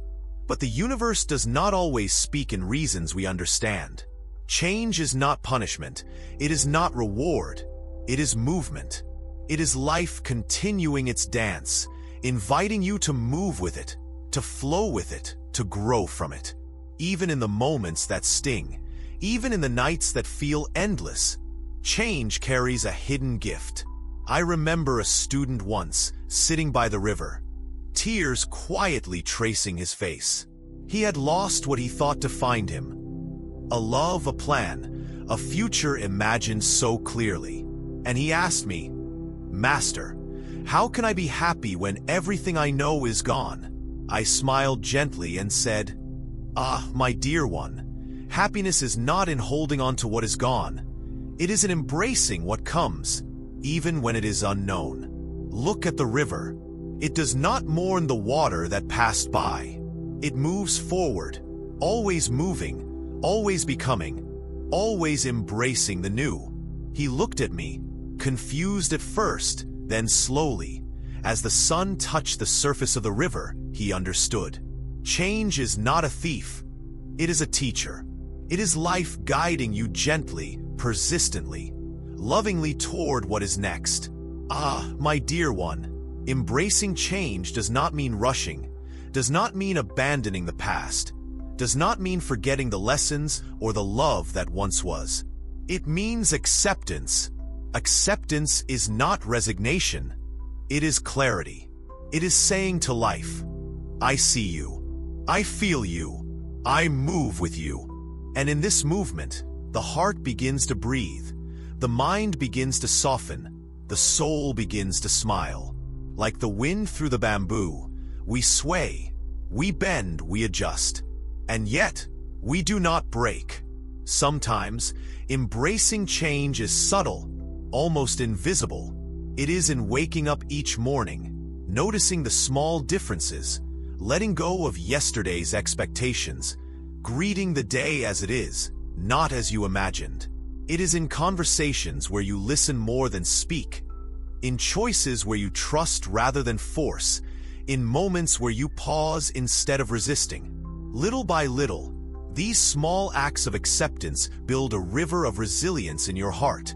but the universe does not always speak in reasons we understand. Change is not punishment, it is not reward, it is movement. It is life continuing its dance, inviting you to move with it, to flow with it, to grow from it. Even in the moments that sting, even in the nights that feel endless, change carries a hidden gift. I remember a student once, sitting by the river, tears quietly tracing his face. He had lost what he thought defined him. A love, a plan, a future imagined so clearly. And he asked me, "Master, how can I be happy when everything I know is gone?" I smiled gently and said, my dear one, happiness is not in holding on to what is gone. It is in embracing what comes, even when it is unknown. Look at the river. It does not mourn the water that passed by. It moves forward, always moving, always becoming, always embracing the new. He looked at me, confused at first, then slowly. As the sun touched the surface of the river, he understood. Change is not a thief. It is a teacher. It is life guiding you gently, persistently, lovingly toward what is next. My dear one, embracing change does not mean rushing, does not mean abandoning the past, does not mean forgetting the lessons or the love that once was. It means acceptance. Acceptance is not resignation. It is clarity. It is saying to life, I see you. I feel you. I move with you. And in this movement, the heart begins to breathe. The mind begins to soften. The soul begins to smile. Like the wind through the bamboo, we sway, we bend, we adjust. And yet, we do not break. Sometimes, embracing change is subtle, almost invisible. It is in waking up each morning, noticing the small differences, letting go of yesterday's expectations, greeting the day as it is, not as you imagined. It is in conversations where you listen more than speak, in choices where you trust rather than force, in moments where you pause instead of resisting. Little by little, these small acts of acceptance build a river of resilience in your heart,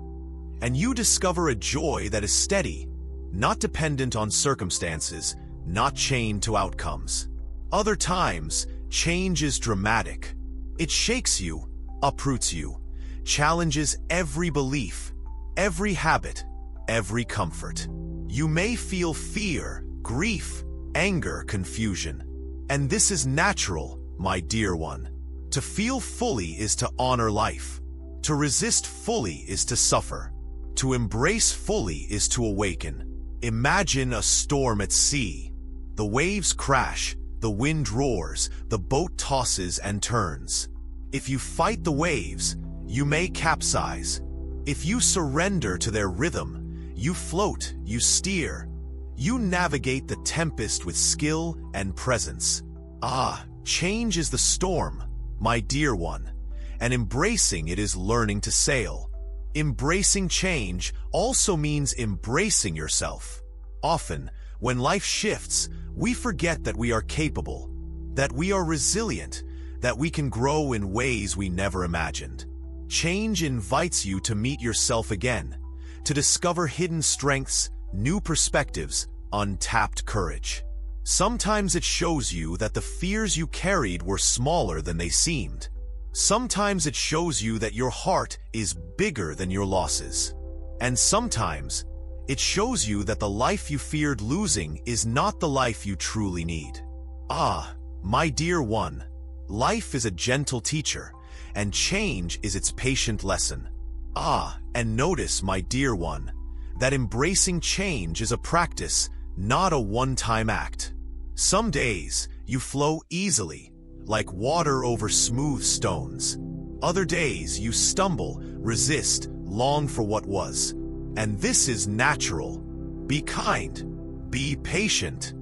and you discover a joy that is steady, not dependent on circumstances, not chained to outcomes. Other times, change is dramatic. It shakes you, uproots you, challenges every belief, every habit, every comfort. You may feel fear, grief, anger, confusion. And this is natural, my dear one. To feel fully is to honor life. To resist fully is to suffer. To embrace fully is to awaken. Imagine a storm at sea. The waves crash, the wind roars, the boat tosses and turns. If you fight the waves, you may capsize. If you surrender to their rhythm, you float, you steer. You navigate the tempest with skill and presence. Change is the storm, my dear one, and embracing it is learning to sail. Embracing change also means embracing yourself. Often, when life shifts, we forget that we are capable, that we are resilient, that we can grow in ways we never imagined. Change invites you to meet yourself again, to discover hidden strengths, new perspectives, untapped courage. Sometimes it shows you that the fears you carried were smaller than they seemed. Sometimes it shows you that your heart is bigger than your losses. And sometimes it shows you that the life you feared losing is not the life you truly need. My dear one, life is a gentle teacher, and change is its patient lesson. And notice, my dear one, that embracing change is a practice, not a one-time act. Some days, you flow easily, like water over smooth stones. Other days, you stumble, resist, long for what was. And this is natural. Be kind. Be patient.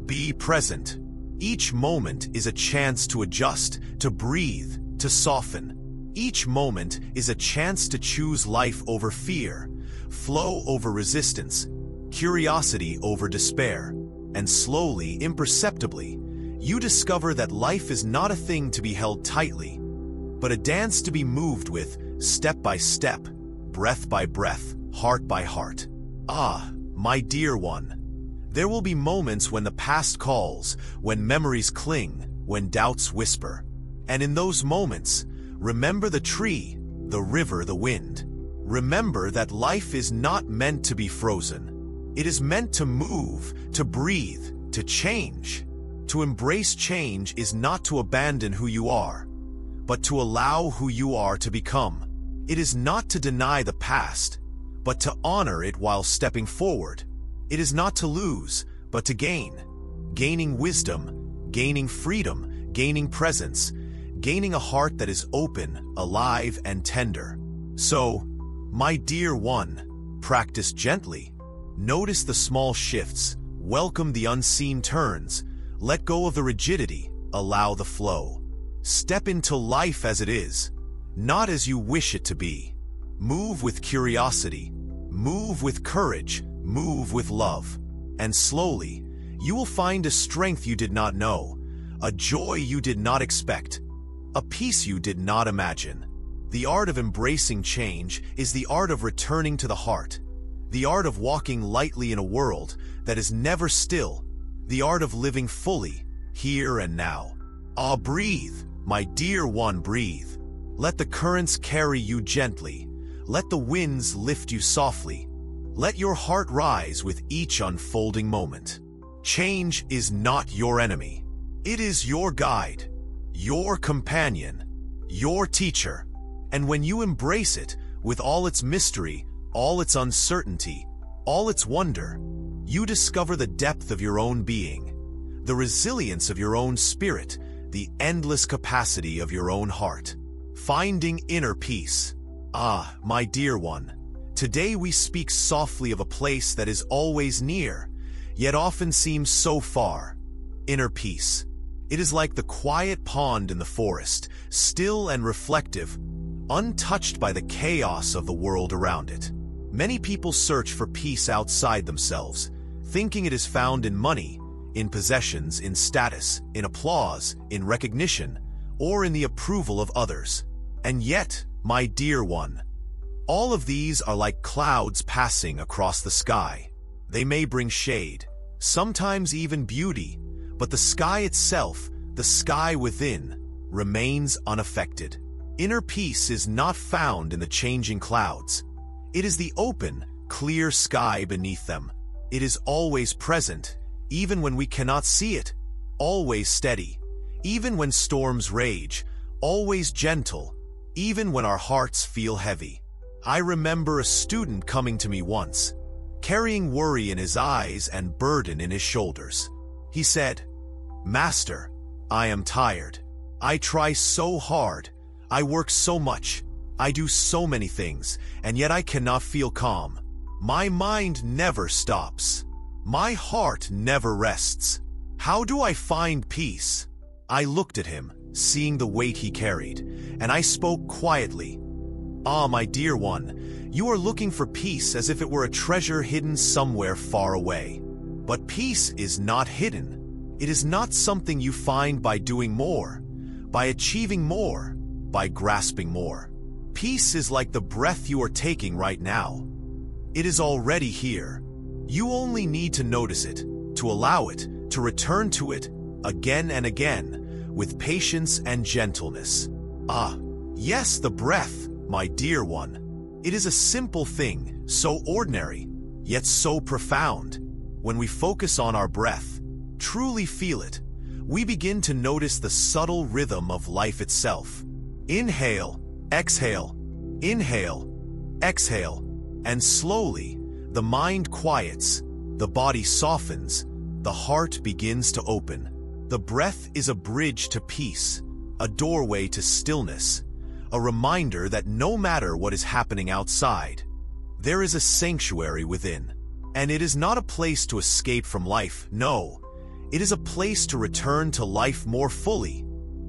Be present. Each moment is a chance to adjust, to breathe, to soften. Each moment is a chance to choose life over fear, flow over resistance, curiosity over despair. And slowly, imperceptibly, you discover that life is not a thing to be held tightly, but a dance to be moved with, step by step, breath by breath, heart by heart. My dear one, there will be moments when the past calls, when memories cling, when doubts whisper. And in those moments, remember the tree, the river, the wind. Remember that life is not meant to be frozen. It is meant to move, to breathe, to change. To embrace change is not to abandon who you are, but to allow who you are to become. It is not to deny the past, but to honor it while stepping forward. It is not to lose, but to gain. Gaining wisdom, gaining freedom, gaining presence, gaining a heart that is open, alive, and tender. So, my dear one, practice gently. Notice the small shifts, welcome the unseen turns, let go of the rigidity, allow the flow. Step into life as it is, not as you wish it to be. Move with curiosity, move with courage, move with love. And slowly, you will find a strength you did not know, a joy you did not expect, a peace you did not imagine. The art of embracing change is the art of returning to the heart, the art of walking lightly in a world that is never still, the art of living fully, here and now. Breathe, my dear one, breathe. Let the currents carry you gently. Let the winds lift you softly. Let your heart rise with each unfolding moment. Change is not your enemy. It is your guide, your companion, your teacher. And when you embrace it, with all its mystery, all its uncertainty, all its wonder, you discover the depth of your own being, the resilience of your own spirit, the endless capacity of your own heart. Finding inner peace. My dear one, today we speak softly of a place that is always near, yet often seems so far. Inner peace. It is like the quiet pond in the forest, still and reflective, untouched by the chaos of the world around it. Many people search for peace outside themselves, thinking it is found in money, in possessions, in status, in applause, in recognition, or in the approval of others. And yet, my dear one, all of these are like clouds passing across the sky. They may bring shade, sometimes even beauty, but the sky itself, the sky within, remains unaffected. Inner peace is not found in the changing clouds. It is the open, clear sky beneath them. It is always present, even when we cannot see it, always steady, even when storms rage, always gentle, even when our hearts feel heavy. I remember a student coming to me once, carrying worry in his eyes and burden in his shoulders. He said, "Master, I am tired. I try so hard. I work so much. I do so many things, and yet I cannot feel calm. My mind never stops. My heart never rests. How do I find peace?" I looked at him, seeing the weight he carried, and I spoke quietly. "Ah, my dear one, you are looking for peace as if it were a treasure hidden somewhere far away. But peace is not hidden. It is not something you find by doing more, by achieving more, by grasping more. Peace is like the breath you are taking right now. It is already here. You only need to notice it, to allow it, to return to it again and again, with patience and gentleness. Ah, yes, the breath, my dear one. It is a simple thing, so ordinary, yet so profound. When we focus on our breath, truly feel it, we begin to notice the subtle rhythm of life itself. Inhale, exhale, inhale, exhale, and slowly, the mind quiets, the body softens, the heart begins to open. The breath is a bridge to peace, a doorway to stillness, a reminder that no matter what is happening outside, there is a sanctuary within. And it is not a place to escape from life, no. It is a place to return to life more fully,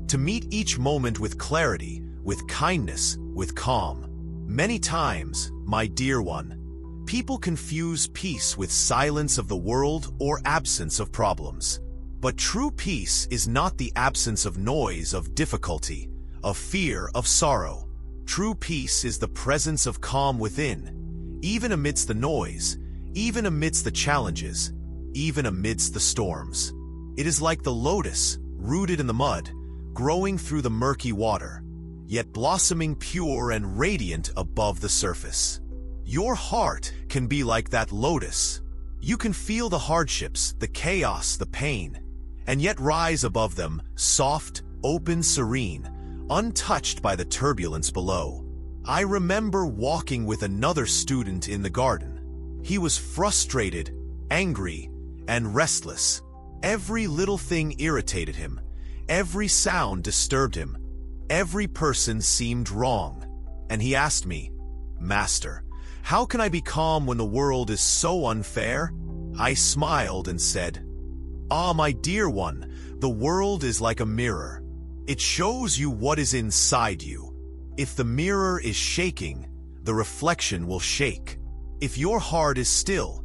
to meet each moment with clarity, with kindness, with calm. Many times, my dear one, people confuse peace with silence of the world or absence of problems. But true peace is not the absence of noise, of difficulty, of fear, of sorrow. True peace is the presence of calm within, even amidst the noise, even amidst the challenges, even amidst the storms. It is like the lotus, rooted in the mud, growing through the murky water, yet blossoming pure and radiant above the surface. Your heart can be like that lotus. You can feel the hardships, the chaos, the pain, and yet rise above them, soft, open, serene, untouched by the turbulence below. I remember walking with another student in the garden. He was frustrated, angry, and restless. Every little thing irritated him. Every sound disturbed him. Every person seemed wrong. And he asked me, "Master, how can I be calm when the world is so unfair?" I smiled and said, "Ah, my dear one, the world is like a mirror. It shows you what is inside you. If the mirror is shaking, the reflection will shake. If your heart is still,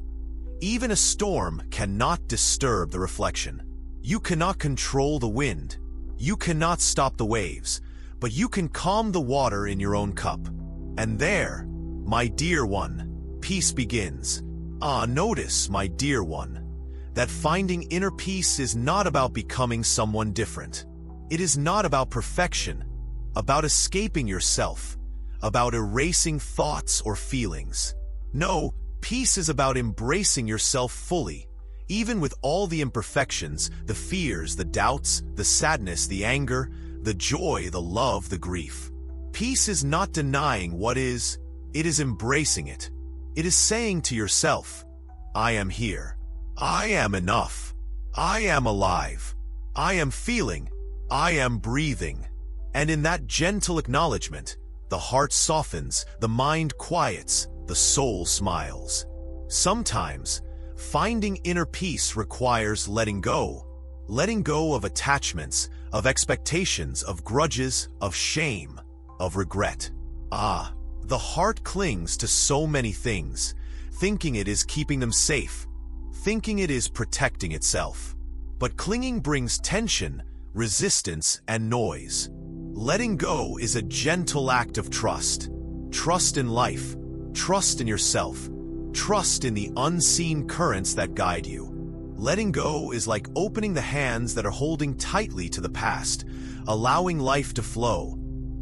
even a storm cannot disturb the reflection. You cannot control the wind. You cannot stop the waves, but you can calm the water in your own cup. And there, my dear one, peace begins." Ah, notice, my dear one, that finding inner peace is not about becoming someone different. It is not about perfection, about escaping yourself, about erasing thoughts or feelings. No, peace is about embracing yourself fully, even with all the imperfections, the fears, the doubts, the sadness, the anger, the joy, the love, the grief. Peace is not denying what is, it is embracing it. It is saying to yourself, "I am here. I am enough. I am alive. I am feeling. I am breathing." And in that gentle acknowledgement, the heart softens, the mind quiets, the soul smiles. Sometimes, finding inner peace requires letting go of attachments, of expectations, of grudges, of shame, of regret. Ah, the heart clings to so many things, thinking it is keeping them safe, thinking it is protecting itself. But clinging brings tension, resistance, and noise. Letting go is a gentle act of trust. Trust in life, trust in yourself, trust in the unseen currents that guide you. Letting go is like opening the hands that are holding tightly to the past, allowing life to flow,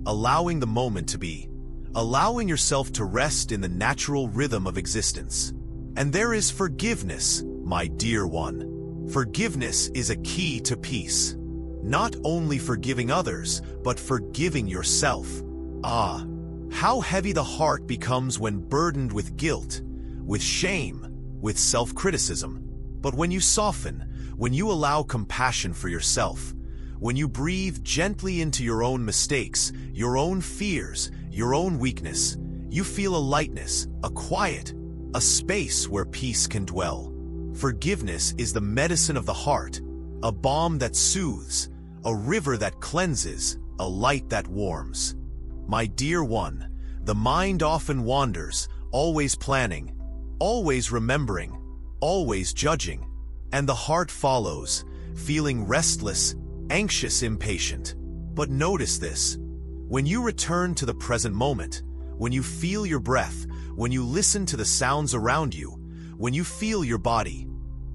allowing the moment to be, allowing yourself to rest in the natural rhythm of existence. And there is forgiveness, my dear one. Forgiveness is a key to peace. Not only forgiving others, but forgiving yourself. Ah, how heavy the heart becomes when burdened with guilt, with shame, with self-criticism. But when you soften, when you allow compassion for yourself, when you breathe gently into your own mistakes, your own fears, your own weakness, you feel a lightness, a quiet, a space where peace can dwell. Forgiveness is the medicine of the heart, a balm that soothes, a river that cleanses, a light that warms. My dear one, the mind often wanders, always planning, always remembering, always judging, and the heart follows, feeling restless, anxious, impatient. But notice this. When you return to the present moment, when you feel your breath, when you listen to the sounds around you, when you feel your body,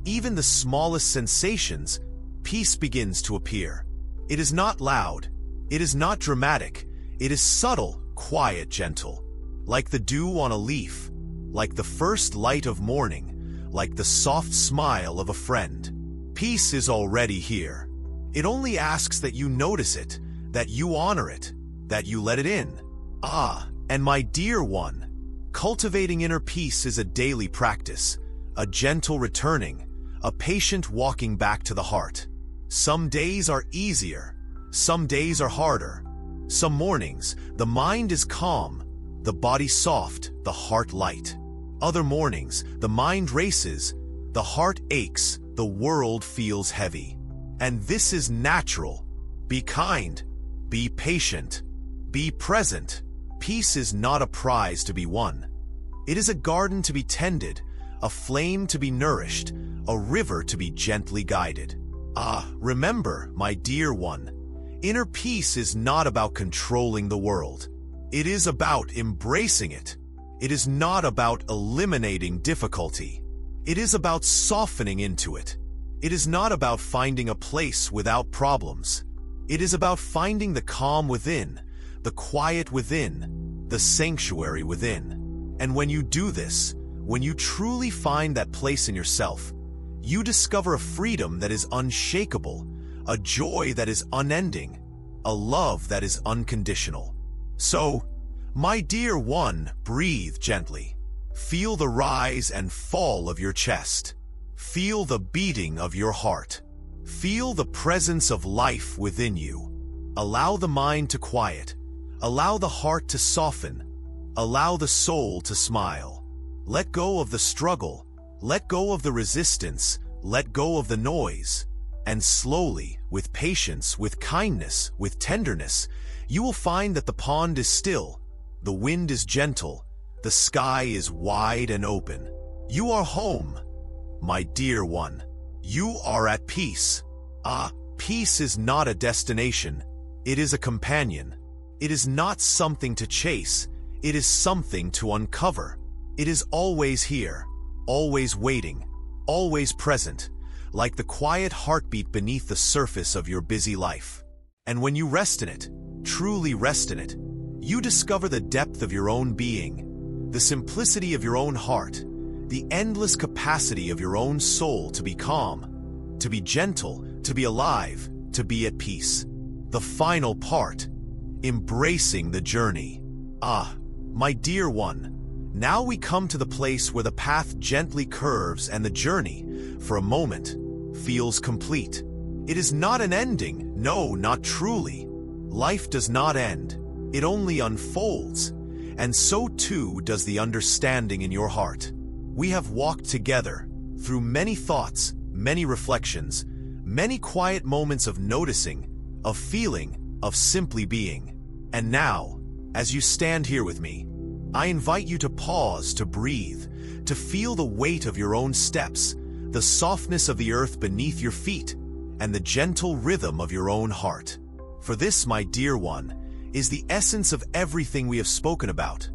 even the smallest sensations, peace begins to appear. It is not loud, it is not dramatic, it is subtle, quiet, gentle. Like the dew on a leaf, like the first light of morning, like the soft smile of a friend. Peace is already here. It only asks that you notice it, that you honor it, that you let it in. Ah, and my dear one, cultivating inner peace is a daily practice, a gentle returning, a patient walking back to the heart. Some days are easier, some days are harder. Some mornings, the mind is calm, the body soft, the heart light. Other mornings, the mind races, the heart aches, the world feels heavy. And this is natural. Be kind, be patient, be present. Peace is not a prize to be won. It is a garden to be tended, a flame to be nourished, a river to be gently guided. Ah, remember, my dear one, inner peace is not about controlling the world. It is about embracing it. It is not about eliminating difficulty. It is about softening into it. It is not about finding a place without problems. It is about finding the calm within, the quiet within, the sanctuary within. And when you do this, when you truly find that place in yourself, you discover a freedom that is unshakable, a joy that is unending, a love that is unconditional. So, my dear one, breathe gently. Feel the rise and fall of your chest. Feel the beating of your heart. Feel the presence of life within you. Allow the mind to quiet. Allow the heart to soften. Allow the soul to smile. Let go of the struggle. Let go of the resistance. Let go of the noise. And slowly, with patience, with kindness, with tenderness, you will find that the pond is still, the wind is gentle, the sky is wide and open. You are home, my dear one. You are at peace. Ah, peace is not a destination. It is a companion. It is not something to chase. It is something to uncover. It is always here, always waiting, always present, like the quiet heartbeat beneath the surface of your busy life. And when you rest in it, truly rest in it, you discover the depth of your own being, the simplicity of your own heart, the endless capacity of your own soul to be calm, to be gentle, to be alive, to be at peace. The final part, embracing the journey. Ah, my dear one, now we come to the place where the path gently curves and the journey, for a moment, feels complete. It is not an ending, no, not truly. Life does not end, it only unfolds, and so too does the understanding in your heart. We have walked together through many thoughts, many reflections, many quiet moments of noticing, of feeling, of simply being. And now, as you stand here with me, I invite you to pause, to breathe, to feel the weight of your own steps, the softness of the earth beneath your feet, and the gentle rhythm of your own heart. For this, my dear one, is the essence of everything we have spoken about.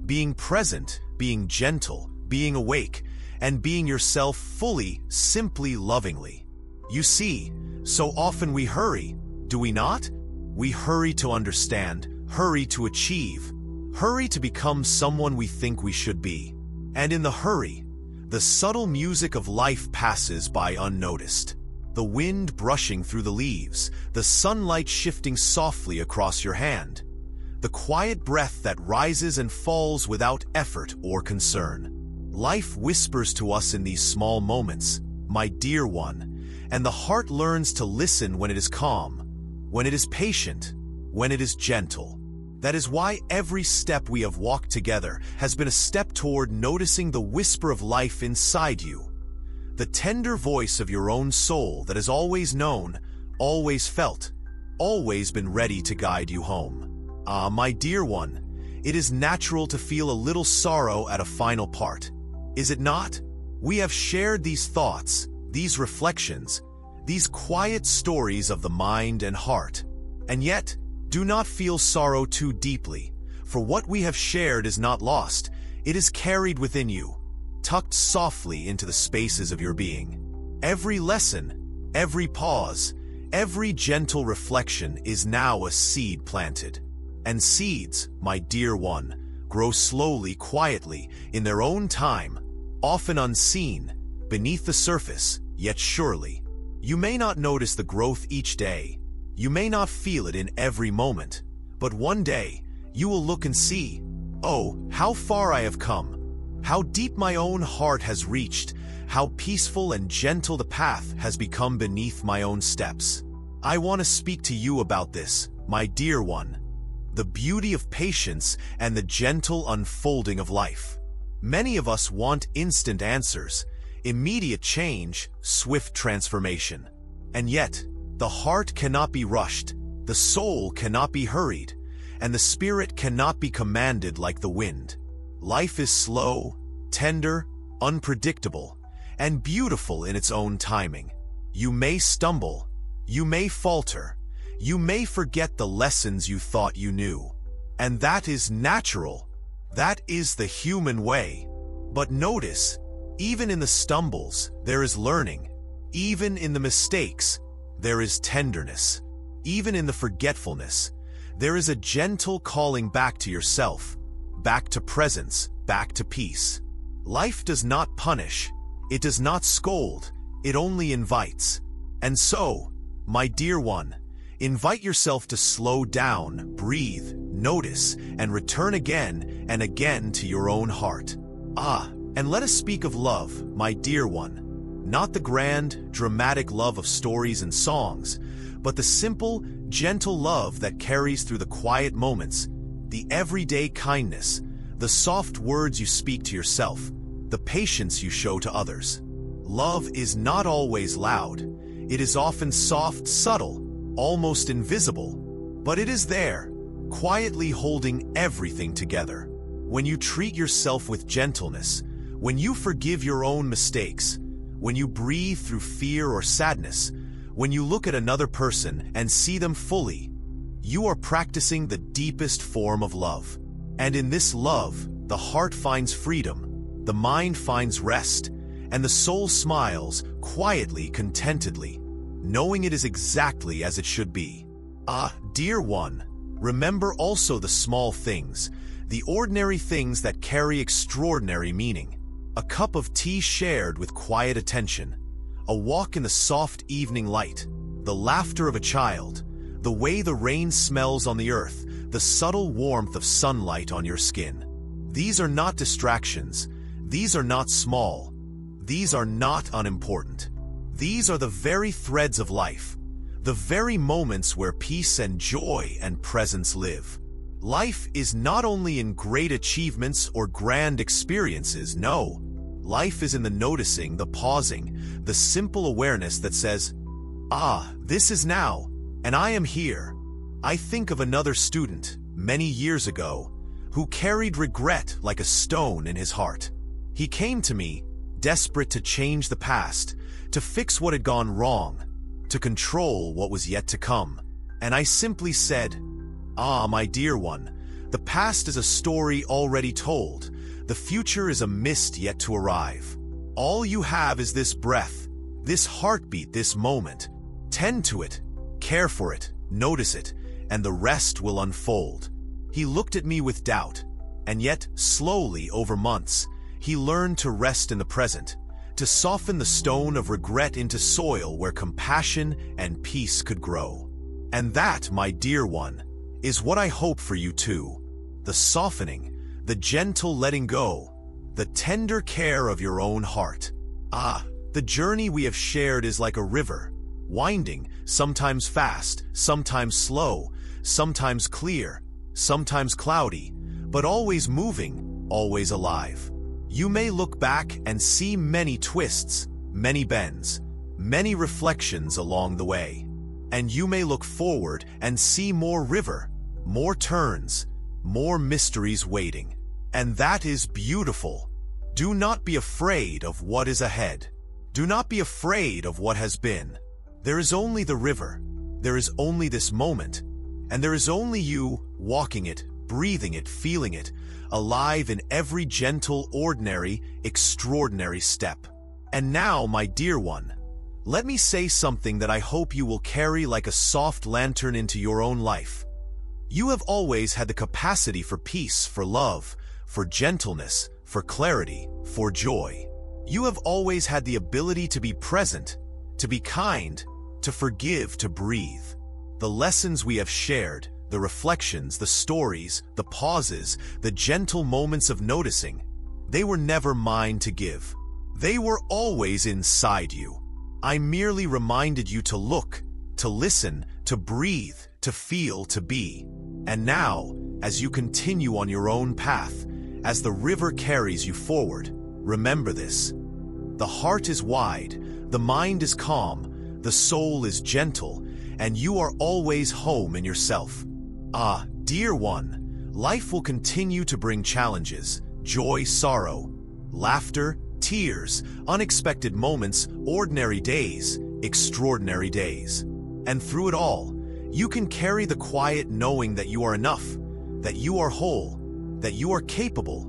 Being present, being gentle, being awake, and being yourself fully, simply, lovingly. You see, so often we hurry, do we not? We hurry to understand, hurry to achieve, hurry to become someone we think we should be. And in the hurry, the subtle music of life passes by unnoticed. The wind brushing through the leaves, the sunlight shifting softly across your hand, the quiet breath that rises and falls without effort or concern. Life whispers to us in these small moments, my dear one, and the heart learns to listen when it is calm, when it is patient, when it is gentle. That is why every step we have walked together has been a step toward noticing the whisper of life inside you, the tender voice of your own soul that has always known, always felt, always been ready to guide you home. Ah, my dear one, it is natural to feel a little sorrow at a final part, is it not? We have shared these thoughts, these reflections, these quiet stories of the mind and heart. And yet, do not feel sorrow too deeply, for what we have shared is not lost, it is carried within you, tucked softly into the spaces of your being. Every lesson, every pause, every gentle reflection is now a seed planted. And seeds, my dear one, grow slowly, quietly, in their own time, often unseen, beneath the surface, yet surely. You may not notice the growth each day, you may not feel it in every moment, but one day, you will look and see, oh, how far I have come, how deep my own heart has reached, how peaceful and gentle the path has become beneath my own steps. I want to speak to you about this, my dear one, the beauty of patience and the gentle unfolding of life. Many of us want instant answers, immediate change, swift transformation. And yet, the heart cannot be rushed, the soul cannot be hurried, and the spirit cannot be commanded like the wind. Life is slow, tender, unpredictable, and beautiful in its own timing. You may stumble, you may falter, you may forget the lessons you thought you knew. And that is natural. That is the human way. But notice, even in the stumbles, there is learning. Even in the mistakes, there is tenderness. Even in the forgetfulness, there is a gentle calling back to yourself, back to presence, back to peace. Life does not punish, it does not scold, it only invites. And so, my dear one, invite yourself to slow down, breathe, notice, and return again and again to your own heart. Ah, and let us speak of love, my dear one. Not the grand, dramatic love of stories and songs, but the simple, gentle love that carries through the quiet moments, the everyday kindness, the soft words you speak to yourself, the patience you show to others. Love is not always loud. It is often soft, subtle, almost invisible, but it is there, quietly holding everything together. When you treat yourself with gentleness, when you forgive your own mistakes, when you breathe through fear or sadness, when you look at another person and see them fully, you are practicing the deepest form of love. And in this love, the heart finds freedom, the mind finds rest, and the soul smiles quietly, contentedly, knowing it is exactly as it should be. Ah, dear one, remember also the small things, the ordinary things that carry extraordinary meaning. A cup of tea shared with quiet attention, a walk in the soft evening light, the laughter of a child, the way the rain smells on the earth, the subtle warmth of sunlight on your skin. These are not distractions, these are not small, these are not unimportant. These are the very threads of life, the very moments where peace and joy and presence live. Life is not only in great achievements or grand experiences, no. Life is in the noticing, the pausing, the simple awareness that says, ah, this is now, and I am here. I think of another student, many years ago, who carried regret like a stone in his heart. He came to me, desperate to change the past, to fix what had gone wrong, to control what was yet to come. And I simply said, ah, my dear one, the past is a story already told. The future is a mist yet to arrive. All you have is this breath, this heartbeat, this moment. Tend to it, care for it, notice it, and the rest will unfold. He looked at me with doubt, and yet, slowly, over months, he learned to rest in the present, to soften the stone of regret into soil where compassion and peace could grow. And that, my dear one, is what I hope for you too. The softening, the gentle letting go, the tender care of your own heart. The journey we have shared is like a river, winding, sometimes fast, sometimes slow, sometimes clear, sometimes cloudy, but always moving, always alive. You may look back and see many twists, many bends, many reflections along the way. And you may look forward and see more river, more turns, more mysteries waiting. And that is beautiful. Do not be afraid of what is ahead. Do not be afraid of what has been. There is only the river. There is only this moment. And there is only you walking it, breathing it, feeling it, alive in every gentle, ordinary, extraordinary step. And now, my dear one, let me say something that I hope you will carry like a soft lantern into your own life. You have always had the capacity for peace, for love, for gentleness, for clarity, for joy. You have always had the ability to be present, to be kind, to forgive, to breathe. The lessons we have shared, the reflections, the stories, the pauses, the gentle moments of noticing, they were never mine to give. They were always inside you. I merely reminded you to look, to listen, to breathe, to feel, to be. And now, as you continue on your own path, as the river carries you forward, remember this. The heart is wide, the mind is calm, the soul is gentle, and you are always home in yourself. Dear one, life will continue to bring challenges, joy, sorrow, laughter, tears, unexpected moments, ordinary days, extraordinary days. And through it all, you can carry the quiet knowing that you are enough, that you are whole, that you are capable,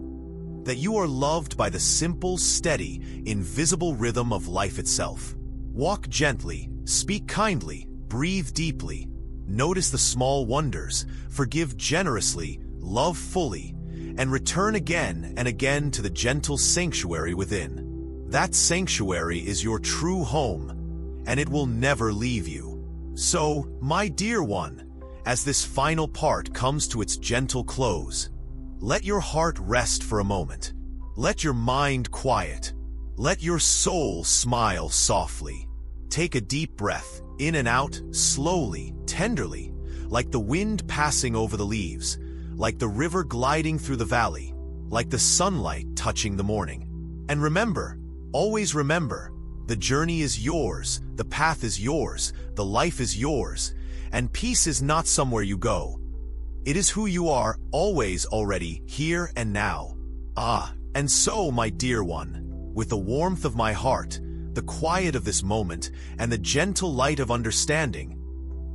that you are loved by the simple, steady, invisible rhythm of life itself. Walk gently, speak kindly, breathe deeply, notice the small wonders, forgive generously, love fully, and return again and again to the gentle sanctuary within. That sanctuary is your true home, and it will never leave you. So, my dear one, as this final part comes to its gentle close, let your heart rest for a moment. Let your mind quiet. Let your soul smile softly. Take a deep breath, in and out, slowly, tenderly, like the wind passing over the leaves, like the river gliding through the valley, like the sunlight touching the morning. And remember, always remember, the journey is yours, the path is yours, the life is yours, and peace is not somewhere you go. It is who you are, always, already, here and now. And so, my dear one, with the warmth of my heart, the quiet of this moment, and the gentle light of understanding,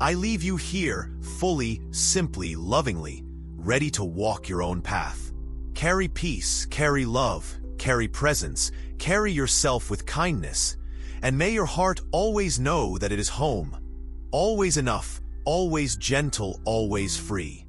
I leave you here, fully, simply, lovingly, ready to walk your own path. Carry peace, carry love, carry presence, carry yourself with kindness, and may your heart always know that it is home, always enough, always gentle, always free.